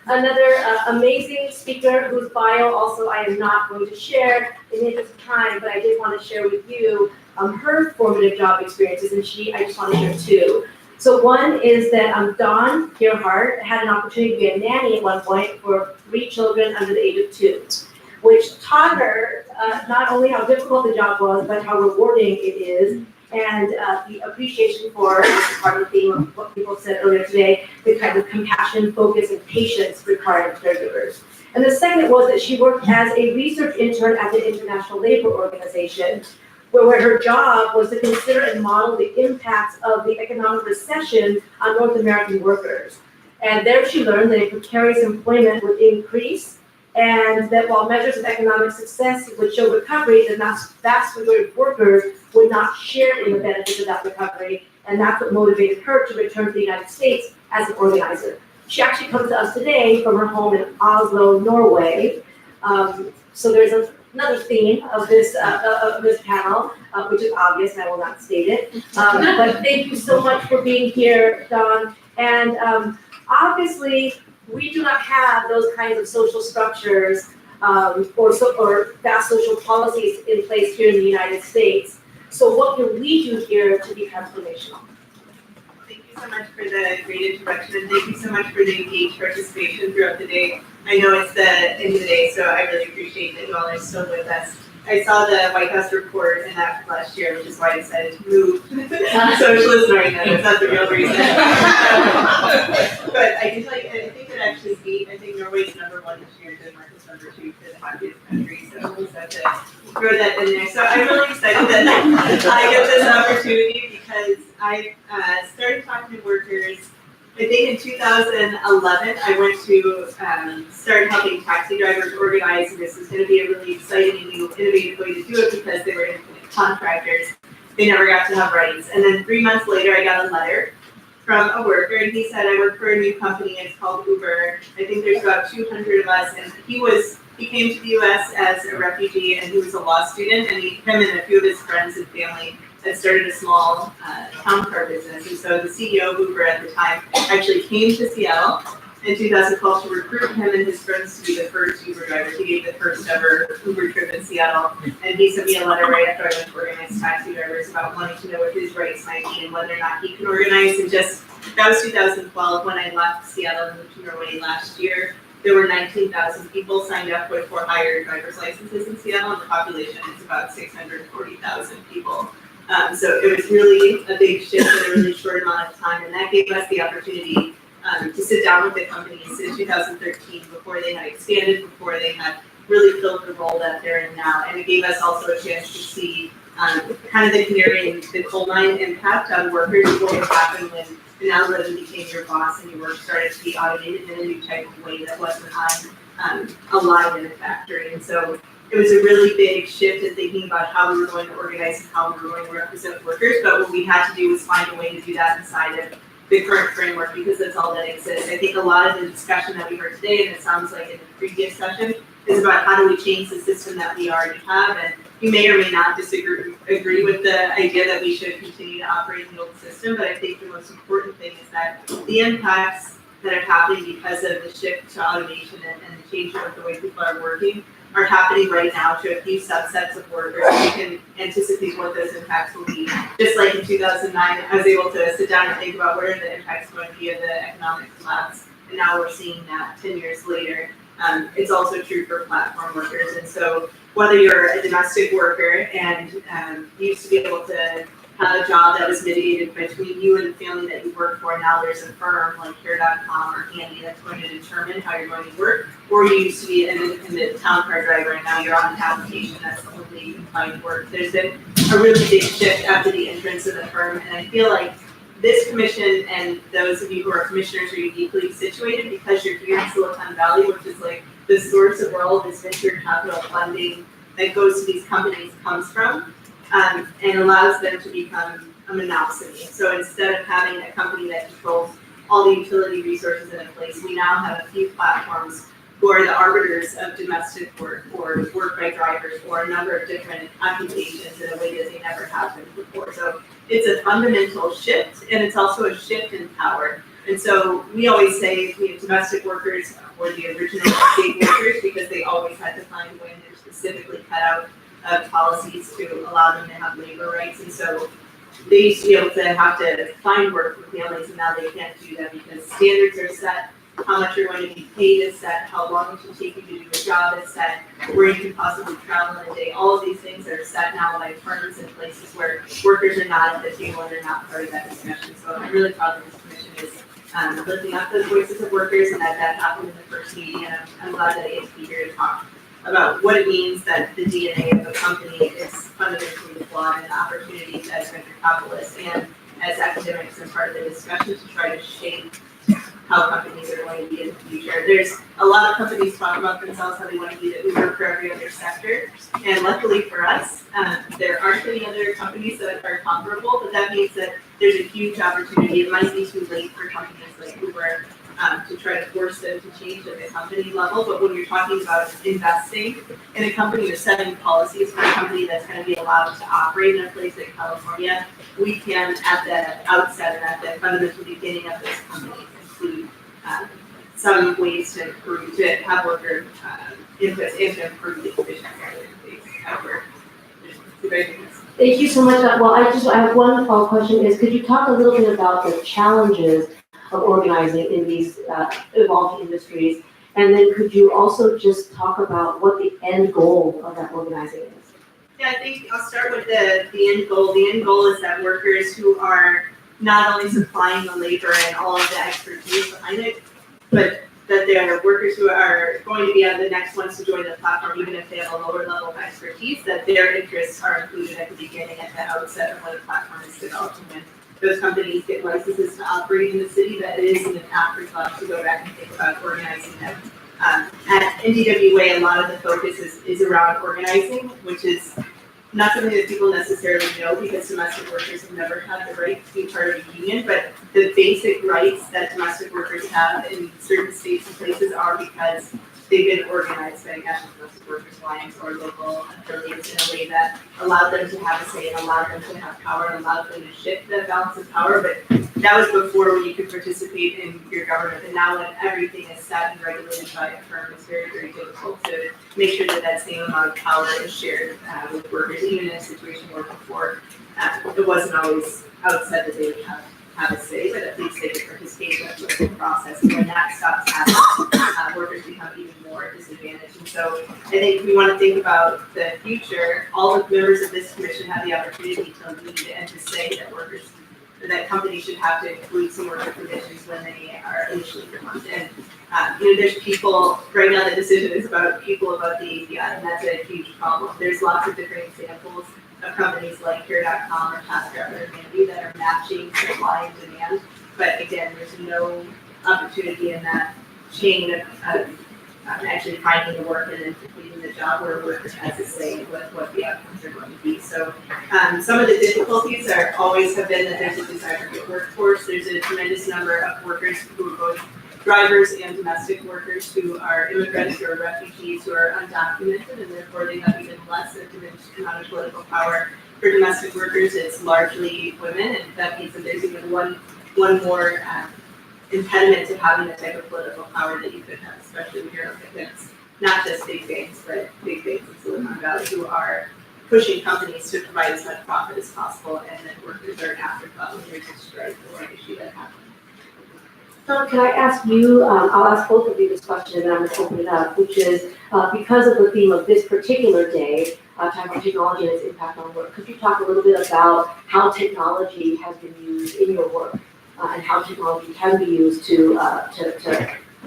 [SPEAKER 17] another amazing speaker whose bio also I am not going to share in the interest of time, but I did want to share with you her formative job experiences, and I just want to share 2. So one is that Dawn Gerhardt had an opportunity to be a nanny at one point for 3 children under the age of 2, which taught her not only how difficult the job was, but how rewarding it is, and the appreciation for, this is part of the theme of what people said earlier today, the kind of compassion, focus, and patience required of caregivers. And the second was that she worked as a research intern at the International Labor Organization, where her job was to consider and model the impacts of the economic recession on North American workers. And there she learned that precarious employment would increase, and that while measures of economic success would show recovery, the vast majority of workers would not share in the benefits of that recovery, and that's what motivated her to return to the United States as an organizer. She actually comes to us today from her home in Oslo, Norway. So there's another theme of this panel, which is obvious, and I will not state it. But thank you so much for being here, Dawn. And obviously, we do not have those kinds of social structures or vast social policies in place here in the United States. So what can we do here to be transformational?
[SPEAKER 10] Thank you so much for the great introduction, and thank you so much for the engaged participation throughout the day. I know it's the end of the day, so I really appreciate that you all are still with us. I saw the White House report in that last year, which is why I decided to move socialist right now. That's not the real reason. But I can tell you, I think it actually beat, I think Norway's #1 this year, Denmark is #2 for the happiest country, so we just have to throw that in there. So I'm really excited that I get this opportunity because I started talking to workers. I think in 2011, I went to start helping taxi drivers organize, and this was going to be a really exciting and new innovative way to do it because they were independent contractors. They never got to have rights. And then 3 months later, I got a letter from a worker, and he said, I work for a new company, and it's called Uber. I think there's about 200 of us, and he came to the US as a refugee, and he was a law student, and him and a few of his friends and family had started a small town car business. And so the CEO of Uber at the time actually came to Seattle in 2012 to recruit him and his friends to be the first Uber drivers. He gave the first ever Uber trip in Seattle. And he sent me a letter right after I went to organize taxi drivers about wanting to know what his rights might be and whether or not he can organize. And that was 2012 when I left Seattle and moved to Norway last year. There were 19,000 people signed up for higher driver's licenses in Seattle, and the population is about 640,000 people. So it was really a big shift in a really short amount of time, and that gave us the opportunity to sit down with the companies in 2013 before they had expanded, before they had really filled the role that they're in now. And it gave us also a chance to see kind of the canary in the coal mine impact on workers, what would happen when an algorithm became your boss and your work started to be automated in a new type of way that wasn't on a line in a factory. And so it was a really big shift in thinking about how we were going to organize and how we were going to represent workers. But what we had to do was find a way to do that inside of the current framework, because that's all that exists. I think a lot of the discussion that we heard today, and it sounds like in the previous session, is about how do we change the system that we already have. And you may or may not agree with the idea that we should continue to operate in the old system, but I think the most important thing is that the impacts that are happening because of the shift to automation and the change of the way people are working are happening right now to a few subsets of workers. We can anticipate what those impacts will be. Just like in 2009, I was able to sit down and think about what are the impacts going to be of the economic collapse, and now we're seeing that 10 years later. It's also true for platform workers. And so whether you're a domestic worker and you used to be able to have a job that was mitigated between you and the family that you work for, now there's a firm like Care.com or Handy that's going to determine how you're going to work, or you used to be an independent town car driver and now you're on an application that's the only way you can find work. There's been a really big shift after the entrance of the firm, and I feel like this commission and those of you who are commissioners are uniquely situated because you're here in Silicon Valley, which is like the source of where all this venture capital funding that goes to these companies comes from, and allows them to become a monopoly. So instead of having a company that controls all the utility resources in a place, we now have a few platforms who are the arbiters of domestic work or work by drivers or a number of different occupations in a way that they never have been before. So it's a fundamental shift, and it's also a shift in power. And so we always say we have domestic workers or the original state workers because they always had to find a way, and they're specifically cut out of policies to allow them to have labor rights. And so they used to be able to have to find work for families, and now they can't do that because standards are set, how much you're going to be paid is set, how long it should take you to do your job is set, where you can possibly travel in a day. All of these things are set now by firms in places where workers are not at the table and they're not part of that discussion. So I'm really proud that this commission is lifting up the voices of workers, and that happened in the first meeting. And I'm glad that I get to be here to talk about what it means that the DNA of a company is fundamentally flawed, and the opportunities as venture capitalists and as academics and part of the discussion to try to shape how companies are going to be in the future. There's a lot of companies talk about themselves how they want to be the Uber for every other sector, and luckily for us, there aren't any other companies that are comparable, but that means that there's a huge opportunity. It might be too late for companies like Uber to try to force them to change at the company level, but when you're talking about investing in a company or setting policies for a company that's going to be allowed to operate in a place like California, we can at the outset and at the fundamental beginning of this company include some ways to improve, to have worker inputs and to improve the efficiency of work.
[SPEAKER 17] Thank you so much. Well, I have one follow-up question is, could you talk a little bit about the challenges of organizing in these evolving industries? And then could you also just talk about what the end goal of that organizing is?
[SPEAKER 10] Yeah, I think I'll start with the end goal. The end goal is that workers who are not only supplying the labor and all of the expertise behind it, but that there are workers who are going to be the next ones to join the platform, even if they have a lower level of expertise, that their interests are included at the beginning, at the outset of when the platform is developed. And when those companies get licenses to operate in the city, that it isn't an afterthought to go back and think about organizing them. At NDWA, a lot of the focus is around organizing, which is not something that people necessarily know because domestic workers have never had the right to be part of a union, but the basic rights that domestic workers have in certain states and places are because
[SPEAKER 17] they've been organized by National Domestic Workers Alliance or local affiliates in a way that allowed them to have a say and allowed them to have power and allowed them to shift the balance of power. But that was before when you could participate in your government. And now when everything is set and regulated by a firm, it's very, very difficult to make sure that that same amount of power is shared with workers, even in a situation where before it wasn't always outset that they would have a say, but at least they could participate in the political process. And when that stops happening, workers become even more disadvantaged. And so I think we want to think about the future. All the members of this commission have the opportunity to lead and to say that workers, that companies should have to include some worker provisions when they are initially formed. And there's people, right now the decision is about people above the API, and that's a huge problem. There's lots of different examples of companies like Care.com or TaskRabbit or Mandy that are matching supply and demand. But again, there's no opportunity in that chain of actually finding the work and then completing the job where workers has to say what the outcomes are going to be. So some of the difficulties are always have been that there's a disaggregate workforce. There's a tremendous number of workers who are both drivers and domestic workers who are immigrants, who are refugees, who are undocumented, and therefore they have even less a diminished amount of political power. For domestic workers, it's largely women, and that means that there's even one more impediment to having the type of political power that you could have, especially when you're up against not just big banks, but big banks in Silicon Valley who are pushing companies to provide as much profit as possible, and then workers are an afterthought when there's a strike or an issue that happens. So can I ask you, I'll ask both of you this question and I'm going to open it up, which is because of the theme of this particular day, talking about technology and its impact on work, could you talk a little bit about how technology has been used in your work and how technology can be used to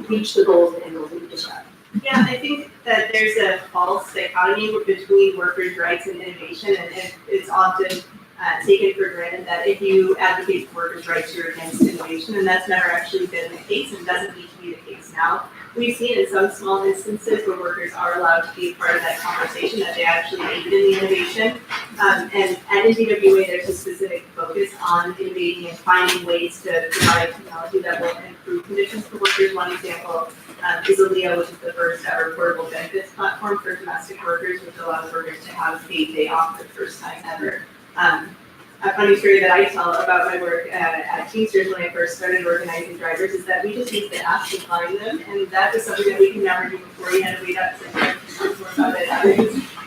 [SPEAKER 17] reach the goals and goals that you described?
[SPEAKER 13] Yeah, I think that there's a false dichotomy between workers' rights and innovation, and it's often taken for granted that if you advocate for workers' rights, you're against innovation, and that's never actually been the case and doesn't need to be the case now. We've seen in some small instances where workers are allowed to be a part of that conversation, that they actually aid in the innovation. And at NTWA, there's a specific focus on innovating and finding ways to provide technology that will improve conditions for workers. One example is ALEA, which is the first ever portable benefits platform for domestic workers, which allows workers to have a paid day off for the first time ever. A funny story that I tell about my work at Teamsters when I first started organizing drivers is that we just used the app to find them, and that was something that we could never do before. You had to wait outside.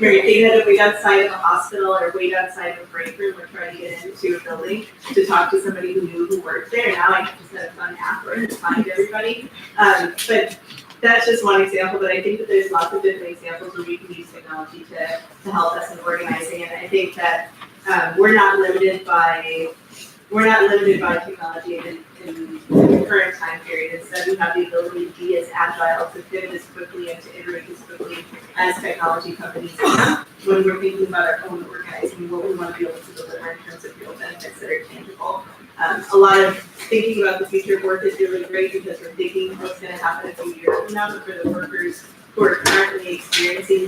[SPEAKER 13] You had to wait outside of a hospital or wait outside of a break room or try to get into a building to talk to somebody who knew who worked there. Now I can just have a fun app where I just find everybody. But that's just one example, but I think that there's lots of different examples where we can use technology to help us in organizing, and I think that we're not limited by technology in the current time period. Instead, we have the ability to be as agile, to pivot as quickly, and to iterate as quickly as technology companies when we're thinking about our own organizing, what we want to be able to deliver in terms of real benefits that are tangible. A lot of thinking about the future of work is really great because we're thinking what's going to happen a few years from now, but for the workers who are currently experiencing the